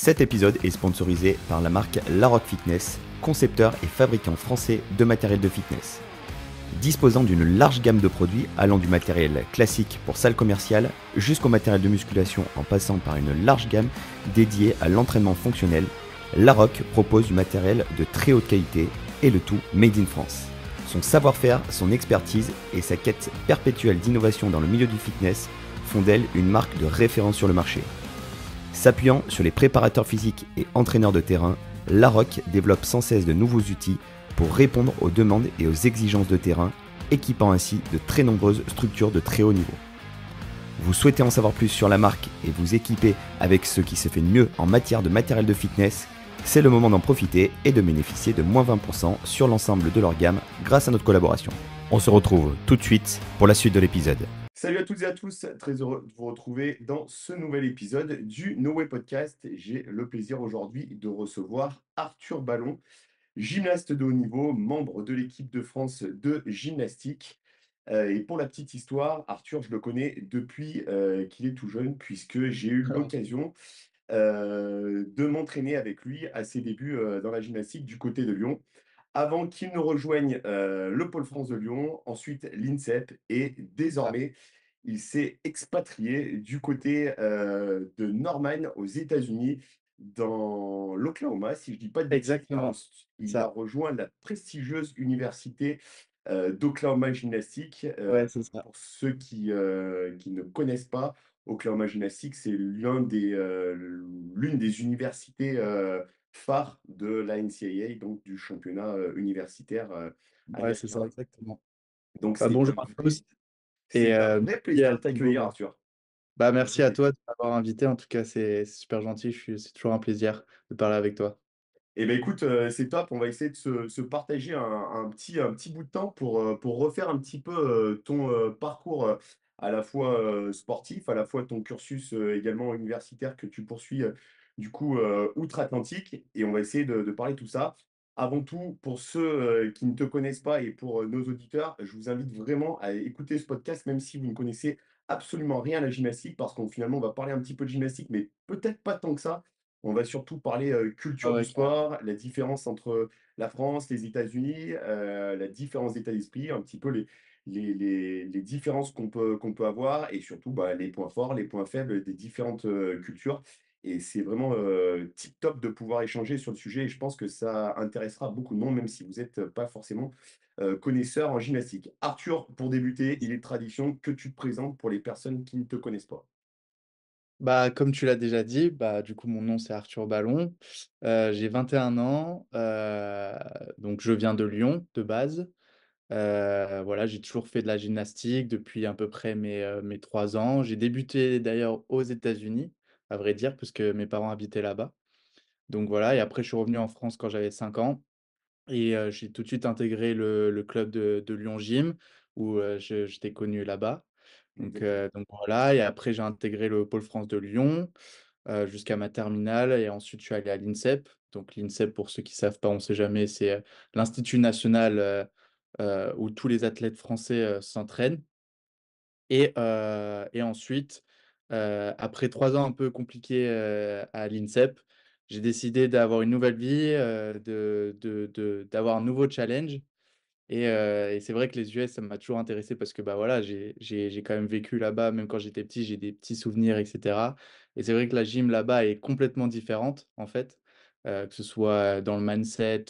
Cet épisode est sponsorisé par la marque Larrock Fitness, concepteur et fabricant français de matériel de fitness. Disposant d'une large gamme de produits allant du matériel classique pour salle commerciale jusqu'au matériel de musculation en passant par une large gamme dédiée à l'entraînement fonctionnel, Larrock propose du matériel de très haute qualité et le tout made in France. Son savoir-faire, son expertise et sa quête perpétuelle d'innovation dans le milieu du fitness font d'elle une marque de référence sur le marché. S'appuyant sur les préparateurs physiques et entraîneurs de terrain, Larrock développe sans cesse de nouveaux outils pour répondre aux demandes et aux exigences de terrain, équipant ainsi de très nombreuses structures de très haut niveau. Vous souhaitez en savoir plus sur la marque et vous équiper avec ce qui se fait de mieux en matière de matériel de fitness, c'est le moment d'en profiter et de bénéficier de moins 20% sur l'ensemble de leur gamme grâce à notre collaboration. On se retrouve tout de suite pour la suite de l'épisode. Salut à toutes et à tous, très heureux de vous retrouver dans ce nouvel épisode du No Way Podcast. J'ai le plaisir aujourd'hui de recevoir Arthur Ballon, gymnaste de haut niveau, membre de l'équipe de France de gymnastique. Et pour la petite histoire, Arthur, je le connais depuis qu'il est tout jeune, puisque j'ai eu l'occasion de m'entraîner avec lui à ses débuts dans la gymnastique du côté de Lyon, avant qu'il ne rejoigne le Pôle France de Lyon, ensuite l'INSEP, et Ah, désormais, il s'est expatrié du côté de Norman aux États-Unis, dans l'Oklahoma, si je ne dis pas de bêtises. exactement, c'est Il a ça. rejoint la prestigieuse université d'Oklahoma Gymnastique. Ouais, c'est ça. Pour ceux qui ne connaissent pas, Oklahoma Gymnastique, c'est l'une des universités phares de la NCAA, donc du championnat universitaire Ouais, c'est ça, américain. exactement. Donc Bah, bonjour à tous et c'est un vrai merci plaisir à de t'accueillir, Thibaut. Arthur. Bah, Un vrai merci à plaisir. toi de m'avoir invité. En tout cas, c'est super gentil. C'est toujours un plaisir de parler avec toi. Eh ben écoute, c'est top. On va essayer de se partager un petit bout de temps pour refaire un petit peu ton parcours à la fois sportif, à la fois ton cursus également universitaire que tu poursuis du coup outre-Atlantique. Et on va essayer de parler de tout ça. Avant tout, pour ceux qui ne te connaissent pas et pour nos auditeurs, je vous invite vraiment à écouter ce podcast, même si vous ne connaissez absolument rien à la gymnastique, parce qu'on finalement on va parler un petit peu de gymnastique, mais peut-être pas tant que ça. On va surtout parler Ah culture du ouais, carrément. sport, la différence entre la France, les États-Unis, la différence d'état d'esprit, un petit peu les différences qu'on peut avoir et surtout bah, les points forts, les points faibles des différentes cultures. Et c'est vraiment tip top de pouvoir échanger sur le sujet et je pense que ça intéressera beaucoup de monde, même si vous n'êtes pas forcément connaisseur en gymnastique. Arthur, pour débuter, il est de tradition que tu te présentes pour les personnes qui ne te connaissent pas. Bah, comme tu l'as déjà dit, bah, du coup, mon nom, c'est Arthur Ballon. J'ai 21 ans. Donc, je viens de Lyon, de base. Voilà, j'ai toujours fait de la gymnastique depuis à peu près mes 3 ans. J'ai débuté d'ailleurs aux États-Unis, à vrai dire, parce que mes parents habitaient là-bas. Donc voilà, et après, je suis revenu en France quand j'avais 5 ans. Et j'ai tout de suite intégré le club de Lyon Gym où, j'étais connu là-bas. Exactement. Donc voilà, et après j'ai intégré le pôle France de Lyon, jusqu'à ma terminale, et ensuite je suis allé à l'INSEP. Donc l'INSEP, pour ceux qui ne savent pas, on ne sait jamais, c'est, l'institut national, où tous les athlètes français, s'entraînent. Et ensuite, après 3 ans un peu compliqués, à l'INSEP, j'ai décidé d'avoir une nouvelle vie, d'avoir un nouveau challenge. Et c'est vrai que les US, ça m'a toujours intéressé parce que, bah, voilà, j'ai quand même vécu là-bas, même quand j'étais petit, j'ai des petits souvenirs et cetera. Et c'est vrai que la gym là-bas est complètement différente, en fait, que ce soit dans le mindset,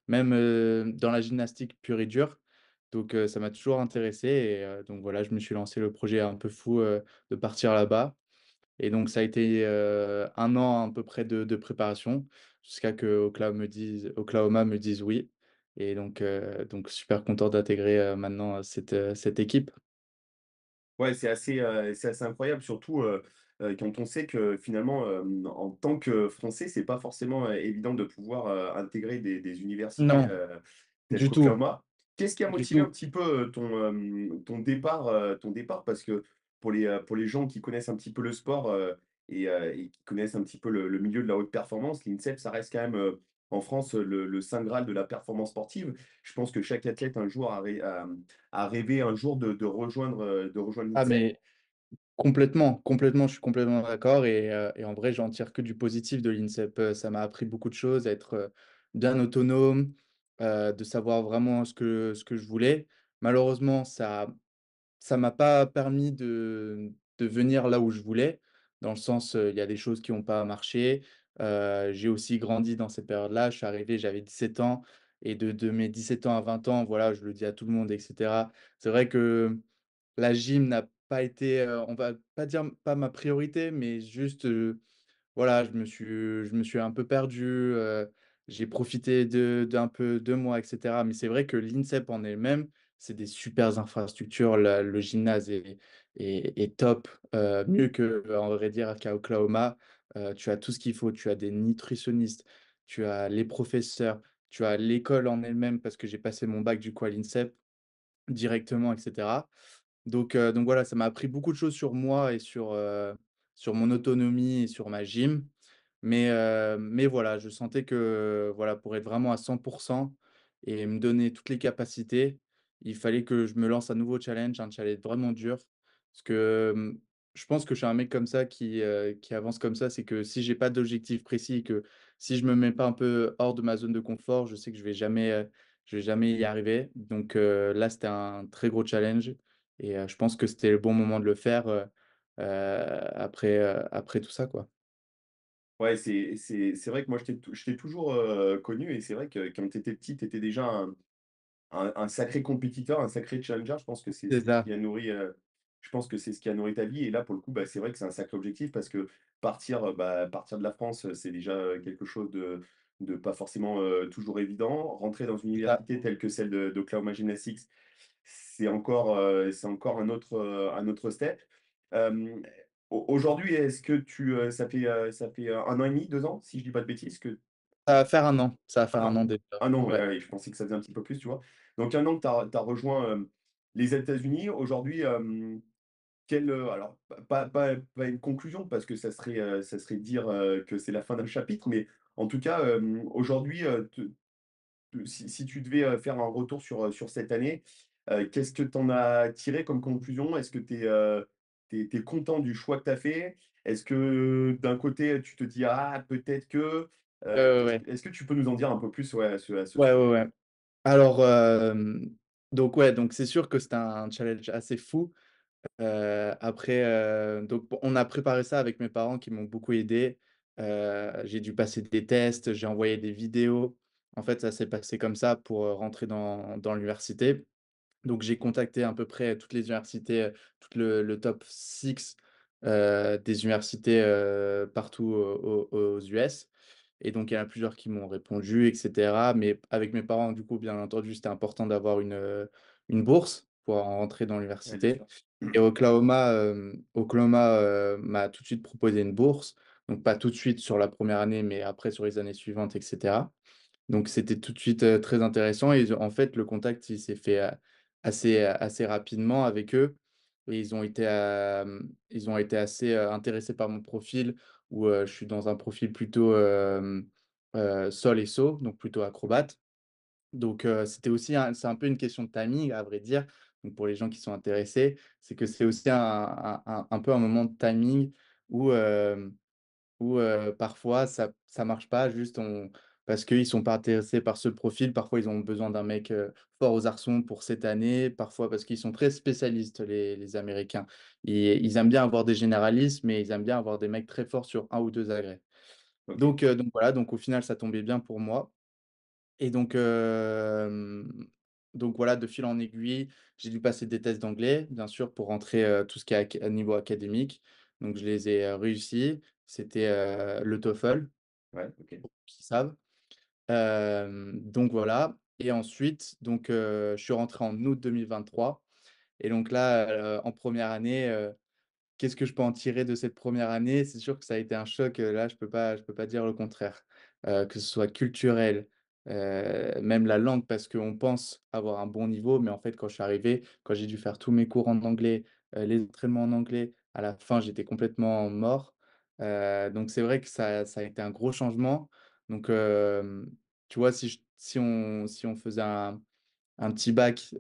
même, dans la gymnastique pure et dure. Donc ça m'a toujours intéressé, et donc voilà, je me suis lancé le projet un peu fou, de partir là-bas. Et donc ça a été, 1 an à peu près de préparation jusqu'à que Oklahoma me dise oui. Et donc super content d'intégrer, maintenant, cette équipe. Ouais, c'est assez incroyable, surtout, quand on sait que finalement, en tant que Français, c'est pas forcément, évident de pouvoir, intégrer des universités, Non, telles du tout, qu'Oklahoma. Qu'est-ce qui a du motivé un tout. petit peu, ton départ? Parce que pour les gens qui connaissent un petit peu le sport, et qui connaissent un petit peu le milieu de la haute performance, l'INSEP, ça reste quand même, en France, le saint graal de la performance sportive. Je pense que chaque athlète un jour a rêvé un jour de rejoindre Ah l'INSEP. Complètement, complètement, je suis complètement d'accord et en vrai, j'en tire que du positif de l'INSEP. Ça m'a appris beaucoup de choses, à être, bien autonome, de savoir vraiment ce que je voulais. Malheureusement, ça m'a pas permis de venir là où je voulais, dans le sens, il y a des choses qui ont pas marché. J'ai aussi grandi dans cette période-là. Je suis arrivé, j'avais 17 ans et de mes 17 ans à 20 ans, voilà, je le dis à tout le monde et cetera. C'est vrai que la gym n'a pas été, on va pas dire pas ma priorité, mais juste, voilà, je me suis un peu perdu, j'ai profité d'un peu de moi et cetera. Mais c'est vrai que l'INSEP en elle-même, c'est des supers infrastructures. Le gymnase est top, mieux que, on vrai dire, qu'à Oklahoma. Tu as tout ce qu'il faut. Tu as des nutritionnistes, tu as les professeurs, tu as l'école en elle-même parce que j'ai passé mon bac du coup à l'INSEP directement et cetera. Donc voilà, ça m'a appris beaucoup de choses sur moi et sur mon autonomie et sur ma gym. Mais voilà, je sentais que, voilà, pour être vraiment à 100 et me donner toutes les capacités, il fallait que je me lance un nouveau challenge, un challenge vraiment dur. Parce que, je pense que je suis un mec comme ça qui avance comme ça, c'est que si j'ai pas d'objectif précis, que si je me mets pas un peu hors de ma zone de confort, je sais que je vais jamais y arriver. Donc là, c'était un très gros challenge et je pense que c'était le bon moment de le faire, après tout ça, quoi. Ouais, c'est vrai que moi, je t'ai toujours, connu et c'est vrai que quand tu étais petit, tu étais déjà un sacré compétiteur, un sacré challenger. Je pense que C'est c'est ce ça, qui a nourri, je pense que c'est ce qui a nourri ta vie et là, pour le coup, bah, c'est vrai que c'est un sacré objectif parce que partir de la France, c'est déjà, quelque chose de pas forcément, toujours évident. Rentrer dans une c'est ça. université telle que celle d'Oklahoma Gymnastics, c'est encore un autre step. Hem, Aujourd'hui, est-ce que ça fait, 1 an et demi, 2 ans, si je dis pas de bêtises, que Ça va faire un an, ça va faire 1 un an an. déjà. 1 an, ouais, Ouais. ouais, je pensais que ça faisait un petit peu plus, tu vois? Donc 1 an que tu as rejoint, les États-Unis. Aujourd'hui, alors pas une conclusion parce que ça serait dire, que c'est la fin d'un chapitre, mais en tout cas, aujourd'hui, si tu devais, faire un retour sur cette année, qu'est-ce que tu en as tiré comme conclusion? Est-ce que tu es content du choix que tu as fait? Est-ce que d'un côté, tu te dis: «Ah, peut-être que», Ouais, ouais. est-ce que tu peux nous en dire un peu plus, ouais, à ce Ouais, sujet? ouais, ouais. Alors, donc ouais, donc c'est sûr que c'était un challenge assez fou. Après, donc bon, on a préparé ça avec mes parents qui m'ont beaucoup aidé. J'ai dû passer des tests, j'ai envoyé des vidéos. En fait, ça s'est passé comme ça pour, rentrer dans l'université. Donc j'ai contacté à peu près toutes les universités, tout le top 6, des universités, partout aux US et donc il y en a plusieurs qui m'ont répondu et cetera. Mais avec mes parents, du coup, bien entendu, c'était important d'avoir une bourse pour rentrer dans Ouais, bien l'université sûr. et Oklahoma, m'a tout de suite proposé une bourse. Donc pas tout de suite sur la première année, mais après sur les années suivantes et cetera. Donc c'était tout de suite, très intéressant et en fait, le contact, il s'est fait, assez rapidement avec eux et ils ont été assez, intéressés par mon profil où, je suis dans un profil plutôt, sol et saut, donc plutôt acrobate. Donc c'était aussi c'est un peu une question de timing à vrai dire. Donc pour les gens qui sont intéressés, c'est que c'est aussi un peu un moment de timing où, parfois ça marche pas, juste on parce qu'ils sont pas intéressés par ce profil. Parfois, ils ont besoin d'un mec, fort aux arçons pour cette année, parfois parce qu'ils sont très spécialistes les Américains. Ils aiment bien avoir des généralistes, mais ils aiment bien avoir des mecs très forts sur un ou 2 agrès. OK. Donc voilà, donc au final, ça tombait bien pour moi et donc voilà, de fil en aiguille, j'ai dû passer des tests d'anglais, bien sûr, pour rentrer, tout ce qui est niveau académique. Donc je les ai, réussis. C'était, le TOEFL, Ouais, OK. pour ceux qui savent. Donc voilà et ensuite donc je suis rentré en août 2023 et donc là, en première année, qu'est-ce que je peux en tirer de cette première année? C'est sûr que ça a été un choc, là, je peux pas dire le contraire. Que ce soit culturel, même la langue parce qu'on pense avoir un bon niveau, mais en fait, quand je suis arrivé, quand j'ai dû faire tous mes cours en anglais, les entraînements en anglais, à la fin, j'étais complètement mort. Donc c'est vrai que ça a été un gros changement. Donc tu vois, si on faisait un petit bac,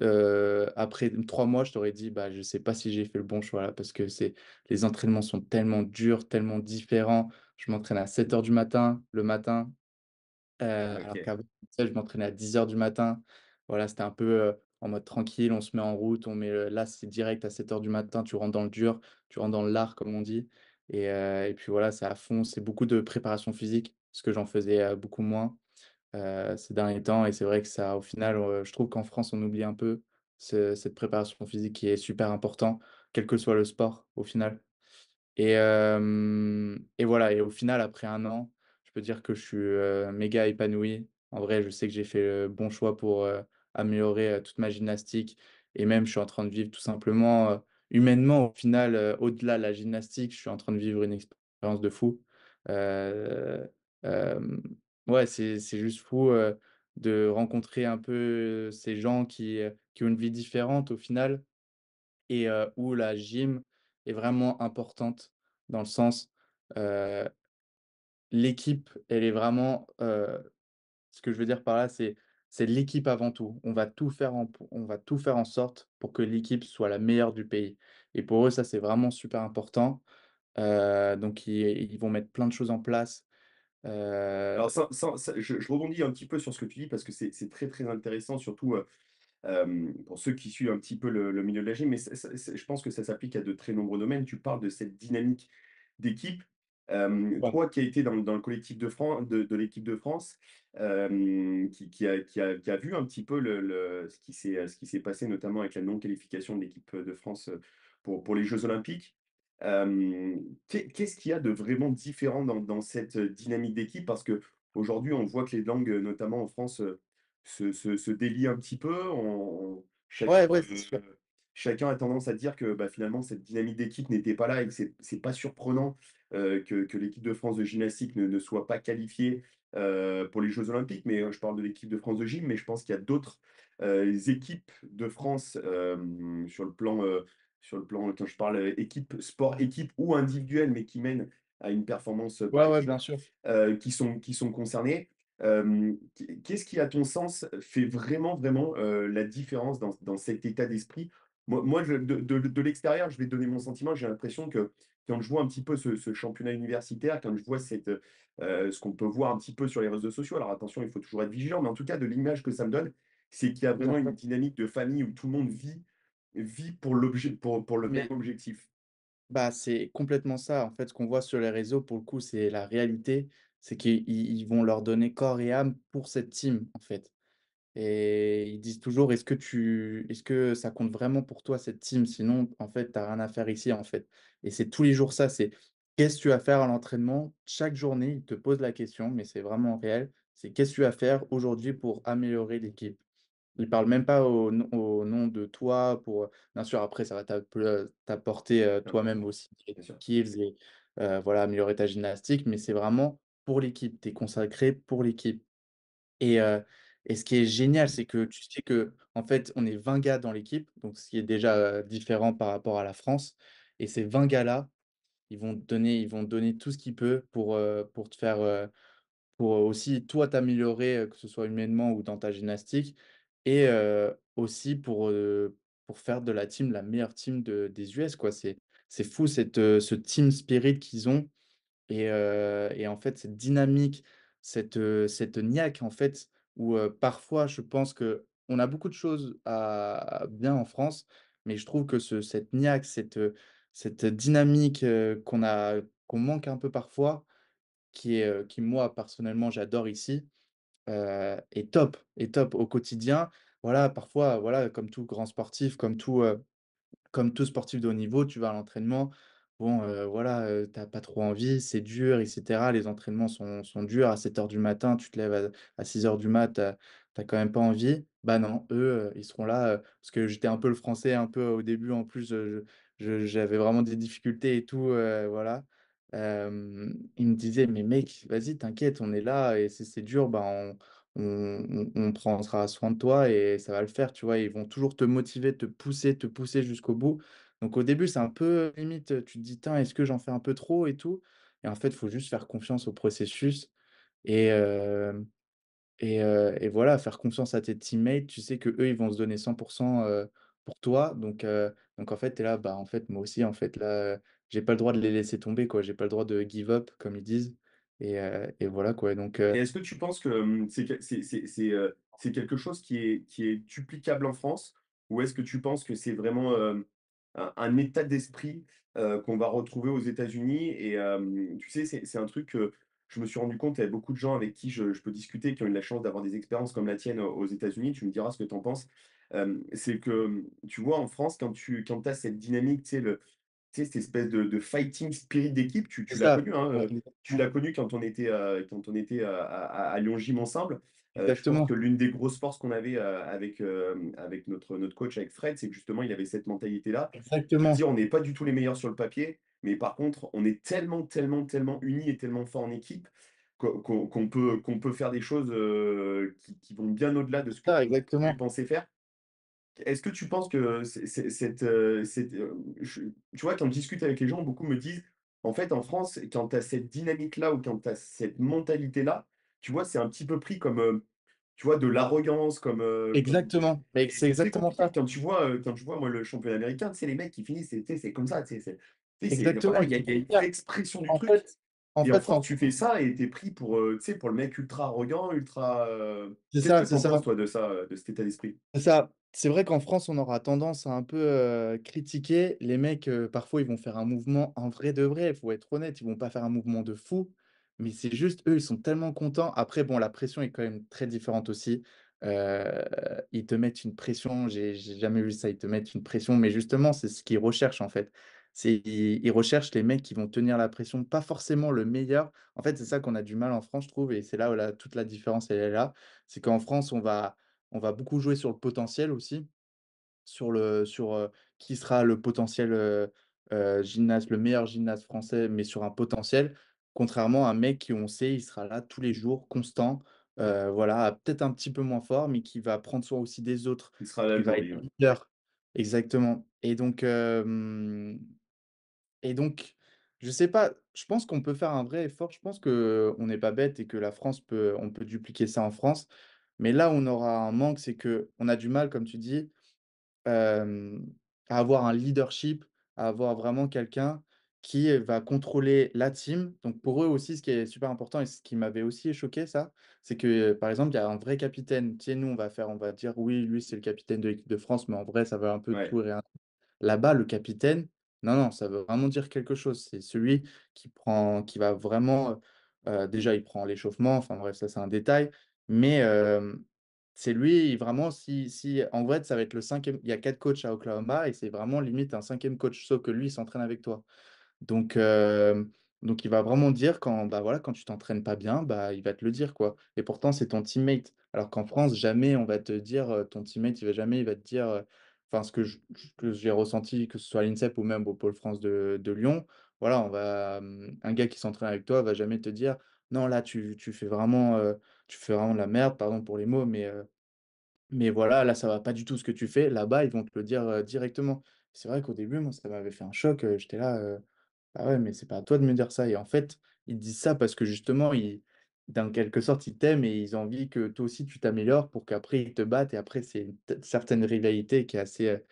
après 3 mois, je t'aurais dit: «Bah, je sais pas si j'ai fait le bon choix là», parce que c'est les entraînements sont tellement durs, tellement différents. Je m'entraîne à 7 heures du matin, le matin, alors OK. qu'avant, tu sais, je m'entraînais à 10 heures du matin. Voilà, c'était un peu, en mode tranquille, on se met en route, on met, là, c'est direct à 7 heures du matin, tu rentres dans le dur, tu rentres dans l'art, comme on dit et puis voilà, c'est à fond, c'est beaucoup de préparation physique, parce que j'en faisais, beaucoup moins, ces derniers temps et c'est vrai que ça, au final, je trouve qu'en France, on oublie un peu cette préparation physique qui est super important, quel que soit le sport, au final. Et voilà et au final, après 1 an, je peux dire que je suis, méga épanoui. En vrai, je sais que j'ai fait le bon choix pour, améliorer, toute ma gymnastique et même je suis en train de vivre tout simplement, humainement, au final, au-delà de la gymnastique, je suis en train de vivre une expérience de fou. Heu, hem, ouais, c'est juste fou, de rencontrer un peu ces gens qui ont une vie différente au final et où la gym est vraiment importante dans le sens, heu, l'équipe, elle est vraiment, ce que je veux dire par là, c'est l'équipe avant tout. On va tout faire en sorte pour que l'équipe soit la meilleure du pays et pour eux, ça, c'est vraiment super important. Donc ils vont mettre plein de choses en place, heu Alors je rebondis un petit peu sur ce que tu dis parce que c'est très, très intéressant surtout, pour ceux qui suivent un petit peu le milieu de la gym, mais je pense que ça s'applique à de très nombreux domaines. Tu parles de cette dynamique d'équipe. ouais. Toi qui as été dans le collectif de l'équipe de France, qui a vu un petit peu ce qui s'est passé, notamment avec la non-qualification de l'équipe de France pour les Jeux Olympiques. Qu'est-ce qu'il y a de vraiment différent dans cette dynamique d'équipe? Parce qu'aujourd'hui, on voit que les langues, notamment en France, se délient un petit peu. Ouais, ouais, c'est sûr. Chacun a tendance à dire que bah, finalement, cette dynamique d'équipe n'était pas là et que c'est pas surprenant que l'équipe de France de gymnastique ne soit pas qualifiée pour les Jeux Olympiques. Mais je parle de l'équipe de France de gym, mais je pense qu'il y a d'autres équipes de France sur le plan, quand je parle équipe, sport équipe ou individuelle, mais qui mènent à une performance par Ouais, ouais, équipe, bien sûr. qui sont concernés. Qu'est-ce qui, à ton sens, fait vraiment, vraiment la différence dans cet état d'esprit? Moi de l'extérieur, je vais donner mon sentiment. J'ai l'impression que quand je vois un petit peu ce championnat universitaire, quand je vois ce qu'on peut voir un petit peu sur les réseaux sociaux, alors attention, il faut toujours être vigilant, mais en tout cas, de l'image que ça me donne, c'est qu'il y a Bien vraiment une sûr. dynamique de famille où tout le monde vit pour l'objet, pour le même Mais objectif. bah, c'est complètement ça. En fait, ce qu'on voit sur les réseaux, pour le coup, c'est la réalité. C'est qu'ils vont leur donner corps et âme pour cette team, en fait. Et ils disent toujours: «Est-ce que ça compte vraiment pour toi cette team? Sinon, en fait, tu as rien à faire ici, en fait». Et c'est tous les jours ça, c'est: «Qu'est-ce que tu vas faire à l'entraînement?» Chaque journée, ils te posent la question, mais c'est vraiment réel. C'est: «Qu'est-ce que tu vas faire aujourd'hui pour améliorer l'équipe?» Ils parlent même pas au nom de toi pour, bien sûr, après ça va t'apporter, toi-même Important, aussi des bien sûr. skills et voilà, améliorer ta gymnastique, mais c'est vraiment pour l'équipe. Tu es consacré pour l'équipe. Et heu et ce qui est génial, c'est que tu sais que en fait, on est 20 gars dans l'équipe, donc ce qui est déjà, différent par rapport à la France et ces 20 gars-là, ils vont donner tout ce qu'ils peuvent pour te faire, pour aussi toi t'améliorer, que ce soit humainement ou dans ta gymnastique et aussi pour faire de la team la meilleure team des US, quoi. C'est fou ce team spirit qu'ils ont et en fait, cette dynamique, cette niaque, en fait, où, parfois, je pense qu'on a beaucoup de choses à bien en France, mais je trouve que cette niaque, cette dynamique, qu'on manque un peu parfois, qui moi, personnellement, j'adore ici, est top au quotidien. Voilà, parfois, voilà, comme tout grand sportif, comme tout sportif de haut niveau, tu vas à l'entraînement, bon, voilà, tu pas trop envie, c'est dur et cetera. Les entraînements sont durs. À 7 heures du matin, tu te lèves à 6 heures du mat, tu quand même pas envie. Bah non, eux, ils seront là, parce que j'étais un peu le français, un peu au début en plus, j'avais vraiment des difficultés et tout, voilà. Ils me disaient: «Mais mec, vas-y, t'inquiète, on est là et c'est dur, bah, on prendra soin de toi et ça va le faire», tu vois? Ils vont toujours te motiver, te pousser jusqu'au bout. Donc au début, c'est un peu limite, tu te dis: «Tain, est-ce que j'en fais un peu trop et tout?» Et en fait, il faut juste faire confiance au processus et Et voilà, faire confiance à tes teammates, tu sais que eux ils vont se donner 100% pour toi. Donc en fait, tu es là, bah en fait, moi aussi, en fait, là, j'ai pas le droit de les laisser tomber, quoi. J'ai pas le droit de give up, comme ils disent. Et voilà, quoi. Donc, Et est-ce que tu penses que c'est quelque chose qui est duplicable en France? Ou est-ce que tu penses que c'est vraiment un état d'esprit qu'on va retrouver aux États-Unis? Et tu sais, c'est un truc que je me suis rendu compte, il y a beaucoup de gens avec qui je peux discuter, qui ont eu la chance d'avoir des expériences comme la tienne aux États-Unis. Tu me diras ce que tu en penses. C'est que, tu vois, en France, quand tu as cette dynamique, tu sais, cette espèce de fighting spirit d'équipe, c'est tu l'as ça. connu, hein, Ouais, tu l'as connu quand on était à Lyon Gym ensemble. Je pense que exactement. l'une des grosses forces qu'on avait avec notre coach, avec Fred, c'est que justement, il avait cette mentalité-là de Exactement. dire on n'est pas du tout les meilleurs sur le papier, mais par contre, on est tellement, tellement, tellement unis et tellement forts en équipe qu'on peut faire des choses qui vont bien au-delà de ce que Ça, tu exactement. pensais faire. Est-ce que tu penses que tu vois, quand je discute avec les gens, beaucoup me disent, en fait, en France, quand tu as cette dynamique-là ou quand tu as cette mentalité-là, tu vois, c'est un petit peu pris comme, tu vois, de l'arrogance, Exactement. Mais c'est c'est très exactement compliqué. ça. Quand je vois, moi, le championnat américain, tu sais, les mecs qui finissent, c'est comme ça, Exactement. voilà, Ils il y a, sont il y a une vraie fiers. expression du En truc. fait, en Et en fait, France, tu fais ça et t'es pris pour, tu sais, pour le mec ultra arrogant, ultra. c'est Qu'est-ce que ça, tu c'est en penses, ça. toi, de ça, de cet état d'esprit? C'est ça. C'est vrai qu'en France, on aura tendance à un peu critiquer les mecs. Parfois, ils vont faire un mouvement en vrai de vrai. Il faut être honnête. Ils vont pas faire un mouvement de fou. Mais c'est juste, eux, ils sont tellement contents. Après, bon, la pression est quand même très différente aussi. Euh, Ils te mettent une pression. J'ai jamais vu ça. Ils te mettent une pression. Mais justement, c'est ce qu'ils recherchent, en fait. Ils recherchent les mecs qui vont tenir la pression. Pas forcément le meilleur. En fait, c'est ça qu'on a du mal en France, je trouve. Et c'est là où toute la différence, elle est là. C'est qu'en France, on va beaucoup jouer sur le potentiel aussi, sur qui sera le potentiel gymnaste, le meilleur gymnaste français, mais sur un potentiel, contrairement à un mec qui, on sait, il sera là tous les jours, constant, voilà, peut-être un petit peu moins fort, mais qui va prendre soin aussi des autres, Il sera là qui le jour va être J, ouais. leader. Exactement. Et donc, je sais pas, je pense qu'on peut faire un vrai effort. Je pense qu'on n'est pas bête et que la France on peut dupliquer ça en France. Mais là où on aura un manque, c'est que on a du mal, comme tu dis, euh, à avoir un leadership, à avoir vraiment quelqu'un qui va contrôler la team. Donc pour eux aussi, ce qui est super important et ce qui m'avait aussi choqué, ça, c'est que par exemple, il y a un vrai capitaine. Tu sais, nous, on va dire oui, lui, c'est le capitaine de l'équipe de France, mais en vrai, ça veut un peu Ouais. tout et rien. Là-bas, le capitaine, non, non, ça veut vraiment dire quelque chose. C'est celui qui va vraiment, déjà, il prend l'échauffement, enfin bref, ça c'est un détail, mais c'est lui, vraiment, en vrai, ça va être le cinquième, il y a quatre coachs à Oklahoma, et c'est vraiment limite un cinquième coach, sauf que lui, il s'entraîne avec toi. Donc, euh, donc il va vraiment dire bah voilà, quand tu t'entraînes pas bien, bah, il va te le dire, quoi. Et pourtant, c'est ton teammate. Alors qu'en France, jamais on va te dire, ton teammate, il va te dire, enfin, que j'ai ressenti, que ce soit à l'INSEP ou même au Pôle France de Lyon, voilà, un gars qui s'entraîne avec toi va jamais te dire, non, là, tu fais vraiment de la merde, pardon pour les mots, mais voilà, là, ça va pas du tout ce que tu fais. Là-bas, ils vont te le dire directement. C'est vrai qu'au début, moi, ça m'avait fait un choc. J'étais là, ah ouais, mais c'est pas à toi de me dire ça. Et en fait, ils disent ça parce que justement, dans quelque sorte, ils t'aiment et ils ont envie que toi aussi tu t'améliores pour qu'après ils te battent. Et après, c'est une certaine rivalité qui est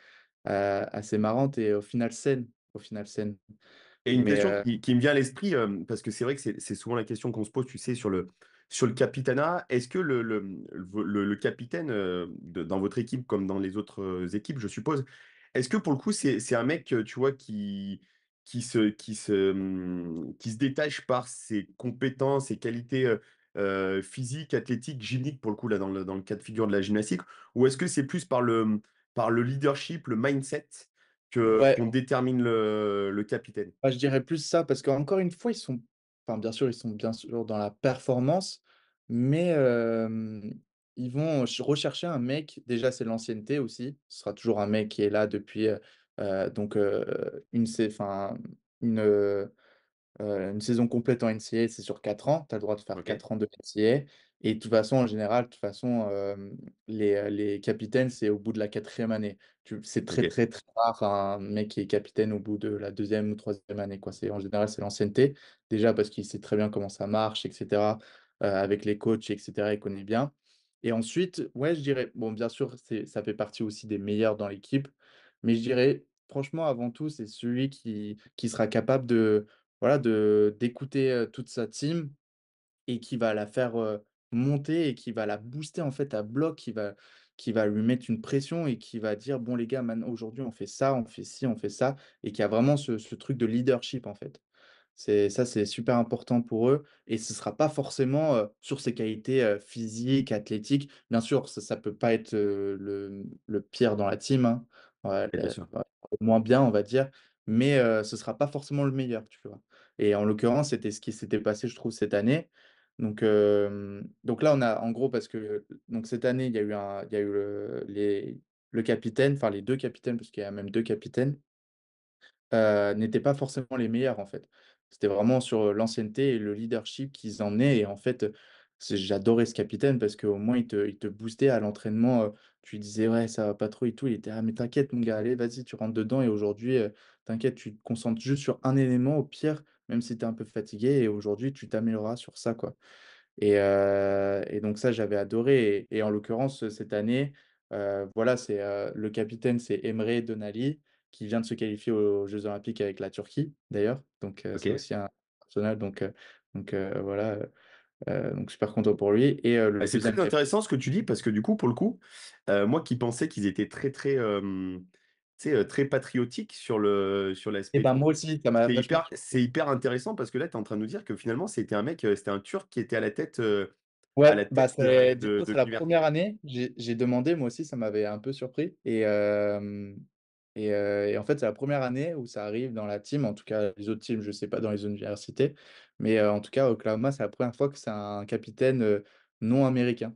assez marrante et au final saine. Au final saine. Et une Mais question qui me vient à l'esprit, parce que c'est vrai que c'est souvent la question qu'on se pose, tu sais, sur le capitanat. Est-ce que le capitaine dans votre équipe, comme dans les autres équipes, je suppose, est-ce que pour le coup, c'est un mec, tu vois, qui se détache par ses compétences, ses qualités physiques, athlétiques, gymniques, pour le coup, là, dans le cas de figure de la gymnastique, ou est-ce que c'est plus par le leadership, le mindset, ouais, qu'on détermine le capitaine? bah, je dirais plus ça parce qu'encore une fois, enfin, bien sûr, ils sont bien sûr dans la performance, mais ils vont rechercher un mec. Déjà, c'est l'ancienneté aussi. Ce sera toujours un mec qui est là depuis donc enfin, une, euh, une saison complète en NCAA, c'est sur 4 ans. Tu as le droit de faire Ok. 4 ans de NCAA. Et de toute façon, en général, de toute façon, les capitaines, c'est au bout de la quatrième année. C'est très, Ok. très, très rare un mec qui est capitaine au bout de la deuxième ou troisième année, quoi. En général, c'est l'ancienneté. Déjà parce qu'il sait très bien comment ça marche, etc. avec les coachs et cetera, il connaît bien. Et ensuite, ouais, je dirais, bon, bien sûr, ça fait partie aussi des meilleurs dans l'équipe, mais je dirais, franchement, avant tout, c'est celui qui sera capable de, voilà, d'écouter toute sa team et qui va la faire monter et qui va la booster en fait à bloc, qui va lui mettre une pression et qui va dire, bon, les gars, maintenant, aujourd'hui, on fait ça, on fait ci, on fait ça, et qui a vraiment ce truc de leadership en fait. C'est super important pour eux et ce sera pas forcément, sur ses qualités, physiques, athlétiques. Bien sûr, ça peut pas être, le pire dans la team, hein. Ouais, Et bien sûr. le moins bien, on va dire, mais ce sera pas forcément le meilleur, tu vois? Et en l'occurrence, c'était ce qui s'était passé, je trouve, cette année. Donc là, on a en gros parce que donc cette année, il y a eu le capitaine, enfin les 2 capitaines, parce qu'il y a même 2 capitaines n'étaient pas forcément les meilleurs, en fait. C'était vraiment sur, l'ancienneté et le leadership qu'ils emmenaient et en fait, j'adorais ce capitaine parce qu'au moins il te boostait à l'entraînement, tu lui disais: «Ouais, ça va pas trop et tout», il était: «Ah mais t'inquiète mon gars, allez vas-y tu rentres dedans et aujourd'hui, t'inquiète, tu te concentres juste sur un élément au pire, même si tu es un peu fatigué et aujourd'hui tu t'amélioreras sur ça, quoi». Et donc ça, j'avais adoré et en l'occurrence, cette année, voilà, le capitaine, c'est Emre Donali qui vient de se qualifier aux Jeux olympiques avec la Turquie, d'ailleurs. Donc c'est OK. aussi un national voilà, donc super content pour lui et Bah, le c'est deuxième très cap intéressant ce que tu dis parce que du coup, pour le coup, moi qui pensais qu'ils étaient très, très, tu sais, très patriotiques sur et l'aspect ben, moi truc, aussi, ça m'a vachement c'est surpris. hyper intéressant parce que là, tu es en train de nous dire que finalement, c'était un mec, c'était un Turc qui était à Ouais, la bah, tête c'est dis-toi, de c'est la première l'université. année, j'ai demandé, moi aussi, ça m'avait un peu surpris et en fait, c'est la première année où ça arrive dans la team, en tout cas, les autres teams, je sais pas dans les universités, mais en tout cas, Oklahoma, c'est la première fois que c'est un capitaine, non américain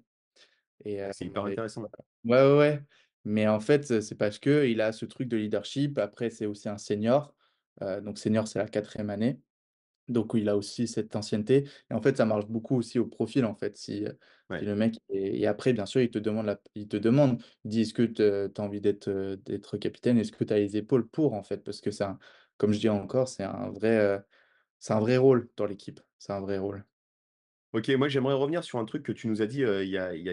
et Ah, c'est hyper intéressant. ouais, ouais, ouais, mais en fait, c'est parce que il a ce truc de leadership. Après, c'est aussi un senior, donc senior, c'est la 4e année. Donc oui, il a aussi cette ancienneté et en fait, ça marche beaucoup aussi au profil, en fait. Si Ouais. le mec et après, bien sûr, il te demande, il dit: «Est-ce que tu as envie d'être capitaine? Est-ce que tu as les épaules pour?» en fait, parce que comme je dis encore, c'est un vrai rôle dans l'équipe. C'est un vrai rôle. OK, moi, j'aimerais revenir sur un truc que tu nous as dit, il y a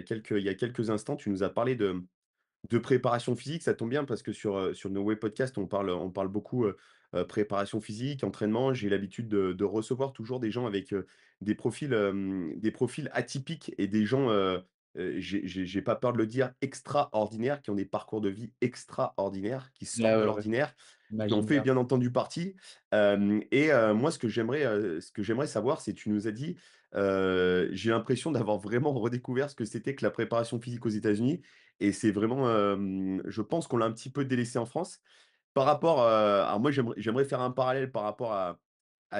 quelques instants. Tu nous as parlé de préparation physique. Ça tombe bien parce que sur No Way Podcast, on parle beaucoup, préparation physique, entraînement. J'ai l'habitude de recevoir toujours des gens avec, des profils atypiques et des gens, j'ai pas peur de le dire, extraordinaires, qui ont des parcours de vie extraordinaires, qui sortent Ouais, de ouais, ouais, l'ordinaire, qui ont j'imagine fait bien. bien entendu partie. Moi, ce que j'aimerais savoir, c'est tu nous as dit, j'ai l'impression d'avoir vraiment redécouvert ce que c'était que la préparation physique aux États-Unis et c'est vraiment, je pense qu'on l'a un petit peu délaissé en France. Par rapport, alors moi j'aimerais faire un parallèle par rapport à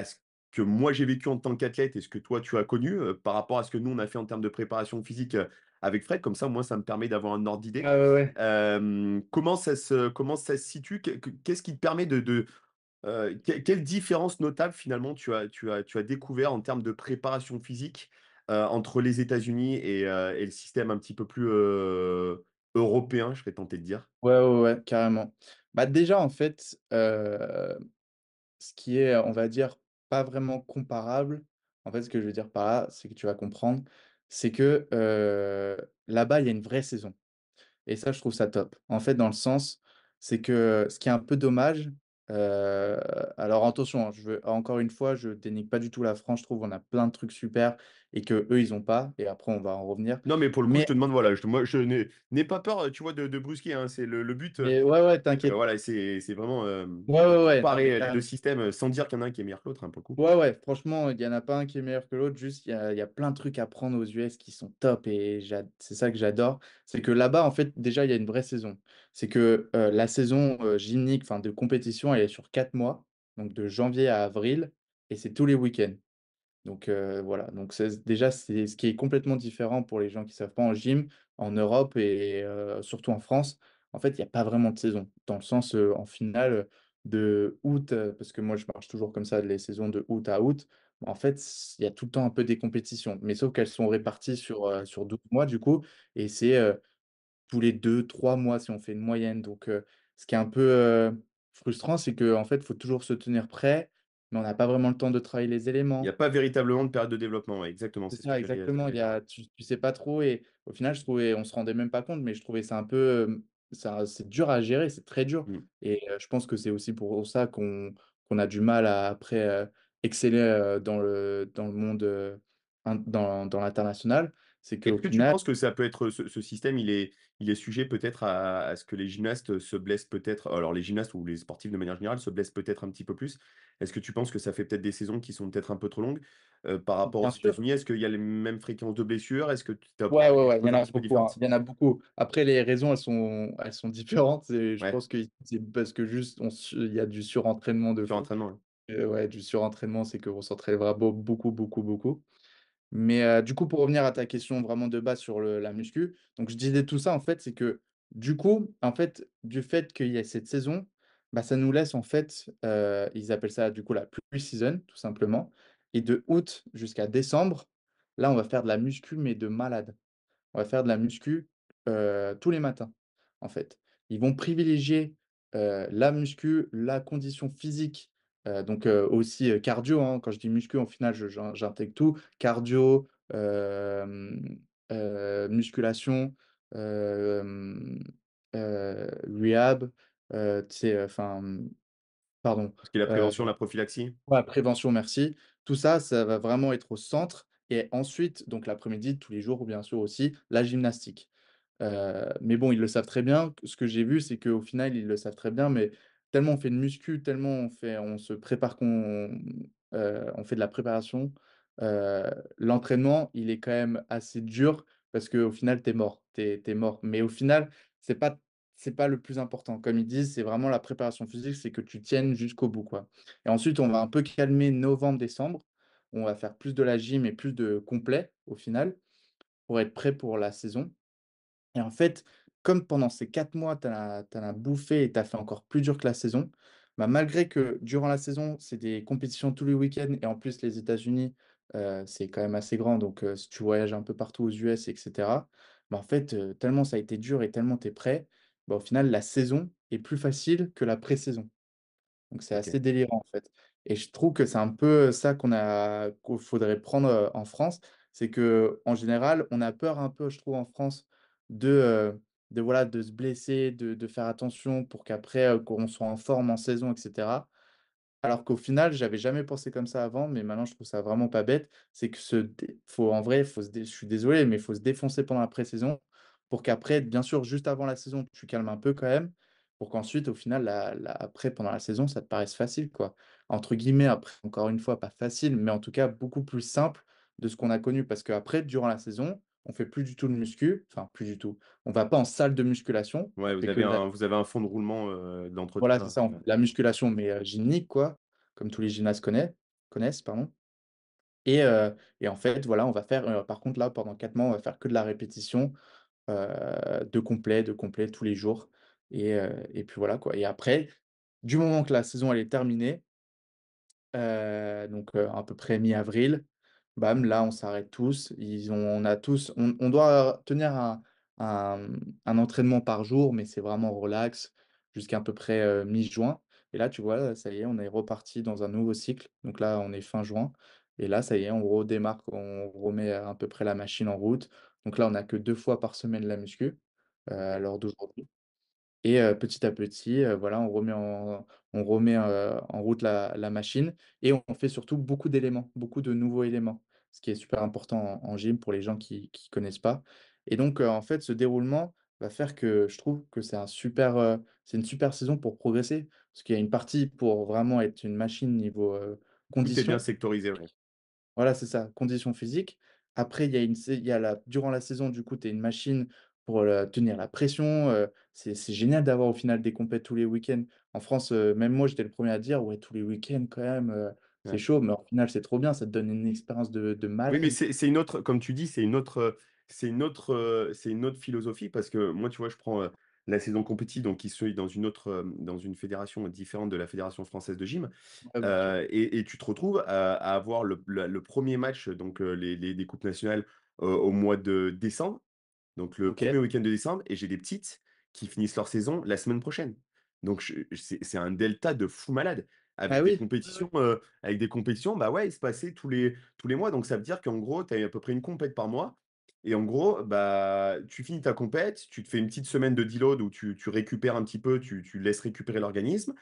ce que moi j'ai vécu en tant qu'athlète et ce que toi tu as connu, par rapport à ce que nous on a fait en termes de préparation physique, avec Fred. Comme ça, moi, ça me permet d'avoir un ordre d'idée. Ouais, ouais, ouais. Comment ça se situe? Qu'est-ce qui te permet quelle différence notable finalement tu as découvert en termes de préparation physique, entre les États-Unis et le système un petit peu plus, européen, je serais tenté de dire? Ouais, ouais, ouais, carrément. Bah, déjà, en fait, ce qui est, on va dire, pas vraiment comparable, en fait, ce que je veux dire par là, c'est que tu vas comprendre, c'est que, là-bas, il y a une vraie saison et ça, je trouve ça top. En fait, dans le sens, c'est que ce qui est un peu dommage, heu, alors attention, hein, je veux encore une fois, je dénigre pas du tout la France, je trouve on a plein de trucs super et qu'eux, ils ont pas et après on va en revenir. Non, mais pour le coup, Mais je te demande, voilà, moi, je n'ai pas peur, tu vois, de brusquer, hein. C'est le but, mais ouais, ouais, t'inquiète. voilà, c'est vraiment, Ouais, ouais, ouais, non, mais comparer les 2 carrément. systèmes, sans dire qu'il y en a un qui est meilleur que l'autre, hein, pour le coup. Ouais, ouais, franchement, il y en a pas un qui est meilleur que l'autre, juste il y a plein de trucs à prendre aux US qui sont top et c'est ça que j'adore. C'est que là-bas, en fait, déjà, il y a une vraie saison. C'est que la saison gymnique, enfin de compétition, elle est sur 4 mois, donc de janvier à avril, et c'est tous les week-ends. Donc voilà, donc déjà, c'est ce qui est complètement différent pour les gens qui ne savent pas en gym, en Europe et surtout en France. En fait, il y a pas vraiment de saison. Dans le sens, en finale, de août, parce que moi je marche toujours comme ça, les saisons de août à août, en fait, il y a tout le temps un peu des compétitions. Mais sauf qu'elles sont réparties sur 12 mois du coup et c'est, tous les 2 3 mois si on fait une moyenne. Donc ce qui est un peu, frustrant, c'est qu'en fait, il faut toujours se tenir prêt mais on n'a pas vraiment le temps de travailler les Il y a éléments. pas véritablement de période de développement, ouais, exactement, C'est c'est ce que ça, j'allais ce que exactement. Il j'allais y dire, ouais. a tu sais pas trop et au final, je trouvais on se rendait même pas compte, mais je trouvais ça un peu, c'est dur à gérer, c'est très dur Mmh. et je pense que c'est aussi pour ça qu'on a du mal à après, exceller, dans le monde, dans l'international. C'est qu'au Est-ce que tu final penses que ça peut être ce système, il est sujet peut-être à ce que les gymnastes se blessent peut-être alors les gymnastes ou les sportifs de manière générale se blessent peut-être un petit peu plus? Est-ce que tu penses que ça fait peut-être des saisons qui sont peut-être un peu trop longues, par rapport aux bien sûr. États-Unis? Est-ce qu'il y a les mêmes fréquences de blessures? Est-ce que tu as Ouais, ouais, des ouais, il y choses en un a petit peu beaucoup, hein, différentes? il y en a beaucoup. Après les raisons, elles sont différentes et je Ouais, pense que c'est parce que juste il y a du surentraînement de fou. surentraînement, ouais. Ouais, du surentraînement, c'est qu'on s'entraîne vraiment beaucoup, beaucoup, beaucoup. Mais du coup, pour revenir à ta question vraiment de base sur la muscu, donc je disais tout ça, en fait, c'est que du coup, en fait, du fait qu'il y ait cette saison, bah, ça nous laisse, en fait, ils appellent ça du coup la pre-season, tout simplement. Et de août jusqu'à décembre, là, on va faire de la muscu, mais de malade. On va faire de la muscu, tous les matins, en fait. Ils vont privilégier, la muscu, la condition physique, donc aussi, cardio, hein. Quand je dis muscu, au final, j'intègre tout. Cardio, musculation, hem, rehab, tu sais, enfin, pardon, Parce que la heu prévention, la prophylaxie? ouais, prévention, merci. Tout ça, ça va vraiment être au centre et ensuite, donc l'après-midi, tous les jours, bien sûr aussi, la gymnastique. Mais bon, ils le savent très bien. Ce que j'ai vu, c'est qu'au final, ils le savent très bien, mais tellement on fait de muscu, tellement on se prépare on fait de la préparation, heu, l'entraînement, il est quand même assez dur parce qu'au final, tu es mort, tu es mort. Mais au final, c'est pas c'est pas le plus important. Comme ils disent, c'est vraiment la préparation physique, c'est que tu tiennes jusqu'au bout, quoi. Et ensuite, on va un peu calmer novembre-décembre. On va faire plus de la gym et plus de complet, au final, pour être prêt pour la saison. Et en fait, comme pendant ces 4 mois, tu as bouffé et tu as fait encore plus dur que la saison, bah, malgré que durant la saison, c'est des compétitions tous les week-ends et en plus les États-Unis, c'est quand même assez grand donc si tu voyages un peu partout aux US et cetera, bah, en fait, tellement ça a été dur et tellement tu es prêt, bah, au final la saison est plus facile que la pré-saison. Donc c'est OK. assez délirant, en fait et je trouve que c'est un peu ça qu'il faudrait prendre, en France. C'est que en général, on a peur un peu, je trouve, en France de voilà, de se blesser, de faire attention pour qu'après, qu'on soit en forme en saison et cetera. Alors qu'au final, j'avais jamais pensé comme ça avant, mais maintenant je trouve ça vraiment pas bête. C'est que faut en vrai, faut se dé je suis désolé, mais il faut se défoncer pendant la pré-saison pour qu'après, bien sûr, juste avant la saison, tu calmes un peu quand même, pour qu'ensuite, au final, après, pendant la saison, ça te paraisse facile, quoi. Entre guillemets, après, encore une fois, pas facile, mais en tout cas beaucoup plus simple de ce qu'on a connu. Parce qu'après, durant la saison, on fait plus du tout de muscu, enfin plus du tout. On va pas en salle de musculation, Ouais, on fait que de la vous avez un fond de roulement, voilà, c'est d'entretien, ça, on fait de la musculation, mais gymnique quoi, comme tous les gymnastes connaissent, pardon et en fait, voilà, on va faire, par contre là, pendant 4 mois, on va faire que de la répétition, de complet tous les jours et puis voilà quoi et après, du moment que la saison elle est terminée, donc à peu près mi-avril, bam, là, on s'arrête tous. On a tous on doit tenir un entraînement par jour, mais c'est vraiment relax jusqu'à peu près, mi-juin et là, tu vois, ça y est, on est reparti dans un nouveau cycle. Donc là, on est fin juin et là, ça y est, on redémarre, on remet à peu près la machine en route. Donc là, on a que 2 fois par semaine la muscu, à OK. l'heure d'aujourd'hui. Et petit à petit, voilà, on remet en route la machine et on fait surtout beaucoup d'éléments, beaucoup de nouveaux éléments. Ce qui est super important en gym pour les gens qui connaissent pas et donc en fait, ce déroulement va faire que je trouve que c'est une super saison pour progresser. Parce qu'il y a une partie pour vraiment être une machine niveau, Tout est bien condition. sectorisé, ouais. Voilà, c'est ça, condition physique. Après, il y a durant la saison, du coup, tu es une machine pour, tenir la pression, c'est génial d'avoir au final des compètes tous les week-ends. En France, même moi, j'étais le premier à dire: «Ouais, tous les week-ends quand même, c'est Ouais. chaud», mais au final, c'est trop bien, ça te donne une expérience de Oui, mais malade. c'est une autre comme tu dis, c'est une autre philosophie parce que moi, tu vois, je prends, la saison compétitive donc qui suit dans une autre, dans une fédération différente de la fédération française de gym, Ouais, bien sûr. et tu te retrouves à avoir le 1er match donc les coupes nationales, au mois de décembre, donc le OK. premier week-end de décembre et j'ai des petites qui finissent leur saison la semaine prochaine. Donc c'est un delta de fou malade. Ah oui, ouais, ouais. Avec des compétitions, bah ouais, ils se passaient tous les mois. Donc ça veut dire qu'en gros, tu as à peu près une compète par mois. Et en gros, bah, tu finis ta compète, tu te fais une petite semaine de deload où tu récupères un petit peu, tu laisses récupérer l'organisme.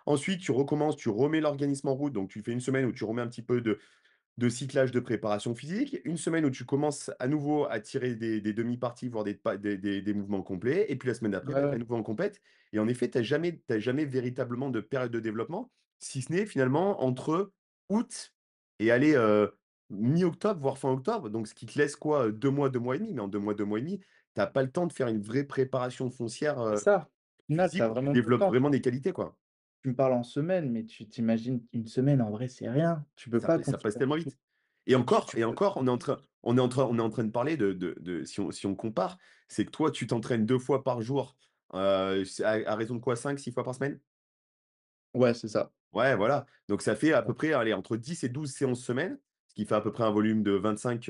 Ensuite, tu recommences, tu remets l'organisme en route. Donc tu fais une semaine où tu remets un petit peu de cyclage de préparation physique, une semaine où tu commences à nouveau à tirer des demi-parties, voire des mouvements complets, et puis la semaine d'après, Ouais, bah, tu es ouais. à nouveau en compète. Et en effet, tu n'as jamais véritablement de période de développement, si ce n'est finalement entre août et aller mi-octobre, voire fin octobre. Donc, ce qui te laisse quoi, 2 mois et demi. Mais en 2 mois et demi, tu n'as pas le temps de faire une vraie préparation foncière C'est ça. Au final, tu physique as où tu vraiment pas le développes temps. vraiment des qualités, quoi. Tu me parles en semaine, mais tu t'imagines une semaine, en vrai, c'est rien. Tu peux pas Ça passe construire. tellement vite. Et encore, Tu et peux encore, on est en train de parler si on compare, c'est que toi, tu t'entraînes 2 fois par jour, à raison de quoi, 5, 6 fois par semaine? Ouais, c'est ça. Ouais, voilà. Donc ça fait à peu près, allez, entre 10 et 12 séances semaine, ce qui fait à peu près un volume de 25,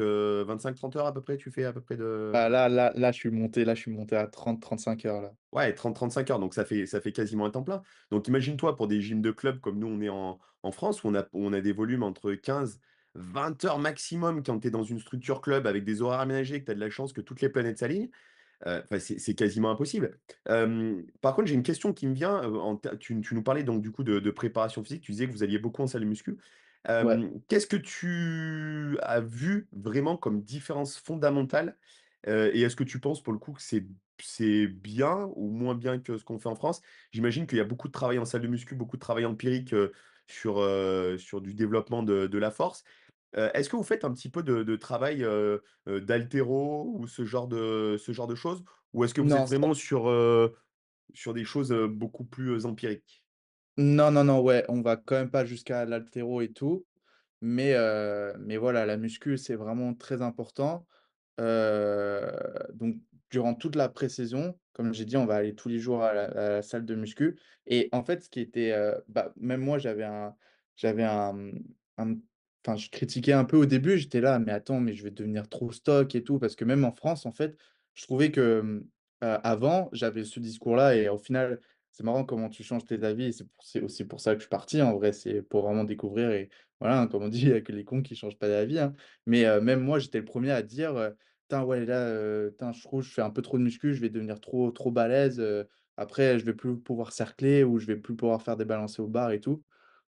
30 heures à peu près, tu fais à peu près de. Ah, là, je suis monté à 30-35 heures, là. Ouais, 30, 35 heures, donc ça fait quasiment un temps plein. Donc imagine-toi pour des gyms de club comme nous, on est en France, où on a des volumes entre 15, 20 heures maximum quand tu es dans une structure club avec des horaires aménagés, que tu as de la chance que toutes les planètes s'alignent. Enfin, c'est quasiment impossible. Par contre, j'ai une question qui me vient. Tu nous parlais donc du coup de préparation physique, tu disais que vous alliez beaucoup en salle de muscu. Ouais. Qu'est-ce que tu as vu vraiment comme différence fondamentale? Et est-ce que tu penses pour le coup que c'est bien ou moins bien que ce qu'on fait en France? J'imagine qu'il y a beaucoup de travail en salle de muscu, beaucoup de travail empirique sur du développement de la force. Est-ce que vous faites un petit peu de travail d'haltéro ou ce genre de choses? Ou est-ce que vous êtes Non, vraiment sur des choses beaucoup plus empiriques? non, non, non, ouais, on va quand même pas jusqu'à l'haltéro et tout. Mais voilà, la muscu, c'est vraiment très important. Donc durant toute la pré-saison, comme j'ai dit, on va aller tous les jours à la salle de muscu. Et en fait, ce qui était, bah, même moi, j'avais un enfin, je critiquais un peu au début, j'étais là: «Mais attends, mais je vais devenir trop stock et tout». Parce que même en France, en fait, je trouvais que, avant, j'avais ce discours-là et au final, c'est marrant comment tu changes tes avis et c'est aussi pour ça que je suis parti en vrai, c'est pour vraiment découvrir et voilà, hein, comme on dit, il y a que les cons qui changent pas d'avis, hein. Mais même moi, j'étais le premier à dire, «Tain, ouais, là, tain, je trouve, je fais un peu trop de muscu, je vais devenir trop trop balèze, après je vais plus pouvoir cercler ou je vais plus pouvoir faire des balancés au bar et tout».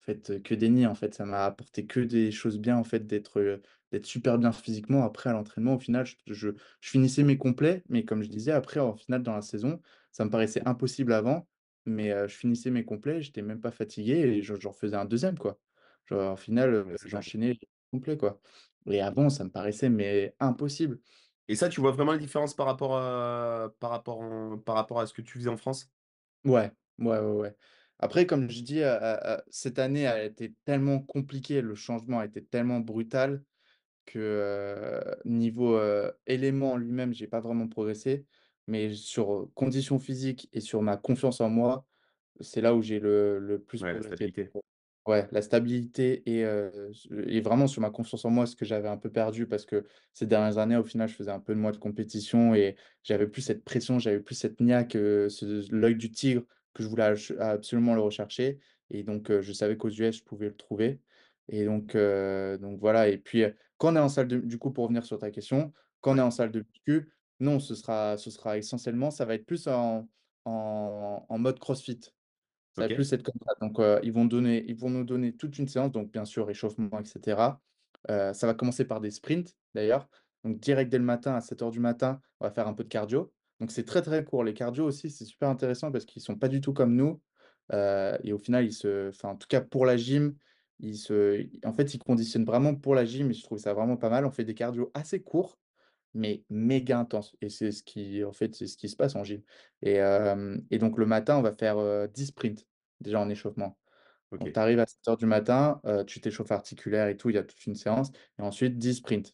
En fait, que des en fait, ça m'a apporté que des choses bien, en fait, d'être super bien physiquement. Après à l'entraînement, au final, je finissais mes complets, mais comme je disais, après, au final, dans la saison, ça me paraissait impossible avant, mais je finissais mes complets, j'étais même pas fatigué et j'en faisais un deuxième quoi. Genre, au final, Ouais, c'est dingue. j'enchaînais les complets, quoi. Et avant, ça me paraissait mais impossible. Et ça, tu vois vraiment la différence par rapport à ce que tu faisais en France? Ouais, ouais, ouais, ouais. Après, comme je dis, cette année a été tellement compliquée, le changement a été tellement brutal que, niveau, élément en lui-même, j'ai pas vraiment progressé. Mais sur, condition physique et sur ma confiance en moi, c'est là où j'ai le plus Ouais, la progressé. stabilité. Ouais, la stabilité et vraiment sur ma confiance en moi, ce que j'avais un peu perdu parce que ces dernières années, au final, je faisais un peu de moi de compétition et j'avais plus cette pression, j'avais plus cette niaque, l'œil du tigre que je voulais absolument le rechercher. Et donc, je savais qu'aux US, je pouvais le trouver. Et donc voilà. Et puis, quand on est en salle du coup, pour revenir sur ta question, quand on est Ouais, en salle de muscu, non, ce sera essentiellement, ça va être plus en mode CrossFit. Ça va ok, plus être comme ça. Donc, ils vont nous donner toute une séance, donc bien sûr, réchauffement, et cetera. Ça va commencer par des sprints, d'ailleurs. Donc, direct dès le matin, à 7 heures du matin, on va faire un peu de cardio. Donc, c'est très, très court. Les cardio aussi, c'est super intéressant parce qu'ils sont pas du tout comme nous. Et au final, enfin, en tout cas, pour la gym, en fait, ils conditionnent vraiment pour la gym et je trouve ça vraiment pas mal. On fait des cardio assez courts, mais méga intenses. Et en fait, c'est ce qui se passe en gym. Et donc, le matin, on va faire 10 sprints déjà en échauffement. ok, Donc, tu arrives à 7 heures du matin, tu t'échauffes articulaire et tout, il y a toute une séance. Et ensuite, 10 sprints.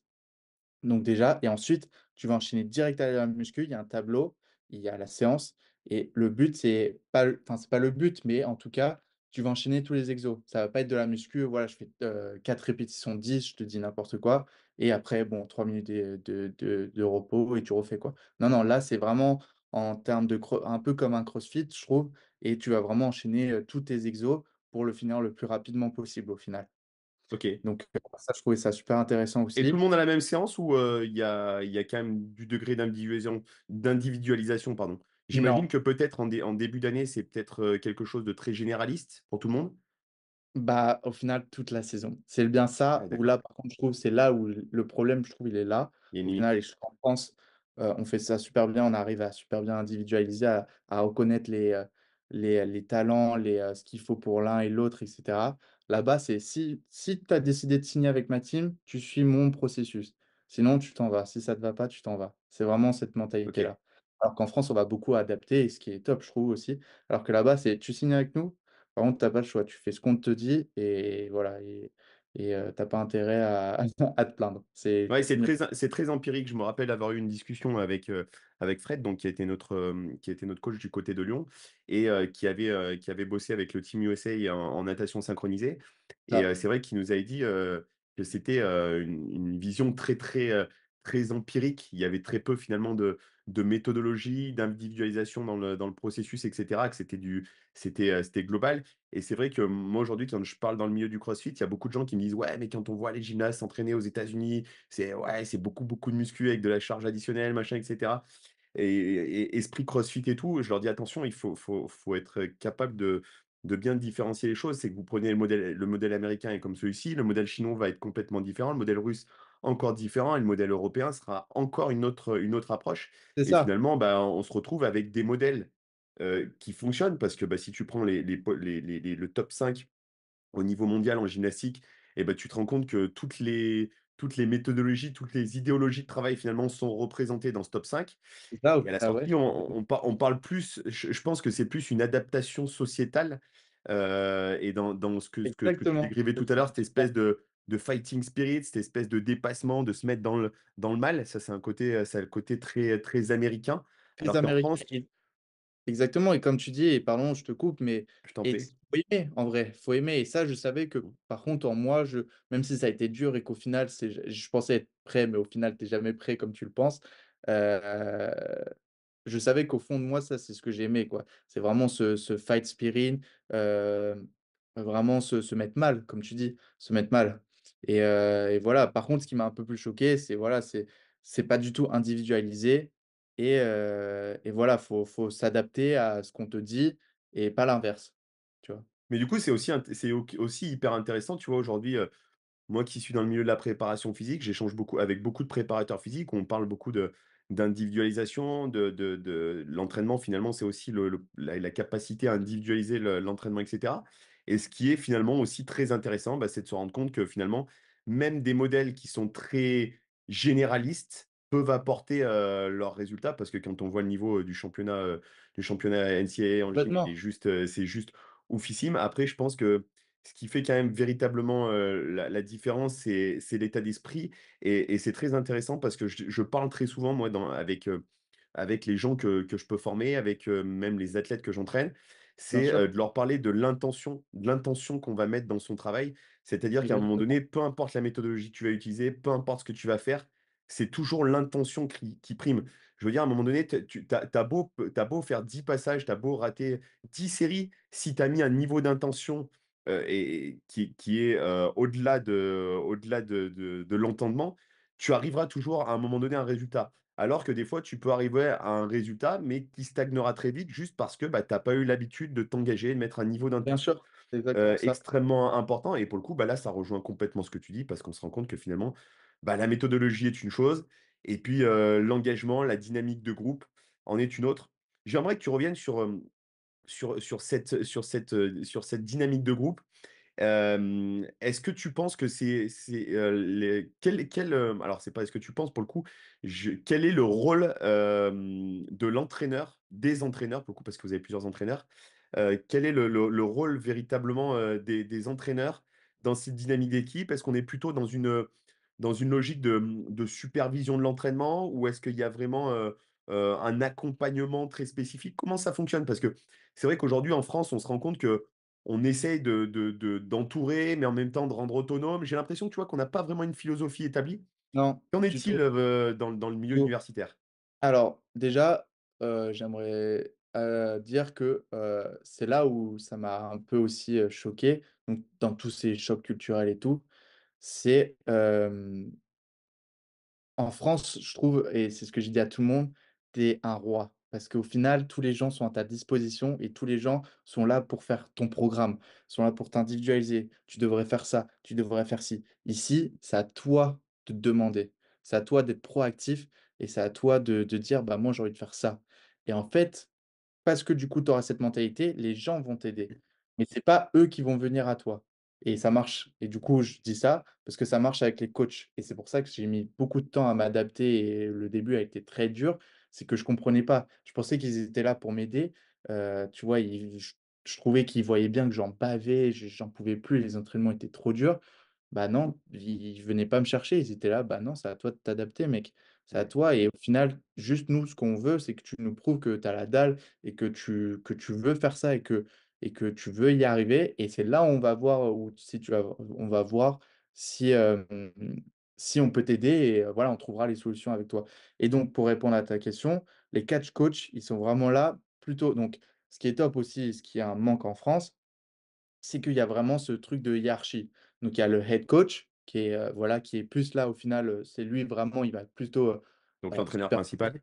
Donc déjà et ensuite, tu vas enchaîner direct à la muscu. Il y a un tableau, il y a la séance et le but, c'est pas le but, mais en tout cas, tu vas enchaîner tous les exos. Ça va pas être de la muscu, voilà, je fais, 4 répétitions 10, je te dis n'importe quoi et après bon 3 minutes de repos et tu refais quoi. Non, non, là, c'est vraiment en termes de un peu comme un CrossFit, je trouve et tu vas vraiment enchaîner, tous tes exos pour le finir le plus rapidement possible au final. OK. Donc ça, je trouvais ça super intéressant Et tout aussi. le monde a la même séance ou il y a quand même du degré d'individualisation, pardon? J'imagine Non. que peut-être en début d'année, c'est peut-être, quelque chose de très généraliste pour tout le monde? Bah, au final, toute la saison. C'est bien Ouais, ça, où d'accord. là, par contre, je trouve, c'est là où le problème, je trouve, il est là. Il y a une Au limite. final, et je trouve qu'en France, on fait ça super bien, on arrive à super bien individualiser, à reconnaître les talents, ce qu'il faut pour l'un et l'autre, et cetera. Là-bas, c'est si tu as décidé de signer avec ma team, tu suis mon processus. Sinon, tu t'en vas. Si ça te va pas, tu t'en vas. C'est vraiment cette OK. mentalité-là. Alors qu'en France, on va beaucoup adapter, et ce qui est top, je trouve aussi. Alors que là-bas, c'est: «Tu signes avec nous?» Par contre, tu as pas le choix, tu fais ce qu'on te dit et voilà tu pas intérêt à à te plaindre. C'est Ouais, tu signes c'est très empirique. Je me rappelle avoir eu une discussion avec Fred, donc qui était notre coach du côté de Lyon et qui avait bossé avec le Team USA en natation synchronisée et ça. c'est vrai qu'il nous avait dit, que c'était, une vision très, très, très empirique. Il y avait très peu finalement de méthodologie, d'individualisation dans le processus et cetera, que c'était global et c'est vrai que moi aujourd'hui, quand je parle dans le milieu du CrossFit, il y a beaucoup de gens qui me disent: «Ouais, mais quand on voit les gymnastes s'entraîner aux États-Unis, c'est beaucoup, beaucoup de muscu avec de la charge additionnelle, machin et cetera» et esprit CrossFit et tout. Je leur dis: «Attention, il faut être capable de bien différencier les choses. C'est que vous prenez le modèle américain est comme celui-ci, le modèle chinois va être complètement différent, le modèle russe encore différent et le modèle européen sera encore une autre approche» C'est et ça, finalement, bah, on se retrouve avec des modèles, qui fonctionnent parce que, bah, si tu prends le top 5 au niveau mondial en gymnastique et ben tu te rends compte que toutes les méthodologies, toutes les idéologies de travail finalement sont représentées dans ce top 5 c'est ça, et à la ah ouais, sortie, je suis complètement on parle plus je pense que c'est plus une adaptation sociétale, et dans ce que tu exactement, décrivais tout c'est à l'heure, c'est cette super, espèce de fighting spirit, cette espèce de dépassement, de se mettre dans le mal. Ça, c'est le côté très, très américain. très Alors qu'en américain France et exactement et comme tu dis et pardon, je te coupe, mais je t'en et prie. faut aimer en vrai, faut aimer et ça, je savais que Mmh. par contre en moi, même si ça a été dur et qu'au final, je pensais être prêt, mais au final, tu es jamais prêt comme tu le penses, heu je savais qu'au fond de moi, ça, c'est ce que j'aimais, quoi. C'est vraiment ce fight spirit, hem, vraiment se mettre mal, comme tu dis, se mettre mal et voilà. Par contre, ce qui m'a un peu plus choqué, c'est voilà, c'est pas du tout individualisé et voilà, faut s'adapter à ce qu'on te dit et pas l'inverse, tu vois? Mais du coup, c'est aussi hyper intéressant, tu vois? Aujourd'hui, moi qui suis dans le milieu de la préparation physique, j'échange beaucoup avec beaucoup de préparateurs physiques. On parle beaucoup d'individualisation, de l'entraînement finalement, c'est aussi la capacité à individualiser l'entraînement et cetera et ce qui est finalement aussi très intéressant, bah, c'est de se rendre compte que finalement, même des modèles qui sont très généralistes peuvent apporter, leurs résultats parce que quand on voit le niveau, du championnat NCAA en gym, Complètement, c'est juste oufissime. Après je pense que ce qui fait quand même véritablement, la différence, c'est l'état d'esprit et c'est très intéressant parce que je parle très souvent moi avec les gens que je peux former, avec, même les athlètes que j'entraîne, bien c'est, sûr, de leur parler de l'intention qu'on va mettre dans son travail. C'est-à-dire qu'à un moment exactement. donné, peu importe la méthodologie que tu vas utiliser, peu importe ce que tu vas faire, c'est toujours l'intention qui prime. Je veux dire, à un moment donné, tu as beau faire 10 passages, tu as beau rater 10 séries, si tu as mis un niveau d'intention, et qui est, au-delà de l'entendement, tu arriveras toujours à un moment donné à un résultat. Alors que des fois, tu peux arriver à un résultat, mais qui stagnera très vite juste parce que, bah, tu as pas eu l'habitude de t'engager, de mettre un niveau Bien d'intention, sûr, c'est exactement ça. extrêmement important et pour le coup, bah, là, ça rejoint complètement ce que tu dis parce qu'on se rend compte que finalement, bah, la méthodologie est une chose et puis, l'engagement, la dynamique de groupe en est une autre. J'aimerais que tu reviennes sur cette dynamique de groupe. Est-ce que tu penses que les alors c'est pas est-ce que tu penses pour le coup, quel est le rôle, de l'entraîneur, des entraîneurs pour le coup, parce que vous avez plusieurs entraîneurs, quel est le rôle véritablement, des entraîneurs dans cette dynamique d'équipe? Est-ce qu'on est plutôt dans une logique de supervision de l'entraînement ou est-ce qu'il y a vraiment, un accompagnement très spécifique? Comment ça fonctionne? Parce que c'est vrai qu'aujourd'hui en France, on se rend compte que on essaye d'entourer, mais en même temps de rendre autonome. J'ai l'impression, tu vois, qu'on n'a pas vraiment une philosophie établie. Non, Qu'en du est-il, tout. dans le milieu universitaire? Alors déjà, j'aimerais dire que c'est là où ça m'a un peu aussi choqué, donc dans tous ces chocs culturels et tout, c'est en France, je trouve, et c'est ce que j'ai dit à tout le monde, tu es un roi. Parce qu'au final, tous les gens sont à ta disposition et tous les gens sont là pour faire ton programme, sont là pour t'individualiser. Tu devrais faire ça, tu devrais faire ci. Ici, c'est à toi de te demander. C'est à toi d'être proactif et c'est à toi de dire, bah, moi, j'ai envie de faire ça. Et en fait, parce que du coup, tu auras cette mentalité, les gens vont t'aider. Mais c'est pas eux qui vont venir à toi. Et ça marche. Et du coup, je dis ça parce que ça marche avec les coachs. Et c'est pour ça que j'ai mis beaucoup de temps à m'adapter et le début a été très dur. C'est que je comprenais pas. Je pensais qu'ils étaient là pour m'aider. Tu vois, je trouvais qu'ils voyaient bien que j'en bavais, j'en pouvais plus, les entraînements étaient trop durs. Bah non, ils venaient pas me chercher, ils étaient là, bah non, c'est à toi de t'adapter, mec. C'est à Ouais. toi. Et au final, juste nous, ce qu'on veut, c'est que tu nous prouves que tu as la dalle et que tu veux faire ça et que tu veux y arriver. Et c'est là où on va voir, où, si tu vas, on va voir si, si on peut t'aider et voilà, on trouvera les solutions avec toi. Et donc, pour répondre à ta question, les catch coachs, ils sont vraiment là plutôt. Donc, ce qui est top aussi, ce qui est un manque en France, c'est qu'il y a vraiment ce truc de hiérarchie. Donc il y a le head coach qui est, voilà, qui est plus là au final, c'est lui vraiment, il va plutôt, Donc l'entraîneur superviser. principal?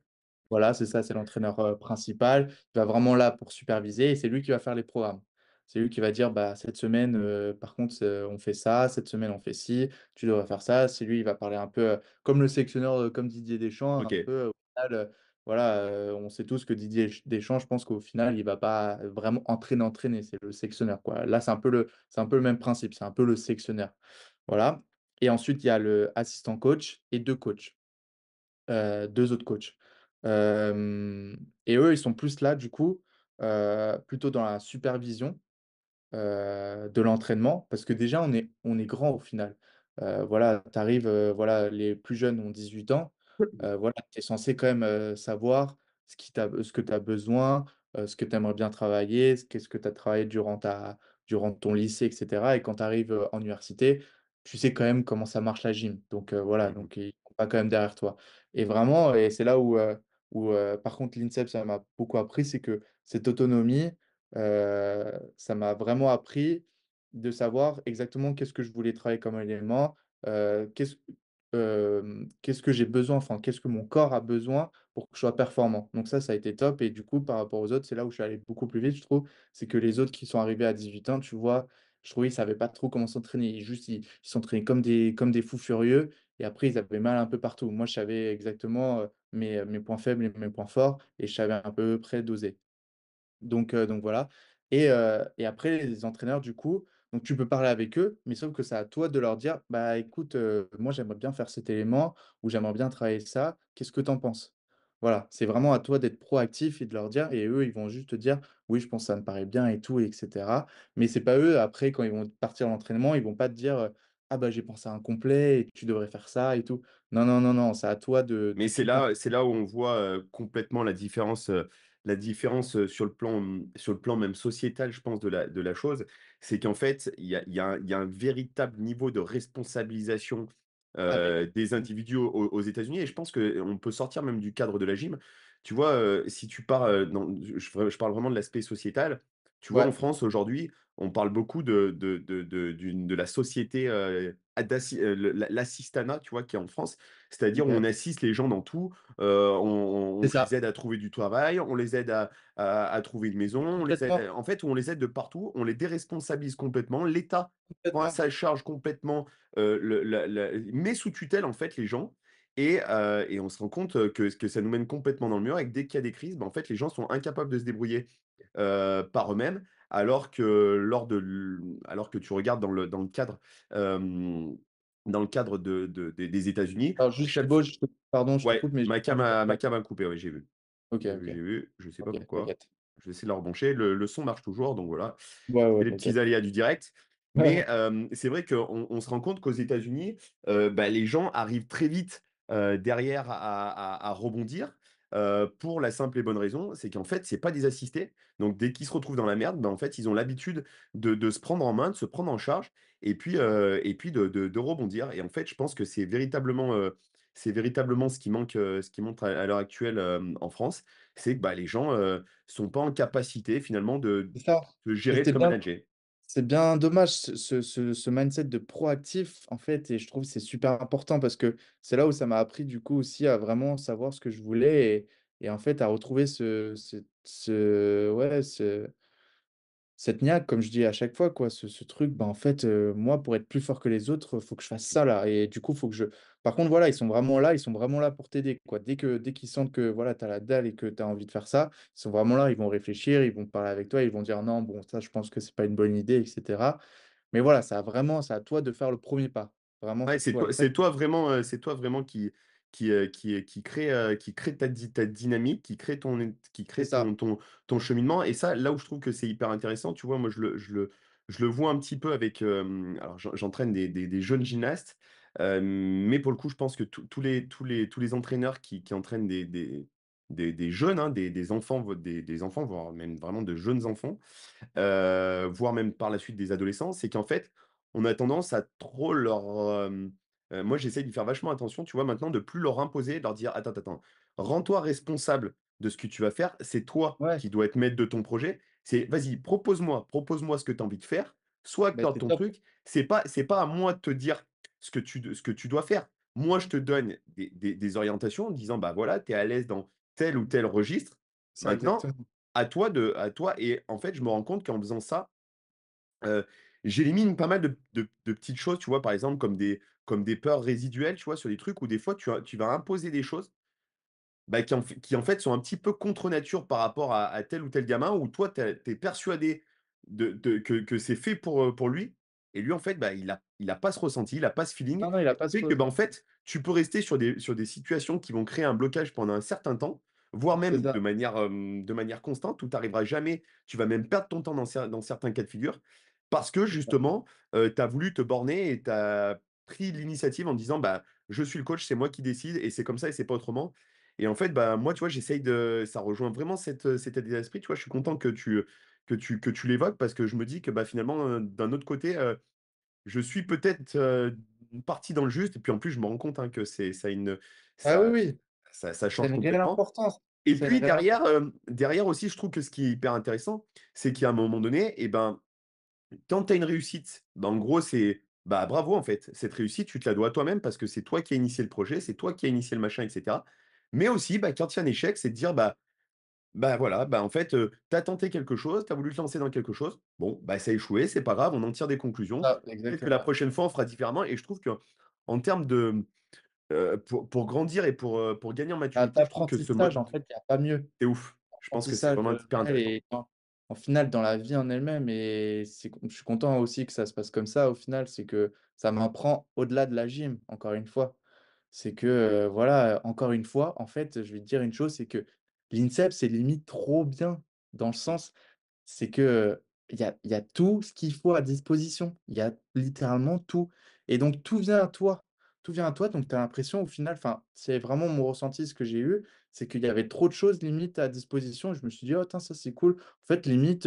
Voilà, c'est ça, c'est l'entraîneur, principal. Il va vraiment là pour superviser et c'est lui qui va faire les programmes. C'est lui qui va dire: «Bah, cette semaine, par contre, on fait ça, cette semaine on fait ci, tu devrais faire ça». C'est lui, il va parler un peu, comme le sélectionneur, comme Didier Deschamps, un OK. peu, au final, voilà, on sait tous que Didier Deschamps, je pense qu'au final, il va pas vraiment entraîner, c'est le sélectionneur, quoi. Là, c'est un peu le même principe, c'est un peu le sélectionneur. Voilà et ensuite, il y a le assistant coach et 2 coachs. 2 autres coachs. Et eux, ils sont plus là, du coup, plutôt dans la supervision, de l'entraînement. Parce que déjà, on est grand au final. Voilà, tu arrives, voilà, les plus jeunes ont 18 ans. Voilà, tu es censé quand même, savoir ce que tu as besoin, ce que tu aimerais bien travailler, qu'est-ce que tu as travaillé durant ton lycée et cetera et quand tu arrives, en université, tu sais quand même comment ça marche la gym. Donc voilà, Mmh. donc ils sont pas quand même derrière toi et vraiment et c'est là où par contre l'INSEP, ça m'a beaucoup appris, c'est que cette autonomie, ça m'a vraiment appris de savoir exactement qu'est-ce que je voulais travailler comme élément, qu'est-ce que j'ai besoin, enfin, qu'est-ce que mon corps a besoin pour que je sois performant. Donc ça a été top et du coup, par rapport aux autres, c'est là où je suis allé beaucoup plus vite, je trouve. C'est que les autres qui sont arrivés à 18 ans, tu vois, je trouvais ils savaient pas trop comment s'entraîner. Ils s'entraînaient comme des fous furieux et après ils avaient mal un peu partout. Moi, je savais exactement, mes points faibles et mes points forts et je savais à peu près doser. Donc voilà et après les entraîneurs du coup, donc tu peux parler avec eux, mais sauf que c'est à toi de leur dire: «Bah écoute, moi j'aimerais bien faire cet élément ou j'aimerais bien travailler ça, qu'est-ce que tu en penses?» Voilà, c'est vraiment à toi d'être proactif et de leur dire et eux, ils vont juste te dire: «Oui, je pense que ça me paraît bien et tout et cetera». Mais c'est pas eux après quand ils vont partir à l'entraînement, ils vont pas te dire, «Ah bah j'ai pensé à un complet et tu devrais faire ça et tout». Non, non, non, non, c'est à toi Mais de tout faire. c'est là où on voit complètement la différence sur le plan même sociétal, je pense, de la chose. C'est qu'en fait, il y a un véritable niveau de responsabilisation Ah mais des individus aux États-Unis. Et je pense qu'on peut sortir même du cadre de la gym. Tu vois, si tu pars je parle vraiment de l'aspect sociétal. Tu vois, en ouais, France, aujourd'hui, on parle beaucoup de la société l'assistanat, tu vois, qui est en France. C'est-à-dire, OK. on assiste les gens dans tout, C'est on les ça, aide à trouver du travail, on les aide à trouver une maison, on les aide, complètement. en fait, on les aide de partout, on les déresponsabilise complètement. L'État prend à Complètement. sa charge complètement, met sous tutelle, en fait, les gens et on se rend compte, que ça nous mène complètement dans le mur et que dès qu'il y a des crises, bah, en fait, les gens sont incapables de se débrouiller, par eux-mêmes, alors que alors que tu regardes dans le cadre, hem, dans le cadre des États-Unis, Alors juste chaque Thibaut, pardon, je te ouais, coupe, mais ma cam a coupé, ouais, j'ai vu. OK, OK, J'ai vu, je sais pas OK, pourquoi. t'inquiète. Je vais essayer de la rebrancher. Le son marche toujours, donc voilà. Ouais, C'est ouais, les petits t'inquiète. aléas du direct. Mais c'est vrai qu'on se rend compte qu'aux États-Unis, bah, les gens arrivent très vite derrière à rebondir pour la simple et bonne raison, c'est qu'en fait, c'est pas des assistés. Donc dès qu'ils se retrouvent dans la merde, bah, en fait, ils ont l'habitude de se prendre en main, de se prendre en charge et puis de rebondir. Et en fait, je pense que c'est véritablement c'est véritablement ce qui manque à l'heure actuelle, en France. C'est que, bah, les gens, sont pas en capacité finalement C'est ça. de Et gérer, de co-manager. c'est bien dommage ce mindset de proactif, en fait, et je trouve que c'est super important parce que c'est là où ça m'a appris du coup aussi à vraiment savoir ce que je voulais et en fait à retrouver cette niaque, comme je dis à chaque fois, quoi, ce truc, bah, en fait, moi, pour être plus fort que les autres, faut que je fasse ça là et du coup, faut que je par contre, voilà, ils sont vraiment là pour t'aider, quoi. Dès qu'ils sentent que, voilà, tu as la dalle et que tu as envie de faire ça, ils sont vraiment là, ils vont réfléchir, ils vont parler avec toi, ils vont dire: «Non, bon, ça, je pense que c'est pas une bonne idée» et cetera. Mais voilà, c'est à toi de faire le premier pas. Vraiment, Ouais, c'est toi. En fait, c'est toi vraiment qui crée ta dynamique, qui c'est crée ça. ton cheminement et ça, là où je trouve que c'est hyper intéressant, tu vois? Moi, je le vois un petit peu avec, alors j'entraîne des jeunes gymnastes, mais pour le coup, je pense que tous les entraîneurs qui entraînent des jeunes, hein, des enfants, voire même vraiment de jeunes enfants, voire même par la suite des adolescents, c'est qu'en fait, on a tendance à trop leur, moi j'essaye de faire vachement attention, tu vois, maintenant, de plus leur imposer, de leur dire: «Attends, attends, rends-toi responsable de ce que tu vas faire, c'est toi Ouais, qui dois être maître de ton projet. C'est vas-y, propose-moi ce que tu as envie de faire, sois bah, acteur de c'est ton top. truc. C'est pas à moi de te dire ce que tu dois faire. Moi, je te donne des orientations en disant: "Bah, voilà, tu es à l'aise dans tel ou tel registre. Ça, Maintenant, exactement. à toi» et en fait, je me rends compte qu'en faisant ça, Heu, j'élimine pas mal de petites choses, tu vois? Par exemple, comme des peurs résiduelles, tu vois? Sur des trucs où des fois tu vas imposer des choses, bah, qui en fait sont un petit peu contre nature par rapport à tel ou tel gamin où toi tu es persuadé que c'est fait pour lui et lui en fait, bah, il a pas ce ressenti, il a pas ce feeling, Non, non, il a qui pas ce fait que, bah, en ressenti. fait, tu peux rester sur des situations qui vont créer un blocage pendant un certain temps, voire C'est même ça. de manière constante où tu arriveras jamais tu vas même perdre ton temps dans certains cas de figure parce que justement, tu as voulu te borner et tu as pris l'initiative en disant: «Bah, je suis le coach, c'est moi qui décide et c'est comme ça et c'est pas autrement». Et en fait, bah, moi, tu vois, j'essaye de ça rejoint vraiment cet état d'esprit, tu vois? Je suis content que tu l'évoques parce que je me dis que, bah, finalement, d'un autre côté, je suis peut-être, une partie dans le juste et puis en plus, je me rends compte, hein, que ça a une Ah oui, ça oui, ça c'est change une réelle complètement. importance. Et C'est une puis réelle derrière, importance. aussi, je trouve que ce qui est hyper intéressant, c'est qu'à un moment donné et ben, quand tu as une réussite, bah, en gros, c'est, bah, bravo, en fait. Cette réussite, tu te la dois à toi-même parce que c'est toi qui as initié le projet, c'est toi qui as initié le machin et cetera. Mais aussi, bah, quand il y a un échec, c'est de dire, bah, voilà, bah, en fait, tu as tenté quelque chose, tu as voulu te lancer dans quelque chose. Bon, bah, ça a échoué, c'est pas grave, on en tire des conclusions. Ça, Peut-être que la exactement. prochaine fois, on fera différemment et je trouve qu'en termes de, pour grandir et pour gagner en Un maturité, je trouve que ce apprentissage, mode, en fait, il y a pas mieux. c'est ouf. Je pense que c'est Apprentissage, vraiment hyper réel intéressant. et en final, dans la vie en elle-même et je suis content aussi que ça se passe comme ça, au final, c'est que ça m'apprend au-delà de la gym, encore une fois. C'est que, voilà, encore une fois, en fait, je vais te dire une chose, c'est que l'INSEP, c'est limite trop bien dans le sens c'est que, il y a tout ce qu'il faut à disposition. Il y a littéralement tout et donc tout vient à toi. Tout vient à toi, donc tu as l'impression au final enfin, c'est vraiment mon ressenti, ce que j'ai eu, c'est qu'il y avait trop de choses limite à disposition et je me suis dit: «Oh tiens, ça c'est cool». En fait, limite,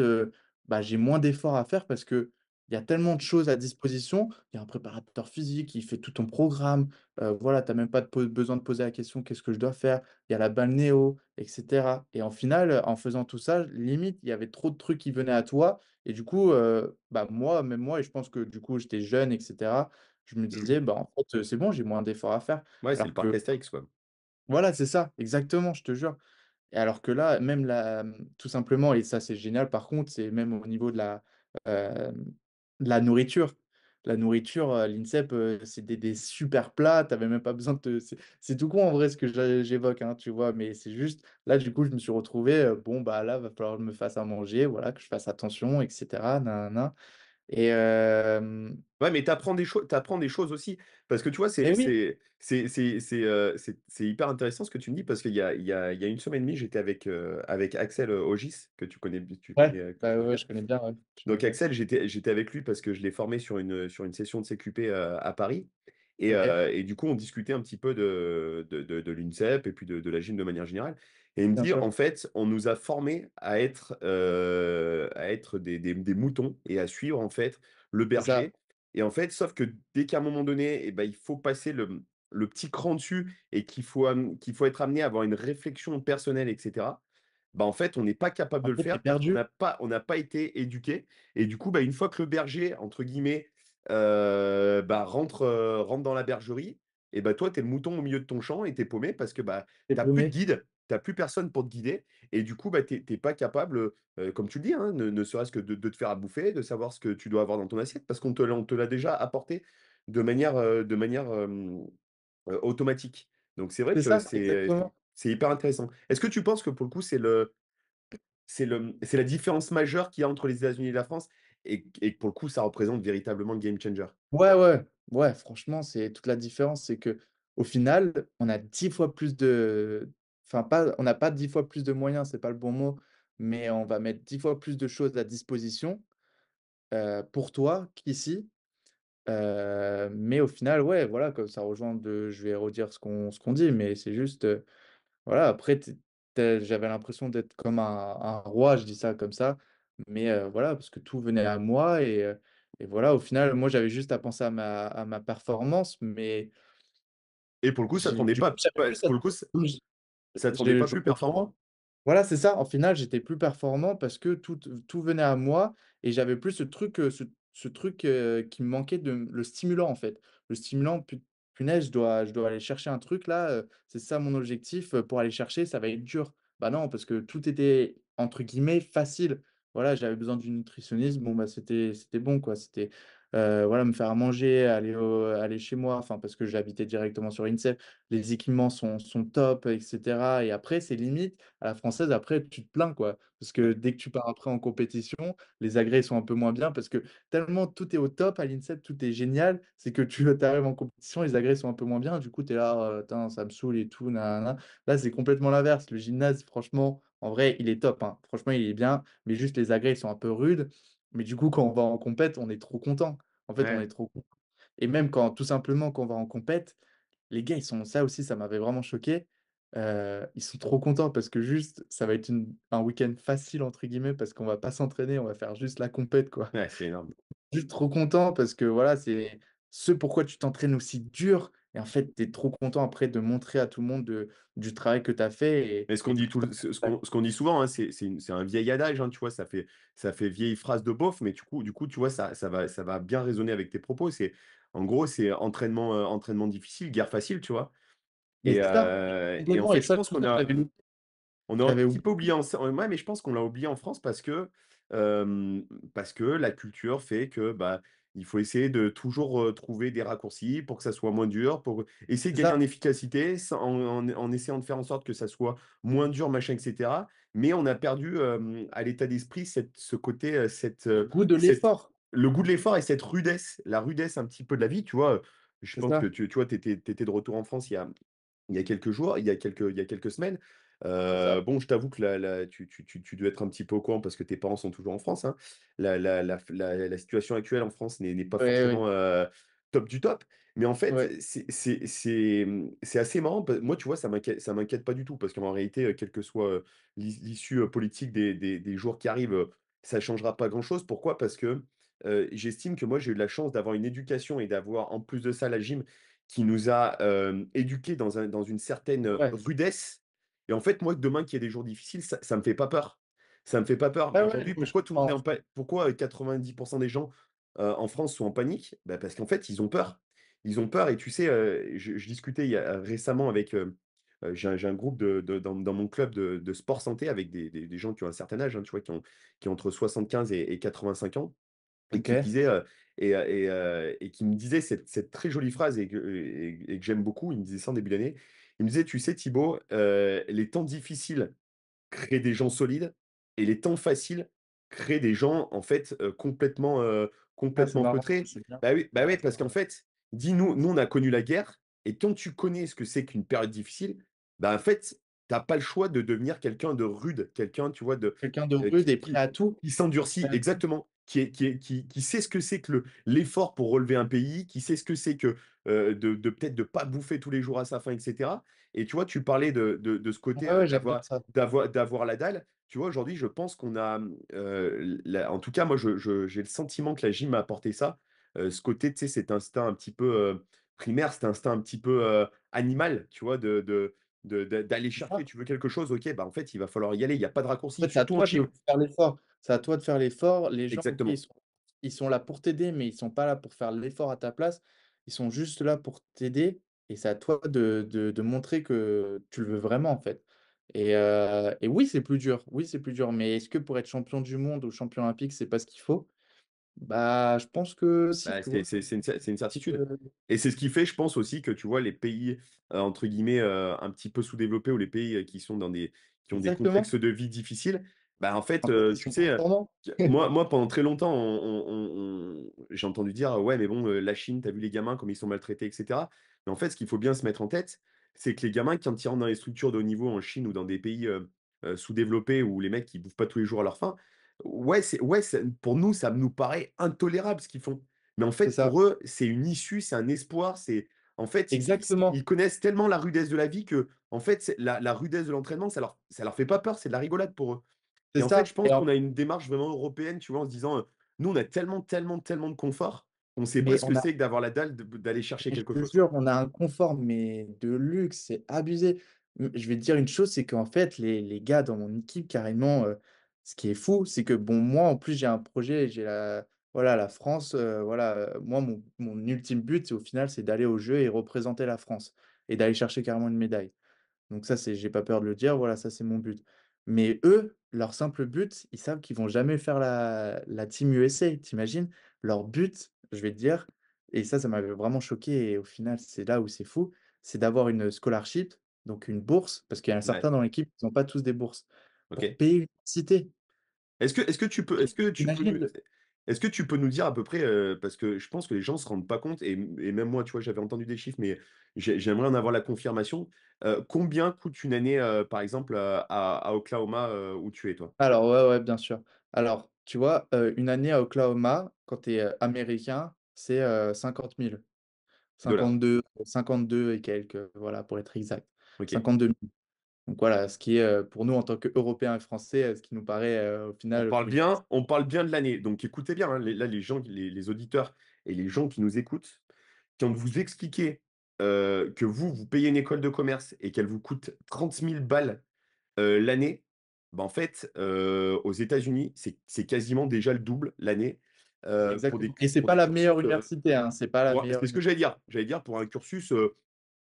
bah, j'ai moins d'efforts à faire parce qu'il y a tellement de choses à disposition. Il y a un préparateur physique, qui fait tout ton programme, voilà, tu as même pas de besoin de poser la question: «Qu'est-ce que je dois faire?» Il y a la balnéo et cetera et en final, en faisant tout ça, limite, il y avait trop de trucs qui venaient à toi et du coup, bah, moi, même moi et je pense que du coup, j'étais jeune et cetera, je me Mmh. disais: «Bah, en fait, c'est bon, j'ai moins d'efforts à faire». Ouais, c'est le Alors que parc Astérix, quoi. voilà, c'est ça, exactement, je te jure et alors que là, même tout simplement et ça, c'est génial par contre, c'est même au niveau de la nourriture. La nourriture, l'INSEP, c'est des super plats, tu avais même pas besoin de te c'est tout con en vrai ce que j'évoque, hein, tu vois? Mais c'est juste là, du coup, je me suis retrouvé, bon, bah, là, va falloir que je me fasse à manger, voilà, que je fasse attention et cetera, nin nin nin et Ouais, mais tu apprends des choses aussi. Parce que tu vois, mais c'est oui, c'est c'est c'est c'est, c'est hyper intéressant ce que tu me dis parce qu'il y a une semaine et demie, j'étais avec Axel, Ogis, que tu ouais, connais, que tu bah, ouais, connais ouais, bien. je connais bien, ouais, je connais Donc bien. Axel, j'étais avec lui parce que je l'ai formé sur une session de CQP, à Paris OK, et du coup, on discutait un petit peu de l'INSEP et puis de la gym de manière générale et il me bien dit: sûr, «En fait, on nous a formés à être des moutons et à suivre, en fait, le c'est ça, berger et en fait, sauf que dès qu'à un moment donné et ben il faut passer le petit cran dessus et qu'il faut être amené à avoir une réflexion personnelle, et cetera, bah, en fait, on n'est pas capable En de le fait, tu faire parce qu'on perdu. n'a pas été éduqué. Et du coup, bah, une fois que le berger, entre guillemets, bah, rentre dans la bergerie, et bah, toi, tu es le mouton au milieu de ton champ et tu es paumé parce que bah, Tu tu as plus de paumé. guide, tu as plus personne pour te guider. Et du coup, bah, tu es pas capable, comme tu le dis, hein, ne serait-ce que de te faire à bouffer, de savoir ce que tu dois avoir dans ton assiette parce on te l'a déjà apporté de manière automatique. Donc c'est vrai C'est que ça, exactement. c'est hyper intéressant. Est-ce que tu penses que pour le coup, c'est la différence majeure qu'il y a entre les États-Unis et la France et que pour le coup, ça représente véritablement le game changer? Ouais, ouais, ouais, franchement, c'est toute la différence, c'est que au final, on a 10 fois plus de enfin pas on n'a pas 10 fois plus de moyens, c'est pas le bon mot, mais on va mettre 10 fois plus de choses à disposition, pour toi qu'ici. Mais au final, ouais, voilà, comme ça rejoint de je vais redire ce qu'on dit, mais c'est juste, voilà, après j'avais l'impression d'être comme un roi, je dis ça comme ça, mais voilà, parce que tout venait à moi et voilà, au final, moi, j'avais juste à penser à ma performance, mais Et pour le coup, ça te j'ai rendait du coup, pas j'avais pas plus cette pour le coup, comme ça te rendait je pas je plus comprends. performant? Voilà, c'est ça. En final, j'étais plus performant parce que tout venait à moi et j'avais plus ce truc, qui me manquait de le stimulant, en fait. Le stimulant, punaise, je dois aller chercher un truc là, c'est ça mon objectif, pour aller chercher, ça va être dur. Bah non, parce que tout était entre guillemets «facile». Voilà, j'avais besoin d'une nutritionniste, bon, bah, c'était bon, quoi. C'était, voilà, me faire à manger, aller chez moi, enfin, parce que j'habitais directement sur l'INSEP. Les équipements sont top et cetera et après, c'est limite à la française, après, tu te plains, quoi. Parce que dès que tu pars après en compétition, les agrès sont un peu moins bien parce que tellement tout est au top à l'INSEP, tout est génial, c'est que tu arrives en compétition, les agrès sont un peu moins bien. Du coup, tu es là: «Tain, ça me saoule et tout, na. Là, c'est complètement l'inverse. Le gymnase, franchement, en vrai, il est top, hein. Franchement, il est bien, mais juste les agrès, ils sont un peu rudes. Mais du coup, quand on va en compète, on est trop content. En fait, on est Ouais. trop content et même quand tout simplement, quand on va en compète, les gars, ils sont ça aussi, ça m'avait vraiment choqué. Ils sont trop contents parce que juste, ça va être un week-end «facile» entre guillemets parce qu'on va pas s'entraîner, on va faire juste la compète, quoi. Ouais, c'est énorme. Juste trop content parce que voilà, c'est ce pourquoi tu t'entraînes aussi dur et en fait, tu es trop content après de montrer à tout le monde du travail que tu as fait Mais ce et qu'on du dit coup, tu ce qu'on dit souvent, hein, c'est un vieil adage, hein, tu vois, ça fait vieille phrase de beauf, mais du coup, tu vois, ça va bien résonner avec tes propos. En gros, c'est entraînement difficile, guerre facile, tu vois. mais c'est ça, Et en complètement et fait, je ça, pense tout ça, on a je un l'avais petit oublié. peu oublié ouais, mais je pense qu'on l'a oublié en France parce que la culture fait que bah, il faut essayer de toujours trouver des raccourcis pour que ça soit moins dur, pour essayer de C'est gagner ça, en efficacité en essayant de faire en sorte que ça soit moins dur, machin, etc. Mais on a perdu à l'état d'esprit ce côté, le goût de cette, l'effort, le goût de l'effort et cette rudesse, la rudesse un petit peu de la vie, tu vois. Je c'est pense que ça, tu vois, tu étais de retour en France il y a quelques jours, il y a quelques semaines. c'est ça. Bon, je t'avoue que tu dois être un petit peu au courant parce que tes parents sont toujours en France, hein. La situation actuelle en France n'est pas Oui, oui, forcément top du top. Mais en fait, ouais, c'est assez marrant. Moi, tu vois, ça m'inquiète pas du tout parce qu'en réalité, quelle que soit l'issue politique des jours qui arrivent, ça ne changera pas grand-chose. Pourquoi? Parce que j'estime que moi, j'ai eu de la chance d'avoir une éducation et d'avoir en plus de ça la gym qui nous a éduqués dans une certaine ouais. rudesse. Et en fait, moi, demain qu'il y ait des jours difficiles, ça me fait pas peur. Ça me fait pas peur. Ouais, ouais, Aujourd'hui, mais je pourquoi tout le monde est comprends. pourquoi 90% des gens en France sont en panique? Bah, parce qu'en fait, ils ont peur. Ils ont peur. Et tu sais, je discutais récemment avec. J'ai un groupe dans mon club de sport santé avec des gens qui ont un certain âge, hein, tu vois, qui ont entre 75 et 85 ans et qui me OK. disait, et qui me disait cette très jolie phrase et que j'aime beaucoup. Il me disait ça en début d'année. Il me disait, tu sais, Thibaut, les temps difficiles créent des gens solides et les temps faciles créent des gens, en fait, Ah, c'est complètement marrant, feutrés. c'est bien. Bah Ouais, ouais, c'est parce qu'en marrant. fait, dis-nous, nous, on a connu la guerre et quand tu connais ce que c'est qu'une période difficile, bah en fait, t'as pas le choix de devenir quelqu'un de rude, quelqu'un, tu vois, Quelqu'un de rude qui, et prêt à tout, qui prêt s'endurcit, à tout. exactement, qui sait ce que c'est que l'effort pour relever un pays, qui sait ce que c'est que de peut-être de pas bouffer tous les jours à sa faim, etc. Et tu vois, tu parlais de ce côté Ouais, ouais, j'aime bien ça. d'avoir la dalle. Tu vois, aujourd'hui, je pense qu'on a, en tout cas, moi, j'ai le sentiment que la gym m'a apporté ça. Ce côté, tu sais, cet instinct un petit peu primaire, cet instinct un petit peu animal, tu vois, d'aller C'est chercher, ça. tu veux quelque chose, ok, bah en fait, il va falloir y aller, il n'y a pas de En raccourci, fait, c'est à surtout en toi de Chine. faire l'effort. C'est à toi de faire l'effort. Les gens, OK, Exactement. ils sont là pour t'aider, mais ils sont pas là pour faire l'effort à ta place. Ils sont juste là pour t'aider et c'est à toi de montrer que tu le veux vraiment, en fait. Et oui, c'est plus dur. Oui, c'est plus dur. Mais est-ce que pour être champion du monde ou champion olympique, c'est pas ce qu'il faut? Bah, je pense que si, Bah, tu vois. c'est une certitude. Euh, Et c'est ce qui fait, je pense aussi, que tu vois, les pays, entre guillemets, un petit peu sous-développés ou les pays qui sont qui ont des Exactement. contextes de vie difficiles, bah, en fait, En fait, ils tu sont sais, performants. moi, pendant très longtemps, j'ai entendu dire, ouais, mais bon, la Chine, t'as vu les gamins, comme ils sont maltraités, etc. Mais en fait, ce qu'il faut bien se mettre en tête, c'est que les gamins, quand ils rentrent dans les structures de haut niveau en Chine ou dans des pays sous-développés où les mecs, ils bouffent pas tous les jours à leur faim, pour nous, ça nous paraît intolérable ce qu'ils font. Mais en C'est fait, ça. pour eux, c'est une issue, c'est un espoir. En fait, ils Exactement. connaissent tellement la rudesse de la vie que, en fait, la rudesse de l'entraînement, ça leur fait pas peur, c'est de la rigolade pour eux. C'est Et en fait, je ça. pense qu'on a une démarche vraiment européenne, tu vois, en se disant, nous, on a tellement, tellement, tellement de confort, on ne sait pas Mais ce que on a c'est que d'avoir la dalle d'aller chercher Mais je quelque te chose, quoi. jure, on a un confort, mais de luxe, c'est abusé. Je vais te dire une chose, c'est qu'en fait, les gars dans mon équipe, carrément, ce qui est fou, c'est que, bon, moi, en plus, j'ai un projet, voilà, la France, voilà, moi, mon ultime but, c'est au final, c'est d'aller au jeu et représenter la France et d'aller chercher carrément une médaille. Donc ça, j'ai pas peur de le dire, voilà, ça c'est mon but. Mais eux, leur simple but, ils savent qu'ils vont jamais faire la Team USA, t'imagines? Leur but, je vais te dire, et ça m'avait vraiment choqué, et au final, c'est là où c'est fou, c'est d'avoir une scholarship, donc une bourse, parce qu'il y en a Ouais, certains dans l'équipe qui n'ont pas tous des bourses, ok. pour payer l'université. Imagine, Est-ce que tu peux nous dire à peu près, parce que je pense que les gens se rendent pas compte, et même moi, tu vois, j'avais entendu des chiffres, mais j'aimerais en avoir la confirmation. Combien coûte une année, par exemple, à Oklahoma, où tu es, toi? alors ouais, ouais, bien sûr. Alors, tu vois, une année à Oklahoma, quand tu es américain, c'est 50 000. Dollars. 52 et quelques, voilà, pour être exact. Ok. 52 000. Donc voilà, ce qui est pour nous en tant qu'Européens et Français, ce qui nous paraît au final pour une... On parle bien de l'année. Donc écoutez bien, hein, là, les gens, les auditeurs et les gens qui nous écoutent, quand vous expliquez que vous payez une école de commerce et qu'elle vous coûte 30 000 balles l'année, bah, en fait, aux États-Unis, c'est quasiment déjà le double l'année Exactement. Et c'est pour pas des la meilleure cursus. université, hein, c'est pas la meilleure C'est ce que université. j'allais dire. J'allais dire pour un cursus,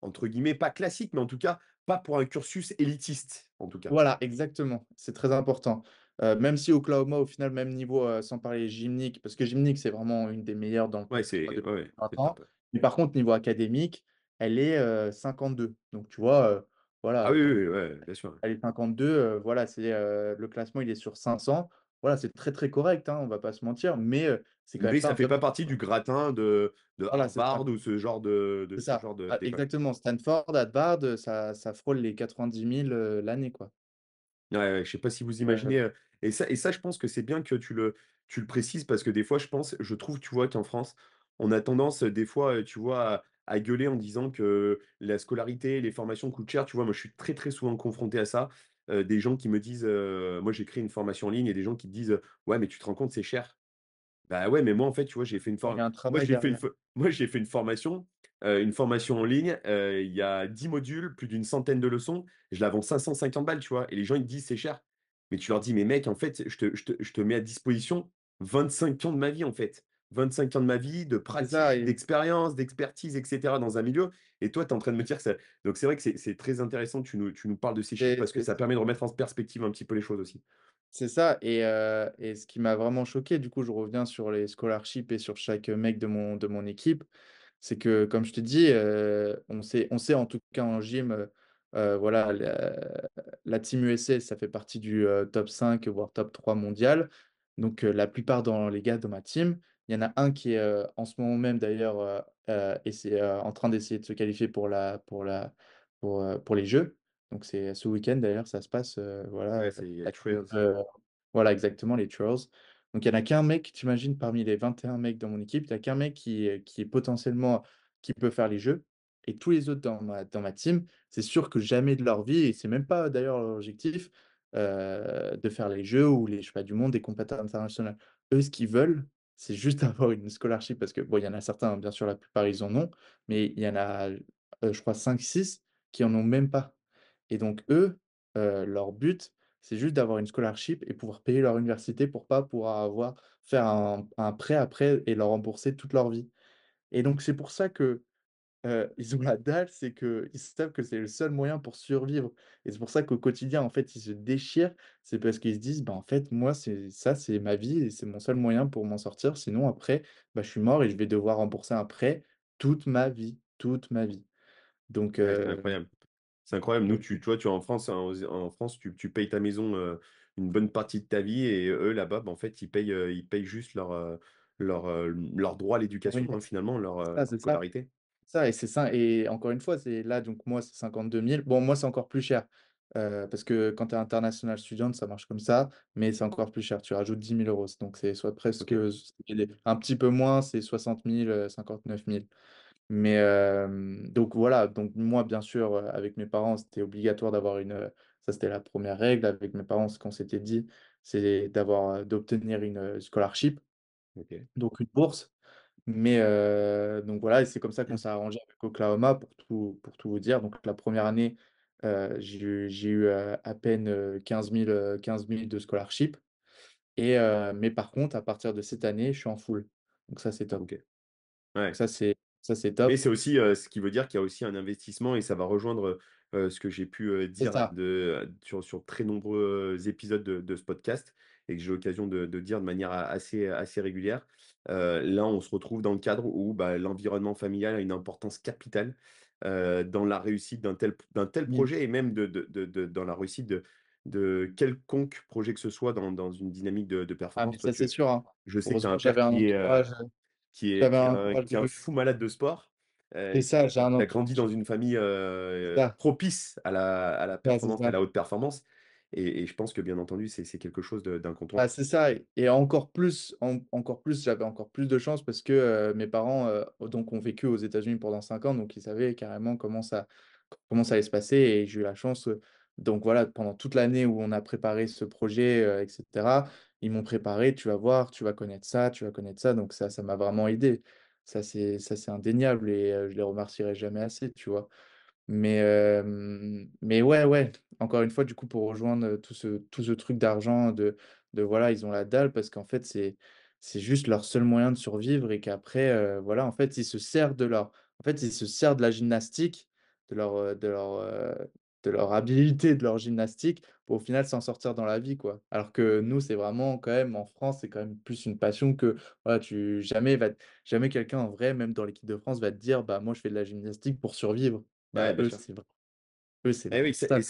entre guillemets, pas classique, mais en tout cas, pas pour un cursus élitiste, en tout cas. Voilà, exactement. C'est très important. Même si Oklahoma, au final, même niveau, sans parler gymnique, parce que gymnique, c'est vraiment une des meilleures dans le Ouais, top 3 depuis c'est 20 le ans. top. Mais par contre, niveau académique, elle est 52. Donc tu vois, Ah voilà, oui, oui, oui, ouais, bien sûr. elle est 52, voilà, le classement, il est sur 500. Voilà, c'est très très correct, hein, on va pas se mentir, mais c'est quand même Mais pas ça fait vraiment. pas partie du gratin de Voilà, c'est ça. Harvard ou C'est ce ça. genre Ah, d'école. exactement. Stanford, Harvard, ça frôle les 90 000 l'année, quoi. Ouais, ouais, je sais pas si vous Euh, imaginez. Et ça, je pense que c'est bien que tu le précises parce que des fois, je trouve, tu vois, qu'en France, on a tendance, des fois, tu vois, à gueuler en disant que la scolarité, les formations coûtent cher. Tu vois, moi, je suis très, très souvent confronté à ça. Des gens qui me disent, moi, j'ai créé une formation en ligne et des gens qui te disent, ouais, mais tu te rends compte, c'est cher. Bah ouais, mais moi, en fait, tu vois, il y a un travail derrière. moi, j'ai fait une formation en ligne. Il y a 10 modules, plus d'une centaine de leçons. Je la vends 550 balles, tu vois. Et les gens, ils te disent, c'est cher. Mais tu leur dis, mais mec, en fait, je te mets à disposition 25 ans de ma vie, en fait. 25 ans de ma vie, de C'est ça. pratique, d'expérience, d'expertise, etc., dans un milieu. Et toi, tu es en train de me dire que ça. Donc, c'est vrai que c'est très intéressant que tu nous parles de ces chiffres C'est parce que ça permet de remettre en perspective un petit peu les choses aussi. c'est ça. Et ce qui m'a vraiment choqué, du coup, je reviens sur les scholarships et sur chaque mec de mon équipe, c'est que, comme je te dis, on sait en tout cas en gym, voilà, la Team USA, ça fait partie du top 5 voire top 3 mondial. Donc, la plupart dans les gars de ma team, il y en a un qui est en ce moment même d'ailleurs, et c'est en train d'essayer de se qualifier pour les Jeux. Donc, c'est ce week-end d'ailleurs, ça se passe. Ouais, Voilà, c'est la Trails. voilà, exactement, les Trolls. Donc, il n'y en a qu'un mec, t'imagines, parmi les 21 mecs dans mon équipe, il n'y a qu'un mec qui est potentiellement, qui peut faire les jeux. Et tous les autres dans ma team, c'est sûr que jamais de leur vie, et c'est même pas d'ailleurs leur objectif, de faire les jeux ou les championnats du monde, des compétitions internationales. Eux, ce qu'ils veulent, c'est juste avoir une scholarship parce que bon, il y en a certains, bien sûr, la plupart, ils en ont, mais il y en a, je crois 5, 6 qui en ont même pas et donc eux, leur but, c'est juste d'avoir une scholarship et pouvoir payer leur université pour pas pouvoir faire un prêt après et le rembourser toute leur vie et donc c'est pour ça que ils ont la dalle, c'est qu'ils savent que c'est le seul moyen pour survivre et c'est pour ça qu'au quotidien, en fait, ils se déchirent. C'est parce qu'ils se disent: «Bah, en fait, moi, c'est ma vie et c'est mon seul moyen pour m'en sortir. Sinon après, bah, je suis mort et je vais devoir rembourser un prêt toute ma vie». Donc Ouais, c'est incroyable. C'est incroyable. Nous, donc tu vois, tu es en France, hein, en France, tu payes ta maison une bonne partie de ta vie et eux, là-bas, bah, en fait, ils payent juste leur droit à oui, l'éducation, hein, finalement, leur c'est ça. scolarité. Ça et c'est ça et encore une fois, c'est là donc moi c'est 52 000. Bon moi c'est encore plus cher, parce que quand tu es international student ça marche comme ça, mais c'est encore plus cher. Tu rajoutes 10 000 €, donc c'est soit presque, Ok, un petit peu moins, c'est 60 000, 59 000. Mais donc voilà, donc moi bien sûr, avec mes parents, c'était obligatoire d'avoir ça c'était la première règle avec mes parents, ce qu'on s'était dit, c'est d'obtenir une, scholarship, ok. donc une bourse. Mais donc voilà et c'est comme ça qu'on Mm. s'est arrangé avec Oklahoma pour tout vous dire. Donc la première année, j'ai eu, à peine, 15 000 de scholarship mais par contre à partir de cette année, je suis en full. Donc ça, c'est top. Ok. Donc Ouais. ça c'est Mais top. c'est aussi ce qui veut dire qu'il y a aussi un investissement et ça va rejoindre ce que j'ai pu C'est dire ça. sur très nombreux épisodes de ce podcast et que j'ai l'occasion de dire de manière assez régulière. Là, on se retrouve dans le cadre où bah, l'environnement familial a une importance capitale dans la réussite d'un tel Mmh. projet et même dans la réussite de quelconque projet que ce soit dans une dynamique de Ah performance. mais Toi, ça, c'est sûr, hein. je sais que tu as Heureusement, un père j'avais un entourage qui est un de fou malade de sport, c'est ça, j'ai un tu as grandi dans entourage une famille, c'est ça, propice à la c'est performance et à ça. la haute performance et je pense que bien entendu, c'est quelque chose Ah, d'incontournable. c'est ça et encore plus, j'avais encore plus de chance parce que, mes parents, donc ont vécu aux États-Unis pendant 5 ans, donc ils savaient carrément comment ça allait se passer et j'ai eu la chance, donc voilà, pendant toute l'année où on a préparé ce projet, et cetera, ils m'ont préparé: «Tu vas voir, tu vas connaître ça, tu vas connaître ça», donc ça m'a vraiment aidé. Ça c'est indéniable et je les remercierai jamais assez, tu vois? Mais ouais, ouais, encore une fois, du coup, pour rejoindre, tout ce truc d'argent, de voilà, ils ont la dalle parce qu'en fait, c'est juste leur seul moyen de survivre et qu'après, voilà, ils se servent de la gymnastique, de leur habilité, de leur gymnastique pour au final s'en sortir dans la vie, quoi. Alors que nous, c'est vraiment quand même en France, c'est quand même plus une passion que voilà, jamais quelqu'un en vrai, même dans l'équipe de France, va te dire: «Bah, moi, je fais de la gymnastique pour survivre». Ouais, Bah, bien sûr. eux, c'est Eh leur oui, stade.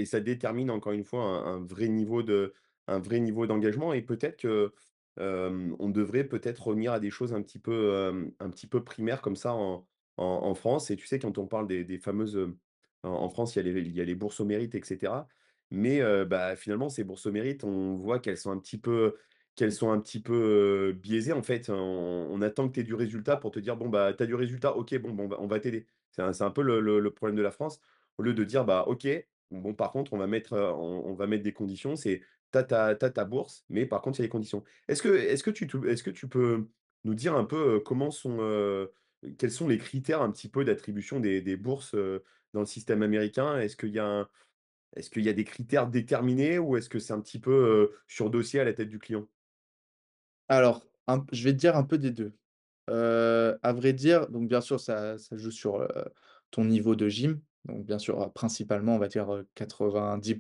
ça détermine encore une fois un vrai niveau d'engagement et peut-être que, on devrait peut-être revenir à des choses un petit peu primaires comme ça en France et tu sais quand on parle des fameuses, en France il y a les bourses au mérite et cetera. Mais, bah, finalement ces bourses au mérite, on voit qu'elles sont un petit peu biaisées en fait. On attend que tu aies du résultat pour te dire: «Bon, bah, tu as du résultat, OK, bon, bah, on va t'aider». C'est un peu le problème de la France. Au lieu de dire: «Bah, OK, bon par contre on va mettre des conditions, c'est tu ta bourse, mais par contre il y a des conditions». Est-ce que tu peux nous dire un peu, quels sont les critères un petit peu d'attribution des bourses, dans le système américain? Est-ce qu'il y a des critères déterminés ou est-ce que c'est un petit peu, sur dossier à la tête du client? Alors, je vais te dire un peu des 2. À vrai dire, donc bien sûr, ça joue sur, ton niveau de gym. Donc bien sûr, principalement, on va dire, 90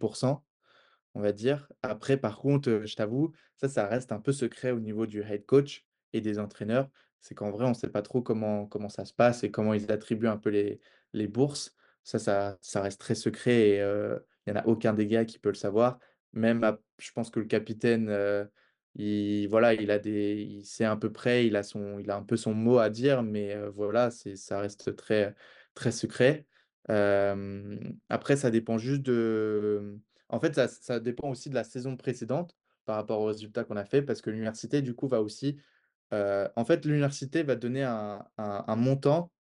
on va dire. Après, par contre, je t'avoue, ça reste un peu secret au niveau du head coach et des entraîneurs. C'est qu'en vrai, on ne sait pas trop comment ça se passe et comment ils attribuent un peu les bourses. Ça reste très secret et il y en a aucun des gars qui peut le savoir. Même je pense que le capitaine, voilà, il sait à peu près, il a un peu son mot à dire, mais voilà, ça reste très, très secret. Après, ça dépend juste en fait, ça dépend aussi de la saison précédente par rapport aux résultats qu'on a fait parce que l'université, du coup, va aussi, en fait, l'université va donner un montant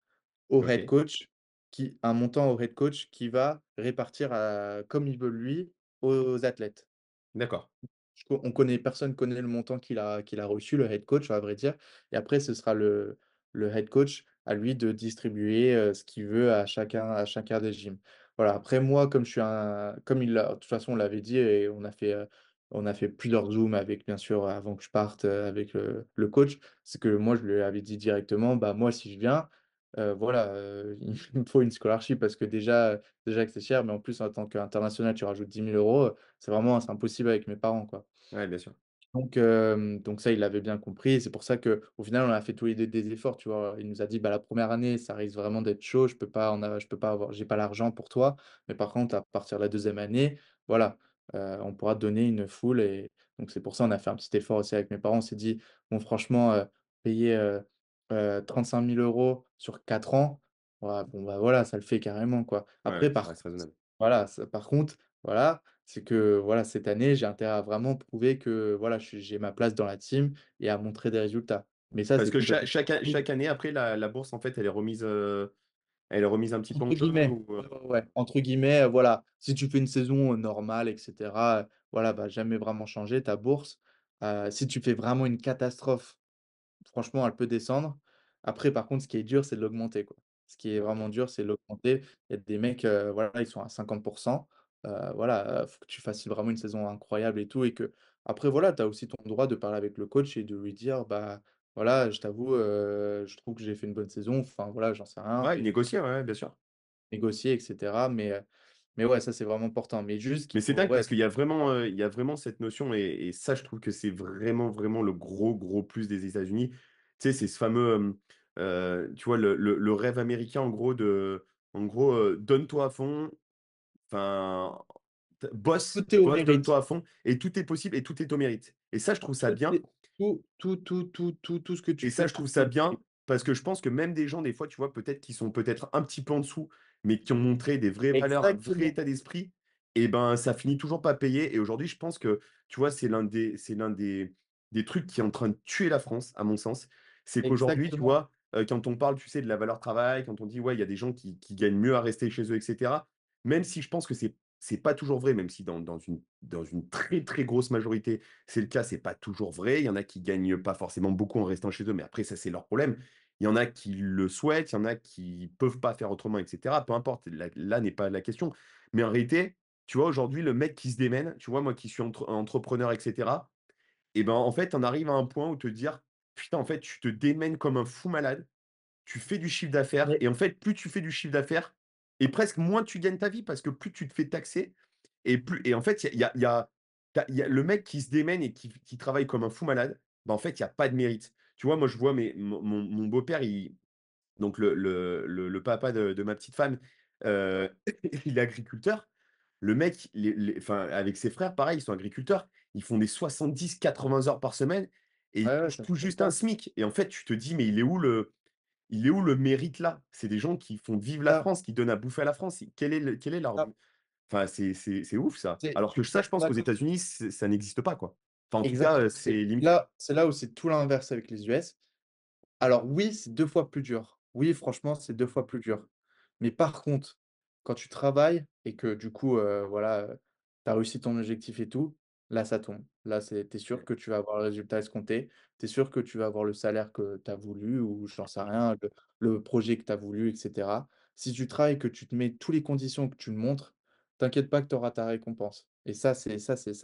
au head OK, coach qui va répartir comme il veut lui aux athlètes. d'accord. on connaît personne connaît le montant qu'il a reçu, le head coach, à vrai dire et après ce sera le head coach, à lui de distribuer, ce qu'il veut à chacun des gyms. Voilà, après moi, comme il l'a de toute façon, on l'avait dit et on a fait plusieurs zooms avec bien sûr, avant que je parte, avec le coach. C'est que moi, je lui avais dit directement: «Bah, moi, si je viens, voilà, il me faut une scholarship parce que déjà que c'est cher, mais en plus en tant qu'international, tu rajoutes 10 000 €, c'est impossible avec mes parents, quoi». Ouais, bien sûr. Donc ça, il l'avait bien compris. C'est pour ça qu'au final, on a fait tous les 2 des efforts, tu vois? Il nous a dit: «Bah, la première année, ça risque vraiment d'être chaud, je peux pas avoir j'ai pas l'argent pour toi, mais par contre, à partir de la deuxième année, voilà, on pourra te donner une full» et donc c'est pour ça, on a fait un petit effort aussi avec mes parents. On s'est dit: «Bon, franchement, payer, 35 000 € sur 4 ans, ouais, bon, bah, voilà, ça le fait carrément, quoi». Ouais, Après, ça par reste raisonnable. voilà, ça par contre, voilà, c'est que, voilà, cette année, j'ai intérêt à vraiment prouver que, voilà, j'ai ma place dans la team et à montrer des résultats. Mais ça, Parce c'est que complètement chaque année après la bourse en fait elle est remise un petit peu en entre jeu guillemets, ou? ouais, ouais, ouais, entre guillemets, voilà, si tu fais une saison, normale et cetera, voilà, va jamais vraiment changer ta bourse. Si tu fais vraiment une catastrophe, franchement, elle peut descendre. Après, par contre, ce qui est dur, c'est de l'augmenter, quoi. Ce qui est vraiment OK. dur, c'est de l'augmenter. Il y a des mecs, voilà, ils sont à 50. Voilà, faut que tu fasses vraiment une saison incroyable et tout et que après voilà, tu as aussi ton droit de parler avec le coach et de lui dire: «Bah, voilà, je t'avoue, je trouve que j'ai fait une bonne saison». Enfin voilà, j'en sais rien, Ouais, négocier, ouais, ouais, bien sûr. négocier et cetera. Mais ouais, ça, c'est vraiment important. Mais juste Mais qu'il c'est faut dingue ouais, parce qu'il y a vraiment cette notion et ça, je trouve que c'est vraiment, vraiment le gros, gros plus des États-Unis. Tu sais, c'est ce fameux, tu vois, le rêve américain, en gros, donne-toi à fond, enfin, bosse, tout est au bosse, mérite. donne-toi à fond et tout est possible et tout est au mérite. Et ça, je trouve ça Tout bien. est tout ce que tu Et ça, fais, je trouve tout ça est bien parce que je pense que même des gens, des fois, tu vois, peut-être qui sont peut-être un petit peu en dessous, mais qui ont montré des vraies valeurs, un vrai exactement, état d'esprit, et ben, ça finit toujours pas payé. Et aujourd'hui, je pense que, tu vois, des trucs qui est en train de tuer la France, à mon sens. C'est qu'aujourd'hui, tu exactement, vois, quand on parle, tu sais, de la valeur travail, quand on dit, ouais, il y a des gens qui gagnent mieux à rester chez eux, etc. Même si je pense que c'est pas toujours vrai, même si dans une très, très grosse majorité, c'est le cas, c'est pas toujours vrai. Il y en a qui gagnent pas forcément beaucoup en restant chez eux, mais après, ça, c'est leur problème. Il y en a qui le souhaitent, il y en a qui peuvent pas faire autrement, etc. Peu importe, là n'est pas la question. Mais en réalité, tu vois, aujourd'hui, le mec qui se démène, tu vois, moi qui suis entrepreneur, etc., et ben, en fait, on arrive à un point où te dire, putain, en fait, tu te démènes comme un fou malade, tu fais du chiffre d'affaires, mais et en fait, plus tu fais du chiffre d'affaires, et presque moins tu gagnes ta vie parce que plus tu te fais taxer, et en fait, il y a le mec qui se démène et qui travaille comme un fou malade, bah, en fait, il y a pas de mérite. Tu vois, moi, je vois mon beau-père, donc le papa de ma petite femme, heu, il est agriculteur. Le mec, enfin, avec ses frères, pareil, ils sont agriculteurs. Ils font des 70-80 heures par semaine et ils ouais, ouais, touchent ça tout m'étonne juste un pas. SMIC. Et en fait, tu te dis: «Mais il est où le mérite là?» C'est des gens qui font vivre la Ça France, qui donnent à bouffer à la France. Quel est leur ça enfin, c'est ouf ça. c'est Alors que je suis ça, je complètement pense qu'aux d'accord. États-Unis, ça n'existe pas, quoi. Enfin, en tout cas, Exactement, c'est limité. c'est là où c'est tout l'inverse avec les US. Alors oui, c'est 2 fois plus dur. Oui, franchement, c'est 2 fois plus dur. Mais par contre, quand tu travailles et que du coup, voilà, tu as réussi ton objectif et tout, là, ça tombe. Là, tu es sûr Ouais. que tu vas avoir le résultat escompté. Tu es sûr que tu vas avoir le salaire que tu as voulu ou j'en sais rien, le projet que tu as voulu et cetera. Si tu travailles, que tu te mets tous les conditions, que tu le montres, t'inquiète pas que tu auras ta récompense. Et ça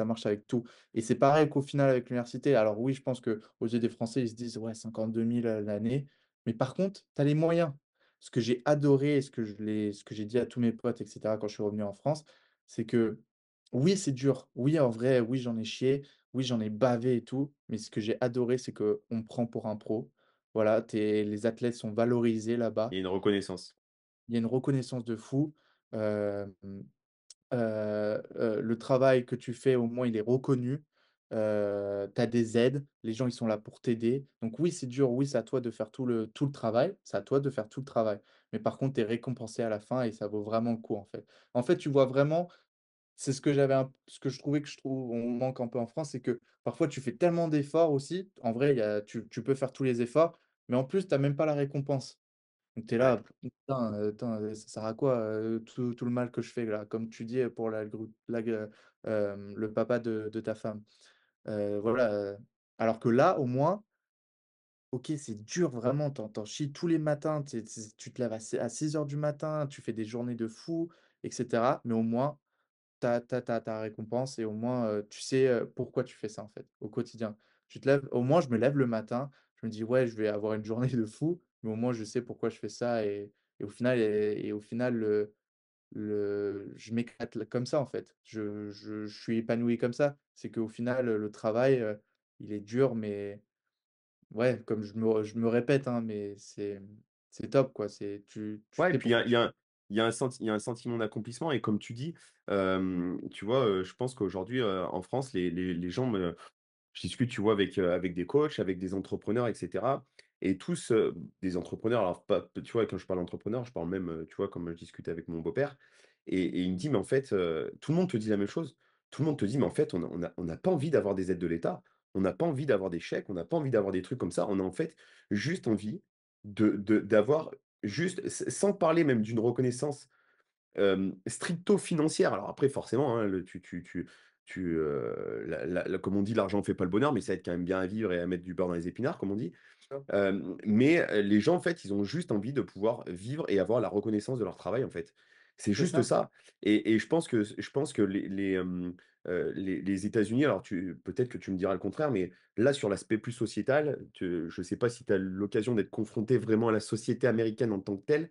marche avec tout. Et c'est pareil qu'au final avec l'université. Alors oui, je pense qu'aux yeux des Français, ils se disent: «Ouais, 52 000 l'année». Mais par contre, tu as les moyens. Ce que j'ai adoré et ce que j'ai dit à tous mes potes et cetera quand je suis revenu en France, c'est que oui, c'est dur. Oui, en vrai, oui, j'en ai chié. Oui, j'en ai bavé et tout. Mais ce que j'ai adoré, c'est qu'on me prend pour un pro. Voilà, les athlètes sont valorisés Il là-bas. y a une reconnaissance. Il y a une reconnaissance de fou. Hem le travail que tu fais, au moins, il est reconnu. Tu as des aides, les gens, ils sont là pour t'aider. Donc oui, c'est dur, oui, c'est à toi de faire tout le travail, c'est à toi de faire tout le travail. Mais par contre, tu es récompensé à la fin et ça vaut vraiment le coup, en fait. En fait, tu vois vraiment c'est ce que je trouve on manque un peu en France, c'est que parfois tu fais tellement d'efforts aussi. En vrai, tu peux faire tous les efforts, mais en plus, tu as même pas la récompense. Donc tu es Ouais. là: «Putain, ça sert à quoi, tout le mal que je fais là?» Comme tu dis, pour le papa de ta femme. voilà, alors que là, au moins, OK, c'est dur vraiment, tu en chies tous les matins, tu te lèves à 6 heures du matin, tu fais des journées de fou et cetera, mais au moins tu as ta récompense et au moins, tu sais, pourquoi tu fais ça, en fait, au quotidien. Tu te lèves au moins je me lève le matin, je me dis: «Ouais, je vais avoir une journée de fou», mais au moins je sais pourquoi je fais ça et au final, je m'éclate comme ça, en fait. Je suis épanoui comme ça. C'est qu'au final, le travail, il est dur, mais ouais, comme je me répète, hein, mais c'est top, quoi. Tu Ouais, et sais puis il y a pourquoi il y tu a un il y a un senti il y a un sentiment d'accomplissement et comme tu dis, tu vois, je pense qu'aujourd'hui, en France, les gens me je discute, tu vois, avec des coachs, avec des entrepreneurs et cetera et tous, des entrepreneurs, alors pas tu vois, quand je parle entrepreneur, je parle même, tu vois, comme je discute avec mon beau-père et il me dit: «Mais en fait, tout le monde te dit la même chose. Tout le monde te dit: "Mais en fait, on n'a pas envie d'avoir des aides de l'État, on n'a pas envie d'avoir des chèques, on n'a pas envie d'avoir des trucs comme ça. On a en fait juste envie d'avoir juste sans parler même d'une reconnaissance stricto financière. Alors après forcément, hein, le comme on dit: «L'argent ne fait pas le bonheur», mais ça aide quand même bien à vivre et à mettre du beurre dans les épinards, comme on dit. ça. Mais les gens, en fait, ils ont juste envie de pouvoir vivre et avoir la reconnaissance de leur travail, en fait. C'est C'est juste ça. ça et je pense que les États-Unis, alors peut-être que tu me diras le contraire, mais là, sur l'aspect plus sociétal, je ne sais pas si tu as l'occasion d'être confronté vraiment à la société américaine en tant que telle,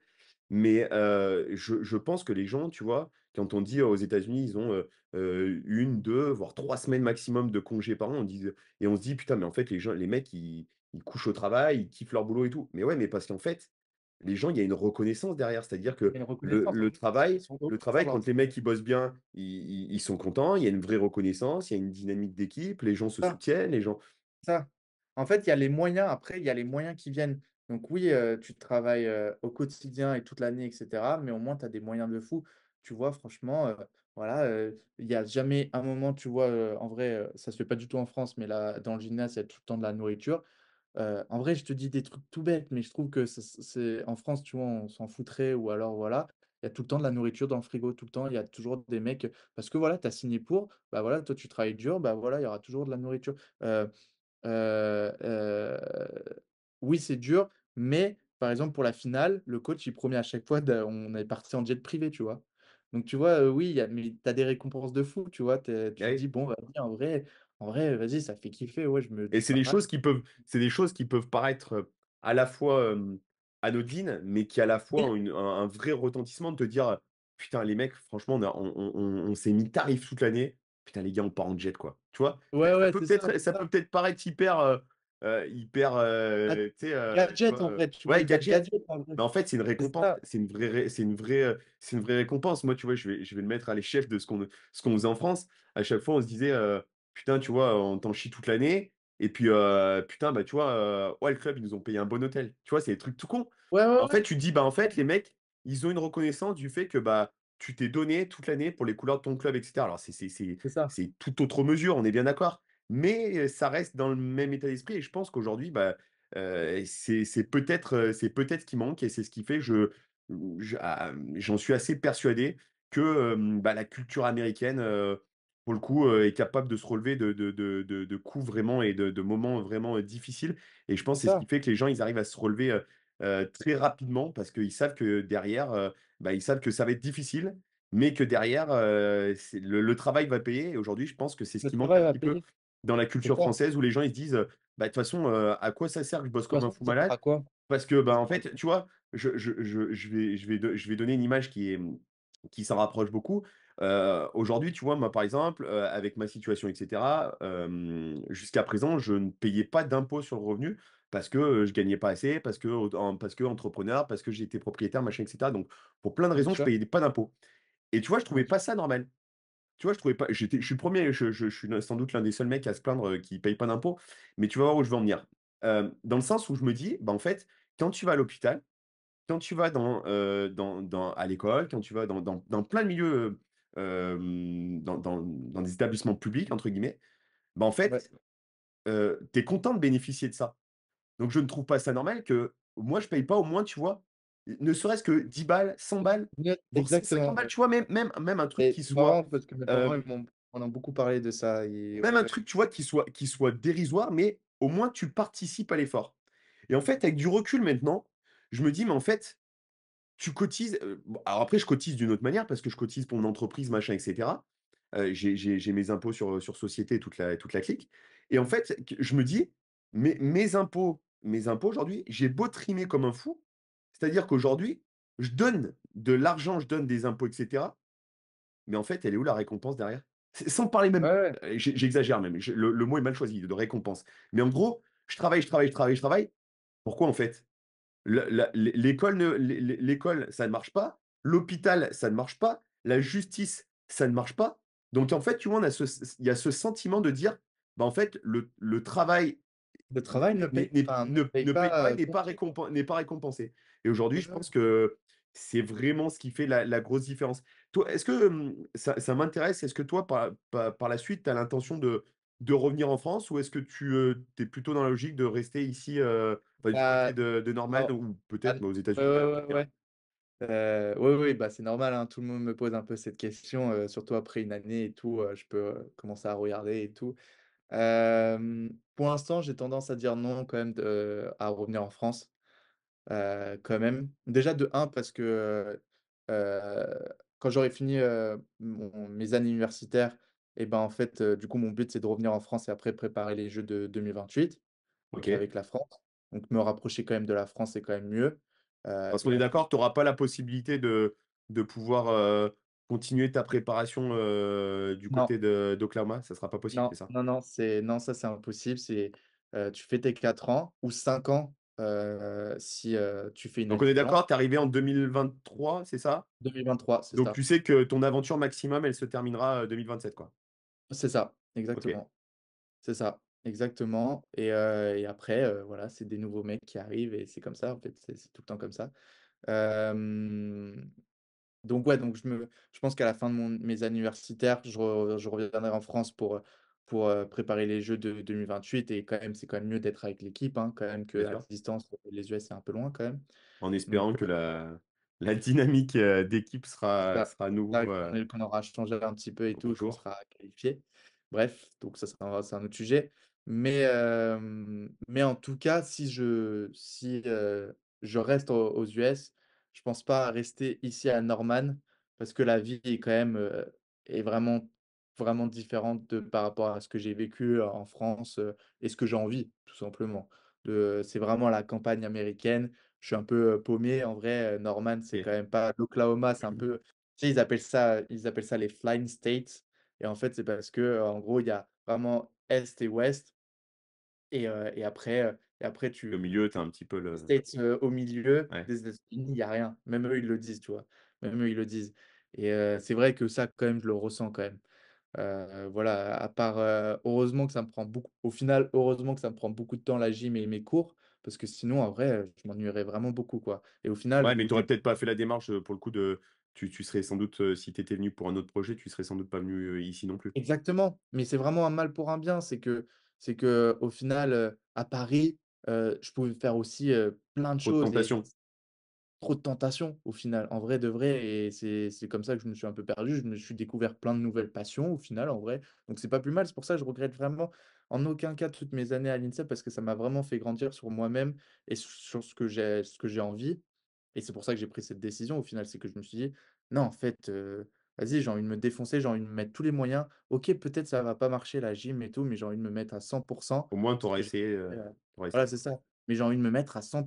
mais je pense que les gens, tu vois, quand on dit aux États-Unis, ils ont, 1, 2, voire 3 semaines maximum de congés par an, on se dit: «Putain, mais en fait, les mecs, ils couchent au travail, ils kiffent leur boulot et tout». Mais ouais, mais parce qu'en fait, les gens, il y a une reconnaissance derrière. C'est-à-dire Il que y a une le reconnaissance, le ils travail sont le reconnaissants travail, de leur quand les travail. mecs, ils bossent bien, ils sont contents, il y a une vraie reconnaissance, il y a une dynamique d'équipe, les gens se Ça. soutiennent, les gens Ça. En fait, il y a les moyens, après, il y a les moyens qui viennent. Donc oui, tu travailles, au quotidien et toute l'année et cetera, mais au moins tu as des moyens de fou. Tu vois, franchement, voilà, il y a jamais un moment, tu vois, en vrai, ça se fait pas du tout en France, mais là, dans le gymnase, il y a tout le temps de la nourriture. En vrai, je te dis des trucs tout bêtes, mais je trouve que c'est en France, tu vois, on s'en foutrait ou alors voilà, il y a tout le temps de la nourriture dans le frigo, tout le temps, il y a toujours des mecs parce que voilà, tu as signé pour, bah, voilà, toi tu travailles dur, bah, voilà, il y aura toujours de la nourriture. Heu Heu heu, oui, c'est dur, mais par exemple, pour la finale, le coach, il promet à chaque fois on est parti en jet privé, tu vois? Donc tu vois, oui, il y a mais tu as des récompenses de fou, tu vois? Tu te dis: «Bon, vas-y, en vrai, vas-y, ça fait kiffer, ouais, et je partage». c'est des choses qui peuvent paraître, à la fois, anodines, mais qui à la fois Oui, ont un vrai retentissement de te dire: «Putain les mecs franchement on s'est mis tarif toute l'année. Putain les gars on part en jet quoi». Tu vois? ouais, Ça ouais, peut c'est peut-être ça ça. peut peut-être paraître hyper, Ga tu sais, tu gadget, vois, en vrai, tu vois? ouais Hyper gadget, gadget, en vrai. mais en fait c'est une C'est récompense, ça. c'est une vraie récompense. Moi tu vois, je vais le mettre à l'échelle de ce qu'on faisait en France. À chaque fois on se disait, «Putain tu vois, on t'en chie toute l'année». Et puis, putain, bah, tu vois, ouais, le club, ils nous ont payé un bon hôtel. Tu vois, c'est des trucs tout cons. Ouais, ouais, En ouais. fait, tu te dis, bah, en fait, les mecs, ils ont une reconnaissance du fait que, bah, tu t'es donné toute l'année pour les couleurs de ton club et cetera. Alors C'est ça. c'est toute autre mesure, on est bien d'accord. Mais, ça reste dans le même état d'esprit et je pense qu'aujourd'hui, bah, c'est peut-être ce qui manque et c'est ce qui fait j'en suis assez persuadé que, bah, la culture américaine, pour le coup, est capable de se relever de coups vraiment et de moments vraiment, difficiles et je pense C'est que c'est ce qui ça. fait que les gens, ils arrivent à se relever, très rapidement parce qu'ils savent que derrière, bah, ils savent que ça va être difficile, mais que derrière, c'est le travail va payer et aujourd'hui, je pense que c'est ce Le qui manque un travail va petit peu payer. dans la C'est culture ça. française où les gens, ils se disent, «Bah, de toute façon, à quoi ça sert que je bosse De toute comme un façon, fou ça sert malade?» à quoi? Parce que, Ça bah, en sert à fait, quoi? tu vois, je vais donner une image qui s'en rapproche beaucoup. Aujourd'hui, tu vois, moi, par exemple, avec ma situation et cetera, jusqu'à présent, je ne payais pas d'impôt sur le revenu parce que, je gagnais pas assez, parce que entrepreneur, parce que j'étais propriétaire, machin et cetera. Donc pour plein de Bien raisons, je sûr, payais pas d'impôts et tu vois, je trouvais bien pas sûr. ça normal. Tu vois, je trouvais pas je suis le 1er, je suis sans doute l'un des seuls mecs à se plaindre, qui paye pas d'impôts, mais tu vas voir où je veux en venir. Dans le sens où je me dis: «Bah, en fait, quand tu vas à l'hôpital, quand tu vas à l'école, quand tu vas dans plein de milieux, dans des établissements «publics» entre guillemets, bah, en Ouais. fait, tu es content de bénéficier de ça. Donc je ne trouve pas ça normal que moi je paye pas au moins, tu vois, ne serait-ce que 10 balles, 100 balles, Net voire 150 exactement, balles, ouais. tu vois? Même un truc Et qui c'est soit, marrant parce que mes parents, heu On a beaucoup parlé de ça et Même ouais, un ouais. truc, tu vois, qui soit dérisoire, mais au moins tu participes à l'effort. Et en fait, avec du recul maintenant, je me dis: «Mais en fait, tu cotises», bon, alors après je cotise d'une autre manière parce que je cotise pour mon entreprise, machin et cetera. J'ai mes impôts sur société, toute la clique et en fait, je me dis: «Mes impôts aujourd'hui, j'ai beau trimer comme un fou, c'est-à-dire qu'aujourd'hui, je donne de l'argent, je donne des impôts et cetera, mais en fait, elle est où la récompense derrière?» Sans parler même, Ouais, ouais. j'exagère même, le mot est mal choisi, de récompense. Mais en gros, je travaille, je travaille, je travaille, je travaille. Pourquoi en fait? L'école l'école, ça ne marche pas, l'hôpital, ça ne marche pas, la justice, ça ne marche pas. Donc en fait, tu vois, il y a ce sentiment de dire: «Bah, en fait, le travail Le travail ne paye enfin, ne paye ne paye pas pas, et complet, quoi. n'est pas récompensé». Et aujourd'hui, Ouais, je ouais. pense que c'est vraiment ce qui fait la grosse différence. Toi, est-ce que, ça m'intéresse, est-ce que toi, par la suite, tu as l'intention de revenir en France ou est-ce que tu es plutôt dans la logique de rester ici, enfin, du côté Bah, de Norman alors, ou ah, peut-être, bah, aux ouais, États-Unis à ouais, ouais, l'avenir? ouais. Oui, oui, bah, c'est normal, hein, tout le monde me pose un peu cette question, surtout après une année et tout, je peux, commencer à regarder et tout. Pour l'instant, j'ai tendance à dire non quand même à revenir en France, quand même. Déjà de un parce que, quand j'aurai fini, mes années universitaires et ben, en fait, du coup, mon but, c'est de revenir en France et après préparer les Jeux de 2028, donc OK. avec la France. Donc me rapprocher quand même de la France, c'est quand même mieux, Parce qu'on et est en plus d'accord, tu auras pas la possibilité de pouvoir, continuer ta préparation, du non. côté d'Oklahoma? Ça sera pas possible, Non, c'est ça? non, non, non, ça, c'est impossible. Tu fais tes 4 ans ou 5 ans, si, tu fais une Donc on est alternance. d'accord, tu es arrivé en 2023, c'est ça? 2023, c'est Donc ça. tu sais que ton aventure maximum, elle se terminera, 2027, quoi? C'est ça, OK. exactement. C'est ça, exactement et après, voilà, c'est des nouveaux mecs qui arrivent et c'est comme ça, en fait, c'est tout le temps comme ça. Hem, donc ouais, donc je pense qu'à la fin de mes années universitaires, je reviendrai en France pour, préparer les Jeux de 2028 et quand même, c'est quand même mieux d'être avec l'équipe, hein, quand même Bien qu'à sûr. distance, les US, c'est un peu loin quand même. En Donc espérant que la dynamique, d'équipe c'est ça. sera à Là, nouveau, qu'on aura changé un petit peu et au tout beau et qu'on jour. sera qualifié. Bref, donc ça sera c'est un autre sujet. Mais en tout cas, si, je reste aux US, je pense pas à rester ici à Norman parce que la vie est quand même, est vraiment vraiment différente de par rapport à ce que j'ai vécu en France, et ce que j'ai envie, tout simplement. C'est vraiment la campagne américaine. Je suis un peu, paumé en vrai, Norman, c'est OK. quand même pas l'Oklahoma, c'est un peu tu sais, ils appellent ça les flying states et en fait, c'est parce que, en gros, il y a vraiment est et ouest et après Au tu milieu, tu as un petit peu le states, au milieu ouais. des États-Unis, il y a rien. Même eux, ils le disent, tu vois? Même eux, ils le disent et c'est vrai que ça, quand même, je le ressens quand même. Voilà, à part, heureusement que ça me prend beaucoup au final, heureusement que ça me prend beaucoup de temps la gym et mes cours parce que sinon, en vrai, je m'ennuierais vraiment beaucoup, quoi et au final, Ouais, je mais me tu aurais dis peut-être pas fait la démarche, pour le coup de tu serais sans doute, si tu étais venu pour un autre projet, tu serais sans doute pas venu, ici non plus. exactement, mais c'est vraiment un mal pour un bien. C'est que au final, à Paris, je pouvais faire aussi, plein de Trop de choses et tentation. trop de tentations au final, en vrai de vrai et c'est comme ça que je me suis un peu perdu. Je me suis découvert plein de nouvelles passions au final, en vrai, donc c'est pas plus mal. C'est pour ça que je regrette vraiment en aucun cas toutes mes années à l'INSEP parce que ça m'a vraiment fait grandir sur moi-même et sur ce que j'ai envie et c'est pour ça que j'ai pris cette décision au final. C'est que je me suis dit: «Non, en fait, vas-y, j'ai envie de me défoncer, j'ai envie de me mettre tous les moyens. OK, peut-être ça va pas marcher la gym et tout, mais j'ai envie de me mettre à 100 Au moins tu parce auras que j'ai essayé, heu, tu auras voilà, essayé. c'est ça. Mais j'ai envie de me mettre à 100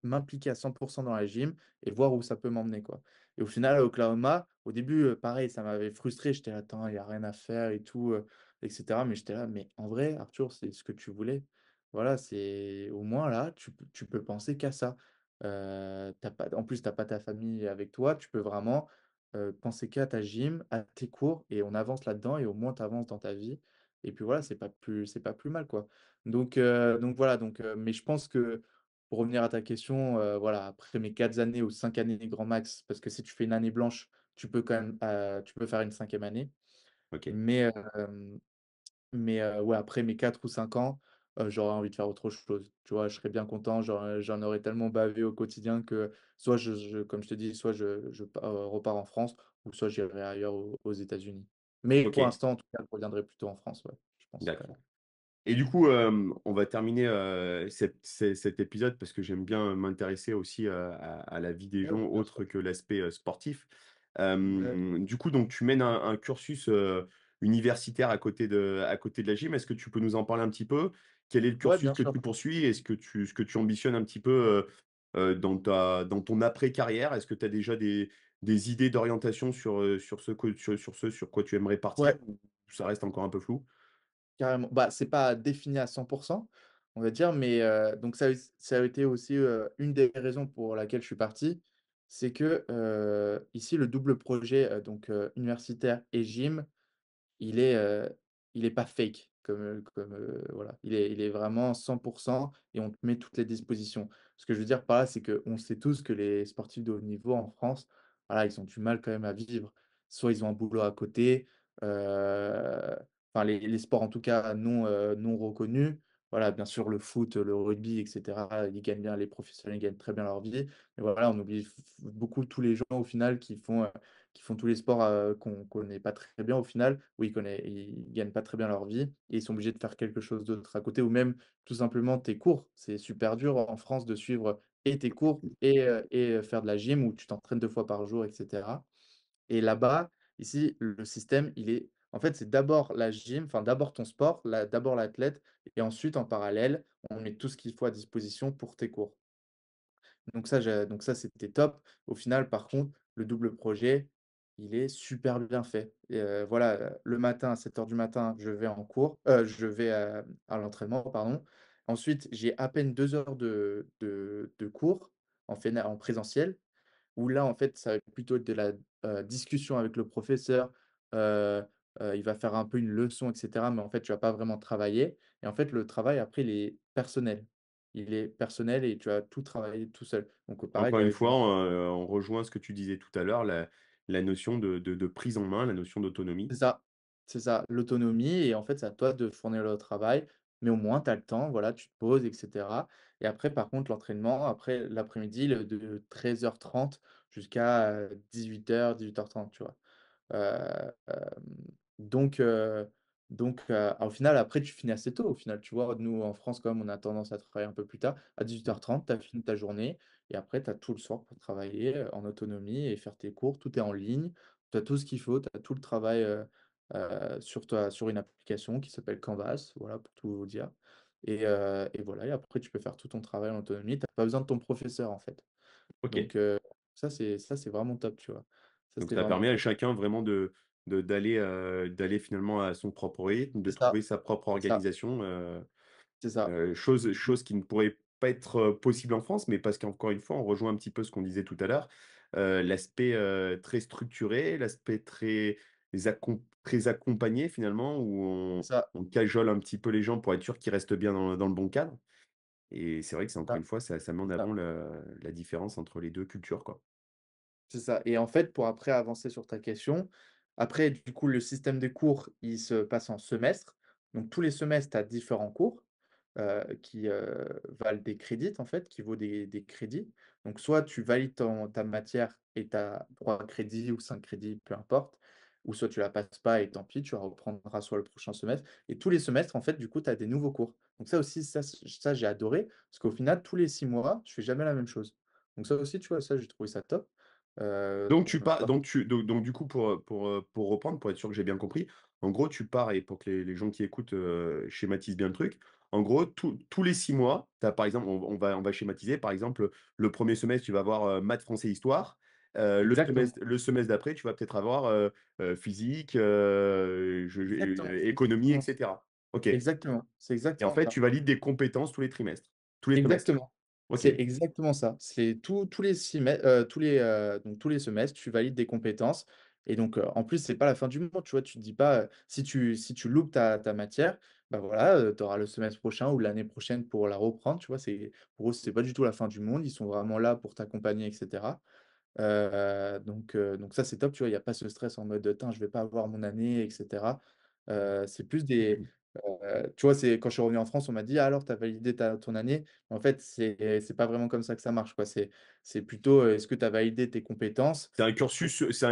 m'impliquer à 100 dans la gym et voir où ça peut m'emmener, quoi. Et au final, à Oklahoma, au début, pareil, ça m'avait frustré. J'étais là: «Attends, il y a rien à faire et tout», et cetera. Mais j'étais là: «Mais en vrai, Arthur, c'est ce que tu voulais. Voilà, c'est au moins là, tu peux penser qu'à ça». Tu pas en plus, tu as pas ta famille avec toi. Tu peux vraiment, penser qu'à ta gym, à tes cours et on avance là-dedans et au moins tu avances dans ta vie et puis voilà, c'est pas plus mal, quoi. Donc voilà, mais je pense que pour revenir à ta question, voilà, après mes 4 années ou 5 années grand max, parce que si tu fais une année blanche, tu peux quand même, tu peux faire une cinquième année. OK. Mais, ouais, après mes 4 ou 5 ans, j'aurais envie de faire autre chose. Tu vois? Je serais bien content, j'en aurais tellement bavé au quotidien que soit comme je te dis, soit je repars en France ou soit j'irai ailleurs aux États-Unis. Mais Ok, pour l'instant, en tout cas, je reviendrai plutôt en France, ouais, je pense quand même. d'accord. Et du coup, on va terminer cet épisode parce que j'aime bien m'intéresser aussi à la vie des Ouais, gens bien sûr. autre que l'aspect sportif. Ouais, Du coup, donc tu mènes un cursus universitaire à côté de la gym. Est-ce que tu peux nous en parler un petit peu? Quel est le ouais, cursus bien que sûr. tu poursuis? Est-ce que ce que tu ambitionnes un petit peu dans ton après-carrière? Est-ce que tu as déjà des idées d'orientation sur quoi tu aimerais partir Ouais. ou ça reste encore un peu flou? Carrément. Bah, c'est pas défini à 100, on va dire, mais donc ça a été aussi, une des raisons pour laquelle je suis parti. C'est que, ici, le double projet, donc universitaire et gym, il est, heu, il est pas fake voilà. Il est vraiment 100 et on te met toutes les dispositions. Ce que je veux dire par là, c'est qu'on sait tous que les sportifs de haut niveau en France, voilà, ils ont du mal quand même à vivre. Soit ils ont un boulot à côté, enfin les sports en tout cas non reconnus. Voilà, bien sûr le foot, le rugby et cetera, ils gagnent bien les professionnels, ils gagnent très bien leur vie. Mais voilà, on oublie beaucoup tous les gens au final qui font tous les sports, qu'on connaît pas très bien au final, où ils gagnent pas très bien leur vie et ils sont obligés de faire quelque chose d'autre à côté ou même tout simplement tes cours. C'est super dur en France de suivre et tes cours et faire de la gym où tu t'entraînes 2 fois par jour et cetera et là-bas, ici, le système, il est en fait, c'est d'abord la gym, enfin d'abord ton sport, d'abord l'athlète et ensuite en parallèle, on met tout ce qu'il faut à disposition pour tes cours. Donc ça, c'était top. Au final, par contre, le double projet, il est super bien fait et voilà, le matin, à 7 heures du matin, je vais en cours, je vais, à l'entraînement, pardon. Ensuite, j'ai à peine 2 heures de cours en présentiel où là, en fait, ça va être plutôt de la, discussion avec le professeur, heu il va faire un peu une leçon et cetera, mais en fait, tu vas pas vraiment travailler et en fait, le travail après, il est personnel. Il est personnel et tu vas tout travailler tout seul. Donc pareil, Encore une je fois, on rejoint ce que tu disais tout à l'heure, la notion de prise en main, la notion d'autonomie. c'est ça, l'autonomie et en fait, c'est à toi de fournir le travail, mais au moins tu as le temps, voilà, tu te poses et cetera et après par contre l'entraînement, après l'après-midi, de 13h30 jusqu'à 18h-18h30, tu vois? Donc heu au final, après, tu finis assez tôt, au final, tu vois? Nous, en France, quand même, on a tendance à travailler un peu plus tard. À 18h30, tu as fini ta journée et après, tu as tout le soir pour travailler, en autonomie et faire tes cours. Tout est en ligne. Tu as tout ce qu'il faut. Tu as tout le travail, sur une application qui s'appelle Canvas, voilà, pour tout vous dire et voilà et après, tu peux faire tout ton travail en autonomie. Tu as pas besoin de ton professeur, en fait. OK. Donc ça, c'est vraiment top, tu vois? Ça, Donc c'était ça vraiment permet à top. chacun vraiment d'aller finalement à son propre rythme, de C'est ça, trouver sa propre c'est ça, organisation, c'est ça. chose qui ne pourrait pas être, possible en France, mais parce qu'encore une fois, on rejoint un petit peu ce qu'on disait tout à l'heure, l'aspect, très structuré, l'aspect très accompagné finalement, où C'est ça, on cajole un petit peu les gens pour être sûr qu'ils restent bien dans le bon cadre et c'est vrai que c'est encore ça, une fois, ça met en c'est ça, avant la différence entre les 2 cultures, quoi. c'est ça et en fait, pour après avancer sur ta question, après du coup, le système de cours, il se passe en semestre. Donc tous les semestres, tu as différents cours, qui, valent des crédits en fait, qui vaut des crédits. Donc soit tu valides ta matière et tu as 3 crédits ou 5 crédits, peu importe, ou soit tu la passes pas et tant pis, tu reprendras soit le prochain semestre et tous les semestres, en fait, du coup, tu as des nouveaux cours. Donc ça aussi, ça j'ai adoré parce qu'au final, tous les 6 mois, je fais jamais la même chose. Donc ça aussi, tu vois, ça, j'ai trouvé ça top. Donc je me suis pas Donc du coup, pour reprendre, pour être sûr que j'ai bien compris, en gros, tu pars et pour que les gens qui écoutent, schématisent bien le truc. En gros, tous les 6 mois, tu as par exemple, on va schématiser, par exemple, le premier semestre, tu vas avoir, maths, français, histoire. exactement, Le semestre d'après, tu vas peut-être avoir, physique, exactement, c'est économie et exactement ça. cetera. OK Exactement, c'est et en exactement fait, ça. tu valides des compétences tous les trimestres, tous les semestres? Exactement. OK. C'est exactement ça. C'est tous les semestres, tu valides des compétences et donc en plus, c'est pas la fin du monde, tu vois? Tu te dis pas, si tu loupes ta matière, bah, voilà, tu auras le semestre prochain ou l'année prochaine pour la reprendre, tu vois? Pour eux, c'est pas du tout la fin du monde. Ils sont vraiment là pour t'accompagner et cetera. Donc ça, c'est top, tu vois? Il y a pas ce stress en mode: «Tain, je vais pas avoir mon année» et cetera. C'est plus Tu vois, c'est quand je suis revenu en France, on m'a dit: «Ah alors, tu as validé ton année?» En fait, c'est pas vraiment comme ça que ça marche, quoi. C'est plutôt, est-ce que tu as validé tes compétences? C'est un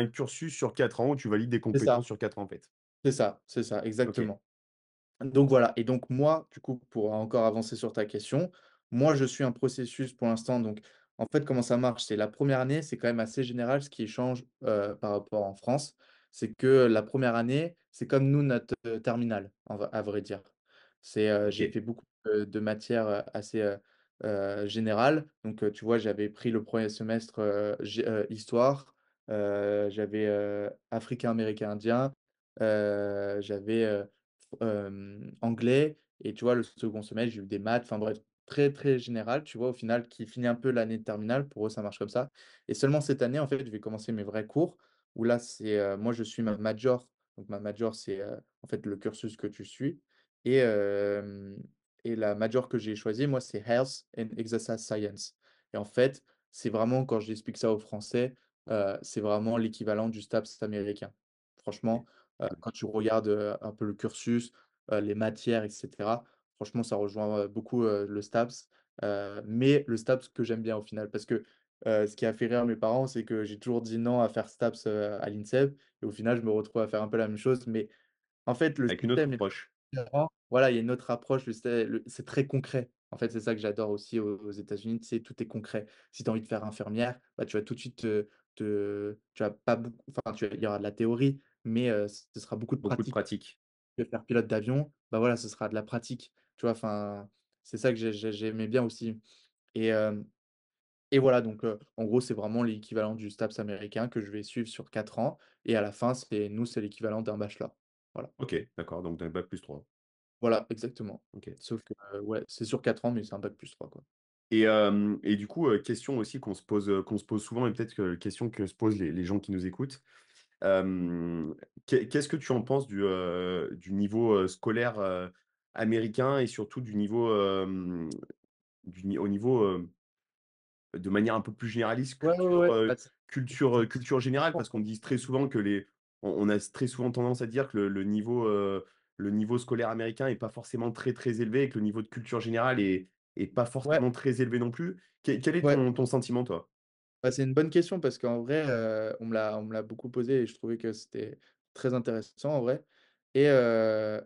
cursus sur 4 ans où tu valides des C'est ça, compétences sur 4 ans, en fait. c'est ça, OK. exactement. Donc voilà, et donc moi, du coup, pour encore avancer sur ta question, moi, je suis un processus pour l'instant. Donc en fait, comment ça marche? C'est la première année, c'est quand même assez général ce qui change, par rapport en France. C'est que la première année, c'est comme nous, notre, terminale, à vrai dire. J'ai OK. fait beaucoup, de matières, assez, générales. Donc, tu vois, j'avais pris le premier semestre, histoire, j'avais, africain, américain, indien, j'avais, anglais, et tu vois, le second semestre, j'ai eu des maths, enfin bref, très, très général, tu vois, au final, qui finit un peu l'année de terminale. Pour eux, ça marche comme ça. Et seulement cette année, en fait, je vais commencer mes vrais cours où là, moi, je suis ma major. Donc ma major, c'est, en fait, le cursus que tu suis, et hem et la major que j'ai choisie, moi, c'est Health and Exercise Science. Et en fait, c'est vraiment, quand j'explique ça aux Français, c'est vraiment l'équivalent du STAPS américain. Franchement, quand tu regardes, un peu le cursus, les matières, et cetera, franchement, ça rejoint, beaucoup, le STAPS, mais le STAPS que j'aime bien au final. Parce que, ce qui a fait rire mes parents, c'est que j'ai toujours dit non à faire STAPS, à l'INSEP, et au final, je me retrouve à faire un peu la même chose. Mais en fait, le Avec une autre système est approche. différent. Voilà, il y a une autre approche, c'est très concret. En fait, c'est ça que j'adore aussi aux États-Unis, tu sais, tout est concret. Si tu as envie de faire infirmière, bah, tu vas tout de suite tu vas pas beaucoup, enfin, il y aura de la théorie, mais ce sera beaucoup de Beaucoup de pratique. pratique. Tu veux faire pilote d'avion, bah, voilà, ce sera de la pratique, tu vois? Enfin, c'est ça que j'aimais bien aussi. Et hem et voilà, donc en gros, c'est vraiment l'équivalent du STAPS américain que je vais suivre sur 4 ans, et à la fin, c'est l'équivalent d'un bachelor. Voilà. OK, d'accord, donc d'un bac+3. Voilà, exactement. OK. Sauf que, ouais, c'est sur 4 ans, mais c'est un bac+3, quoi. Et du coup, question aussi qu'on se pose souvent, et peut-être que question que se posent les gens qui nous écoutent. Qu'est-ce que tu en penses du niveau, scolaire, américain, et surtout du niveau, au niveau, de manière un peu plus généraliste, Ouais, ouais, ouais, bah, culture générale? Parce qu'on dit très souvent que on a très souvent tendance à dire que le niveau scolaire américain est pas forcément très, très élevé, et que le niveau de culture générale est pas ouais, forcément très élevé non plus. Quel est ouais. ton sentiment, toi? Bah, c'est une bonne question parce qu'en vrai, on me l'a beaucoup posé et je trouvais que c'était très intéressant en vrai. Et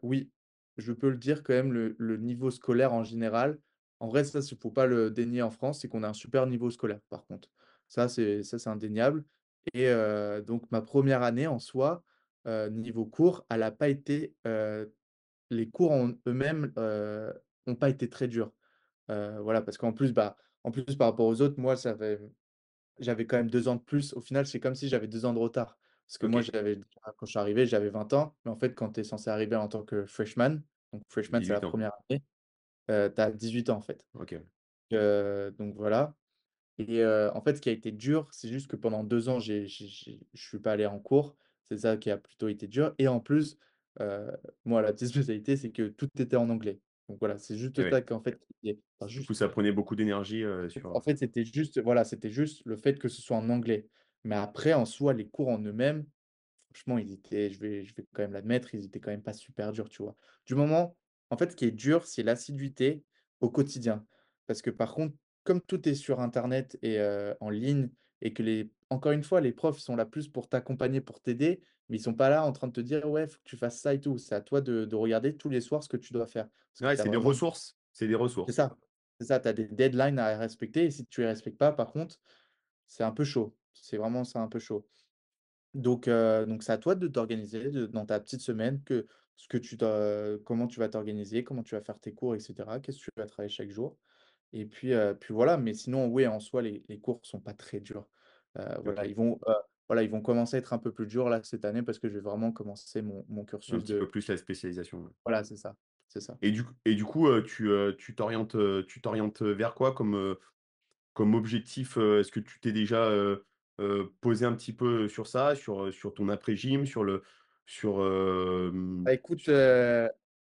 oui, je peux le dire quand même, le niveau scolaire en général, en vrai, ça, faut pas le dénier en France, c'est qu'on a un super niveau scolaire par contre. Ça c'est indéniable. Et donc ma première année en soi, niveau cours, elle a pas été, les cours en eux-mêmes, ont pas été très durs. Voilà, parce qu'en plus, bah, en plus par rapport aux autres, moi j'avais quand même 2 ans de plus. Au final, c'est comme si j'avais 2 ans de retard. Parce que moi, OK, quand je suis arrivé, j'avais 20 ans, mais en fait, quand tu es censé arriver en tant que freshman, donc freshman, c'est la 18 ans. première année, tu as 18 ans, en fait. OK. Donc voilà. Et en fait, ce qui a été dur, c'est juste que pendant 2 ans, je suis pas allé en cours. C'est ça qui a plutôt été dur, et en plus, heu, moi, la petite spécialité, c'est que tout était en anglais. Donc voilà, c'est Et juste ça ouais. qu'en fait, qui est enfin Du coup, juste. ça prenait beaucoup d'énergie, En sur, fait, c'était juste, voilà, c'était juste le fait que ce soit en anglais. Mais après, en soi, les cours en eux-mêmes, franchement, je vais quand même l'admettre, ils étaient quand même pas super durs, tu vois? Du moment En fait, ce qui est dur, c'est l'assiduité au quotidien. Parce que par contre, comme tout est sur internet et en ligne, et que encore une fois, les profs sont là plus pour t'accompagner, pour t'aider, mais ils sont pas là en train de te dire: «Ouais, faut que tu fasses ça et tout». C'est à toi de regarder tous les soirs ce que tu dois faire. Parce que ouais, tu as vraiment c'est des c'est ressources. ça, c'est ça, tu as des deadlines à respecter, et si tu les respectes pas, par contre, c'est un peu chaud. C'est vraiment ça, un peu chaud. Donc c'est à toi de t'organiser dans ta petite semaine, comment tu vas t'organiser, comment tu vas faire tes cours, et cetera. Qu'est-ce que tu vas travailler chaque jour, et puis voilà. Mais sinon, oui, en soi, les cours sont pas très durs. Voilà, OK. ils vont commencer à être un peu plus durs là cette année parce que je vais vraiment commencer mon Un cursus petit peu de plus la spécialisation, ouais. voilà, c'est ça, c'est ça. Du coup, tu t'orientes vers quoi comme objectif? Est-ce que tu t'es déjà, posé un petit peu sur ça, sur ton après-gym, Bah, écoute, sur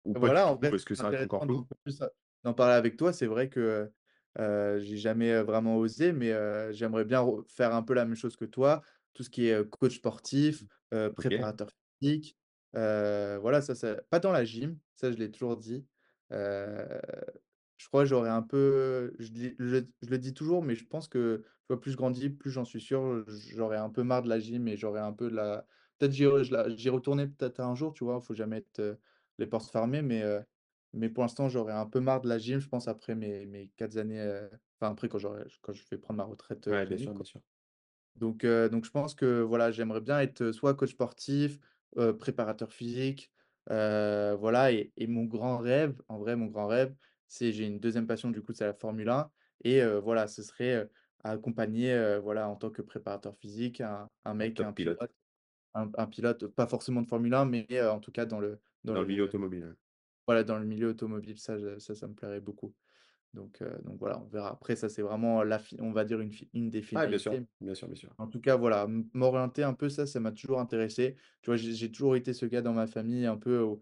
ou pas du voilà, en tout? vrai, Est-ce que c'est ça reste encore intéressant d'un flou? peu plus, d'en parler avec toi. C'est vrai que, j'ai jamais, vraiment osé, mais j'aimerais bien faire un peu la même chose que toi. Tout ce qui est, coach sportif, OK. préparateur physique. Voilà, ça pas dans la gym, ça je l'ai toujours dit. Heu, je crois que j'aurais un peu je le dis toujours, mais je pense que, tu vois, plus je grandis, plus j'en suis sûr, j'aurais un peu marre de la gym et j'aurais un peu de la peut-être j'y retournerai peut-être un jour, tu vois? Faut jamais être, les portes fermées, mais pour l'instant, j'aurais un peu marre de la gym, je pense après mes 4 années, enfin après quand je vais prendre ma retraite, Ouais, bien sûr, clinique, bien quoi. sûr. Donc je pense que voilà, j'aimerais bien être, soit coach sportif, préparateur physique, voilà et mon grand rêve, en vrai, mon grand rêve, c'est j'ai une deuxième passion du coup, c'est la Formule 1 et voilà, ce serait, accompagner, voilà, en tant que préparateur physique, un Un mec, top un pilote pilote, un pilote, pas forcément de Formule 1, mais en tout cas dans dans le milieu le automobile, ouais. voilà, dans le milieu automobile, ça me plairait beaucoup. Donc voilà, on verra. Après ça, c'est vraiment la fi on va dire une des Ouais, bien sûr, finalités. bien sûr, bien sûr. En tout cas, voilà, m'orienter un peu, ça m'a toujours intéressé. Tu vois, j'ai toujours été ce gars dans ma famille un peu où,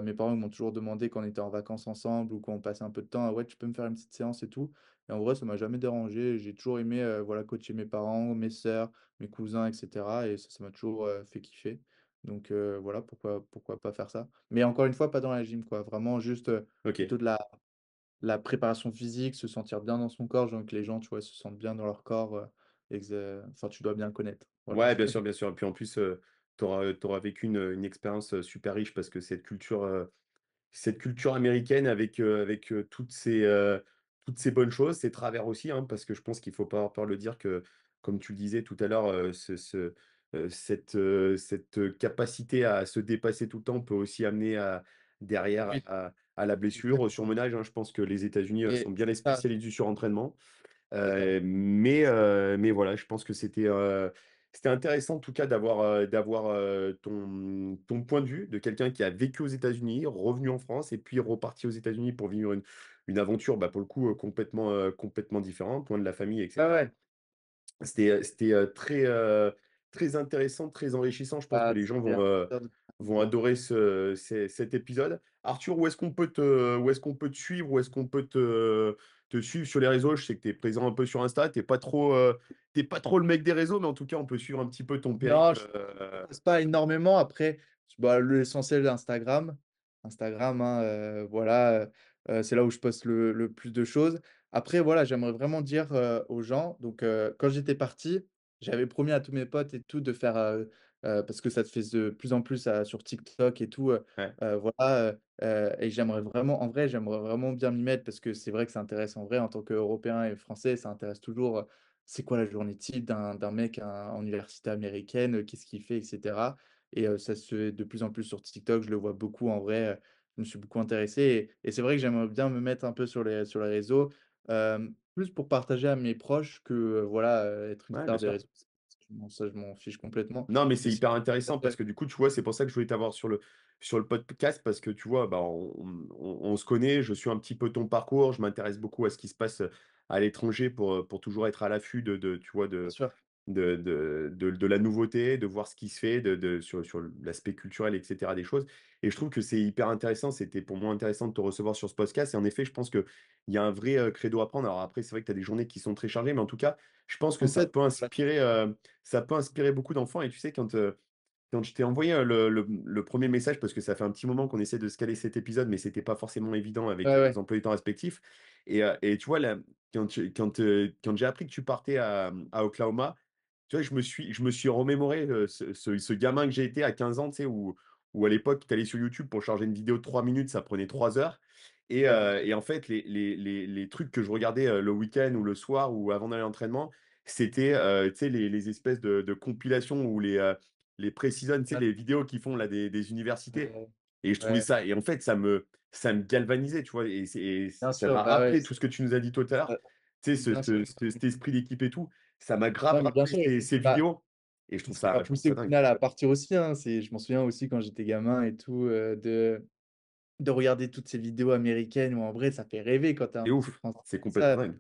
mes parents m'ont toujours demandé quand on était en vacances ensemble ou quand on passait un peu de temps: «Ah ouais, tu peux me faire une petite séance et tout?» Et en vrai, ça m'a jamais dérangé. J'ai toujours aimé, voilà, coacher mes parents, mes sœurs, mes cousins et cetera et ça m'a toujours, fait kiffer. Donc voilà, pourquoi pas faire ça? Mais encore une fois, pas dans la gym, quoi. Vraiment juste, OK. plutôt de la préparation physique, se sentir bien dans son corps, genre que les gens, tu vois, se sentent bien dans leur corps, et que enfin, tu dois bien connaître, voilà. Ouais, bien sûr, bien sûr et puis en plus, tu auras vécu une expérience, super riche parce que cette culture américaine avec, toutes ces bonnes choses, ces travers aussi, hein, parce que je pense qu'il faut pas avoir peur de le dire que, comme tu le disais tout à l'heure, cette capacité à se dépasser tout le temps peut aussi amener à derrière Oui, à la blessure, au exactement surmenage, hein. Je pense que les États-Unis, et sont bien les c'est ça, spécialistes du surentraînement. c'est ça. Mais voilà, je pense que c'était intéressant en tout cas d'avoir, ton point de vue de quelqu'un qui a vécu aux États-Unis, revenu en France et puis reparti aux États-Unis pour vivre une aventure, bah, pour le coup, complètement différente, loin de la famille et Ouais, cetera. ouais, C'était, très intéressant, très enrichissant. Je pense que les gens c'était un plaisir de partager vont ça. adorer cet épisode. Arthur, où est-ce qu'on peut te suivre? Où est-ce qu'on peut te suivre sur les réseaux? Je sais que tu es présent un peu sur Insta. Tu pas trop le mec des réseaux, mais en tout cas, on peut suivre un petit peu ton Non, périple. je poste pas énormément. Après, bah, l'essentiel Instagram. Instagram, hein, voilà, c'est là où je poste le plus de choses. Après, voilà, j'aimerais vraiment dire, aux gens donc quand j'étais parti, j'avais promis à tous mes potes et tout de faire, parce que ça se fait de plus en plus, sur TikTok et tout, Ouais, voilà, et j'aimerais vraiment en vrai, j'aimerais vraiment bien m'y mettre parce que c'est vrai que ça intéresse en vrai en tant qu'Européen et Français, ça intéresse toujours, c'est quoi la journée type d'un mec en université américaine, qu'est-ce qu'il fait et cetera et ça se fait de plus en plus sur TikTok, je le vois beaucoup en vrai, je me suis beaucoup intéressé et c'est vrai que j'aimerais bien me mettre un peu sur les réseaux, plus pour partager à mes proches que, voilà, être une ouais, bien star des sûr. réseaux. Ça, je m'en fiche complètement. Non, mais Mais c'est sinon hyper intéressant parce que du coup, tu vois, c'est pour ça que je voulais t'avoir sur le podcast parce que tu vois, bah, on se connaît, je suis un petit peu ton parcours, je m'intéresse beaucoup à ce qui se passe à l'étranger pour toujours être à l'affût tu vois, bien sûr, de la nouveauté, de voir ce qui se fait, sur l'aspect culturel, et cetera, des choses. Et je trouve que c'est hyper intéressant. C'était pour moi intéressant de te recevoir sur ce podcast. Et en effet, je pense qu'il y a un vrai credo à prendre. Alors après, c'est vrai que tu as des journées qui sont très chargées, mais en tout cas, je pense que en fait, voilà, ça peut inspirer beaucoup d'enfants. Et tu sais, quand je t'ai envoyé le premier message, parce que ça fait un petit moment qu'on essaie de se caler cet épisode, mais c'était pas forcément évident avec ouais, nos ouais, emplois du temps respectifs. Et tu vois, là, quand j'ai appris que tu partais à Oklahoma, tu vois, je me suis remémoré ce gamin que j'ai été à 15 ans, tu sais, où à l'époque, tu allais sur YouTube pour charger une vidéo de 3 minutes, ça prenait 3 heures. ouais, Et en fait, les trucs que je regardais le week-end ou le soir ou avant d'aller à l'entraînement, c'était tu sais, les espèces de compilations ou les pré-season, tu sais, ouais, les vidéos qu'ils font là, des universités. ouais, Et je trouvais ouais, ça, et en fait, ça me galvanisait, tu vois. Et bien ça sûr, m'a bah, ouais, rappelé tout ce que tu nous as dit tout à l'heure, ça tu sais, bien sûr. cet esprit d'équipe et tout. Ça m'a grave Non, mais bien rappelé sûr, ces bah vidéos. Et c'est ce qui m'a je trouve poussé ça au dingue. final à partir aussi, hein. Je m'en souviens aussi quand j'étais gamin et tout, de regarder toutes ces vidéos américaines où en vrai ça fait rêver quand tu es un C'est petit ouf. Français C'est comme complètement ça. dingue.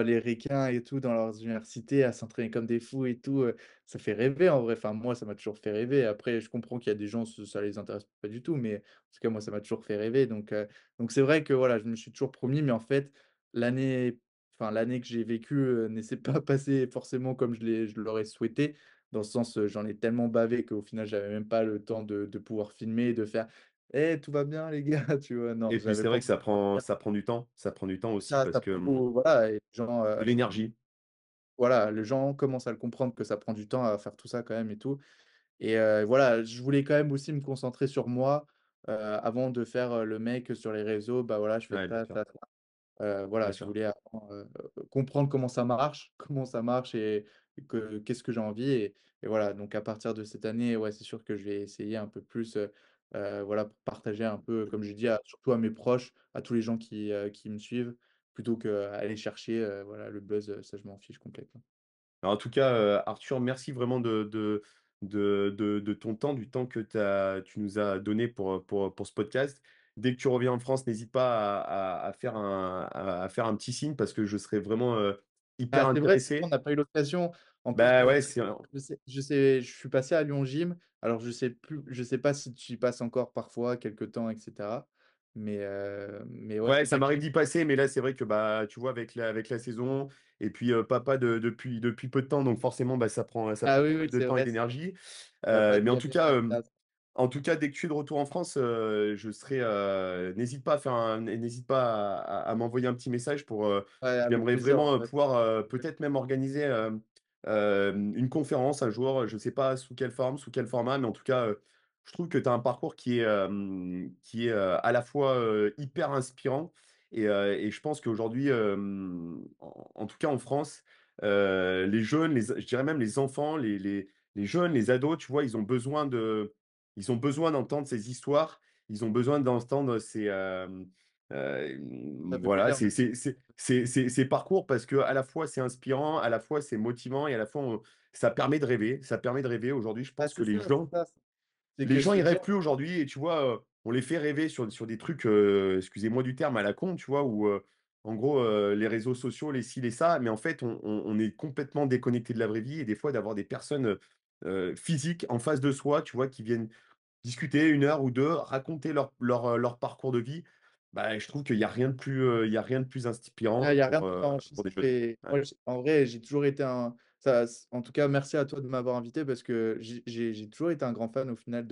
Les ricains et tout dans leurs universités à s'entraîner comme des fous et tout, ça fait rêver en vrai. Enfin moi ça m'a toujours fait rêver. Après je comprends qu'il y a des gens ça les intéresse pas du tout, mais en tout cas moi ça m'a toujours fait rêver donc c'est vrai que voilà, je me suis toujours promis mais en fait l'année enfin, l'année que j'ai vécue, ne s'est pas passée forcément comme je l'aurais souhaité. Dans le sens, j'en ai tellement bavé qu'au final, j'avais même pas le temps de pouvoir filmer et de faire: «Eh, tout va bien les gars?» tu vois? Non, Et puis j'avais c'est pas vrai que envie de sortir. ça prend du temps. Ça prend du temps aussi Ça parce ça que, prend voilà et les gens, de l'énergie. voilà, les gens commencent à le comprendre que ça prend du temps à faire tout ça quand même et tout et voilà, je voulais quand même aussi me concentrer sur moi, avant de faire, le mec sur les réseaux. Bah, voilà, je fais Ouais, bien ça, sûr, ça, ça. Voilà, bien je sûr. voulais avant, comprendre comment ça marche et que qu'est-ce que j'ai envie et voilà, donc à partir de cette année, ouais, c'est sûr que je vais essayer un peu plus, voilà, pour partager un peu, comme je dis, à surtout à mes proches, à tous les gens qui me suivent, plutôt qu'aller chercher, voilà, le buzz, ça je m'en fiche complètement. Alors, en tout cas, Arthur, merci vraiment de ton temps, du temps que tu nous as donné pour ce podcast. Dès que tu reviens en France, n'hésite pas à faire à faire un petit signe parce que je serais vraiment, hyper Ah, c'est vrai, on intéressé. n'a pas eu l'occasion. En plus, Bah, ouais, c'est je suis passé à Lyon Gym, alors je sais pas si tu y passes encore parfois quelque temps et cetera, mais ouais, ouais, c'est ça vrai que m'arrive d'y passer, mais là, c'est vrai que, bah, tu vois, avec la saison et puis, papa depuis peu de temps, donc forcément, bah, ça ah prend oui, pas oui, mal de c'est temps et vrai, d'énergie. ça va pas être Mais gavé par les dates. en tout cas, dès que tu es de retour en France, je serai, n'hésite pas à m'envoyer un petit message pour, Ouais, avec j'aimerais plaisir, vraiment, ouais. pouvoir, peut-être même organiser, une conférence un jour. Je ne sais pas sous quelle forme, sous quel format, mais en tout cas, je trouve que tu as un parcours qui est, à la fois, hyper inspirant et je pense qu'aujourd'hui, en tout cas en France, les jeunes, je dirais même les enfants, les jeunes, les ados, tu vois, ils ont besoin d'entendre ces histoires, ils ont besoin d'entendre Ça fait voilà, plaisir, merci. ces parcours parce que à la fois c'est inspirant, à la fois c'est motivant et à la fois ça permet de rêver. Ça permet de rêver. Aujourd'hui, je Ah, pense que les c'est ça, c'est les que gens, ce ils genre rêvent plus aujourd'hui et tu vois, on les fait rêver sur des trucs, excusez-moi du terme, à la con, tu vois? Où, en gros, les réseaux sociaux, les ci, les ça, mais en fait, on est complètement déconnecté de la vraie vie et des fois d'avoir des personnes, physiques en face de soi, tu vois? Qui viennent discuter 1 heure ou 2, raconter leur parcours de vie, bah, je trouve qu'il y a rien de plus, il y a rien de plus ah, inspirant il y a rien de plus pour des enrichissant jeunes. et Ouais. moi, en vrai, j'ai toujours été un ça c en tout cas, merci à toi de m'avoir invité parce que j'ai toujours été un grand fan au final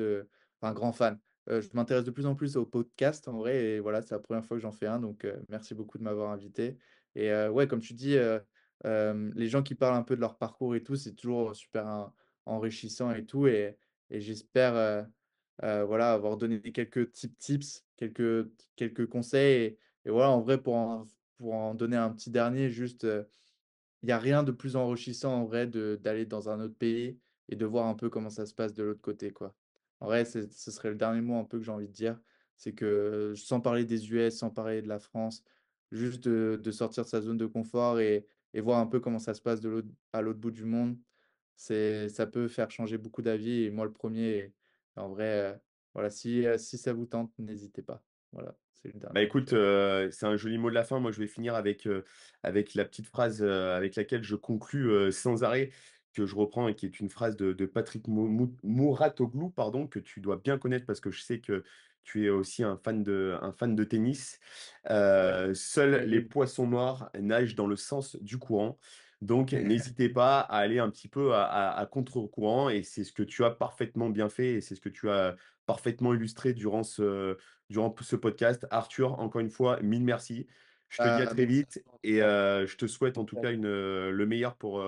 enfin, grand fan. Je m'intéresse de plus en plus aux podcasts en vrai et voilà, c'est la première fois que j'en fais un donc merci beaucoup de m'avoir invité et ouais, comme tu dis, les gens qui parlent un peu de leur parcours et tout, c'est toujours super enrichissant et tout et j'espère, voilà, avoir donné quelques tips, quelques conseils et voilà, en vrai, pour en donner un petit dernier, juste, il y a rien de plus enrichissant en vrai d'aller dans un autre pays et de voir un peu comment ça se passe de l'autre côté, quoi. En vrai, ce serait le dernier mot un peu que j'ai envie de dire. C'est que sans parler des US, sans parler de la France, juste de sortir de sa zone de confort et voir un peu comment ça se passe à l'autre bout du monde, ça peut faire changer beaucoup d'avis et moi le premier et en vrai, voilà, si ça vous tente, n'hésitez pas. Voilà, c'est le Bah, dernier mot que écoute, j'avais. c'est un joli mot de la fin. Moi, je vais finir avec la petite phrase, avec laquelle je conclus, sans arrêt, que je reprends et qui est une phrase de Patrick Mouratoglou, pardon, que tu dois bien connaître parce que je sais que tu es aussi un fan de tennis. Ouais, «Seuls les terrible. poissons noirs nagent dans le sens du courant». Donc n'hésitez pas à aller un petit peu à contre-courant et c'est ce que tu as parfaitement bien fait et c'est ce que tu as parfaitement illustré durant ce podcast. Arthur, encore une fois, mille merci. Je te dis à très Merci à vite toi en tout et cas. je te souhaite en tout Nickel. cas le meilleur pour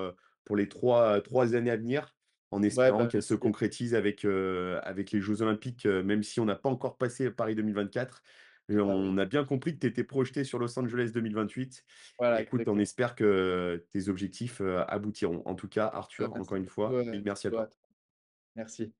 les trois années à venir, en Ouais, espérant bah, qu'elles se merci. concrétisent avec les Jeux Olympiques, même si on n'a pas encore passé Paris 2024. Mais Ah oui, on a bien compris que tu étais projeté sur Los Angeles 2028. voilà, Écoute, on exactement. espère que tes objectifs aboutiront. En tout cas, Bah, Arthur, encore merci une beaucoup, fois, mille merci à surtout à toi. toi. Merci.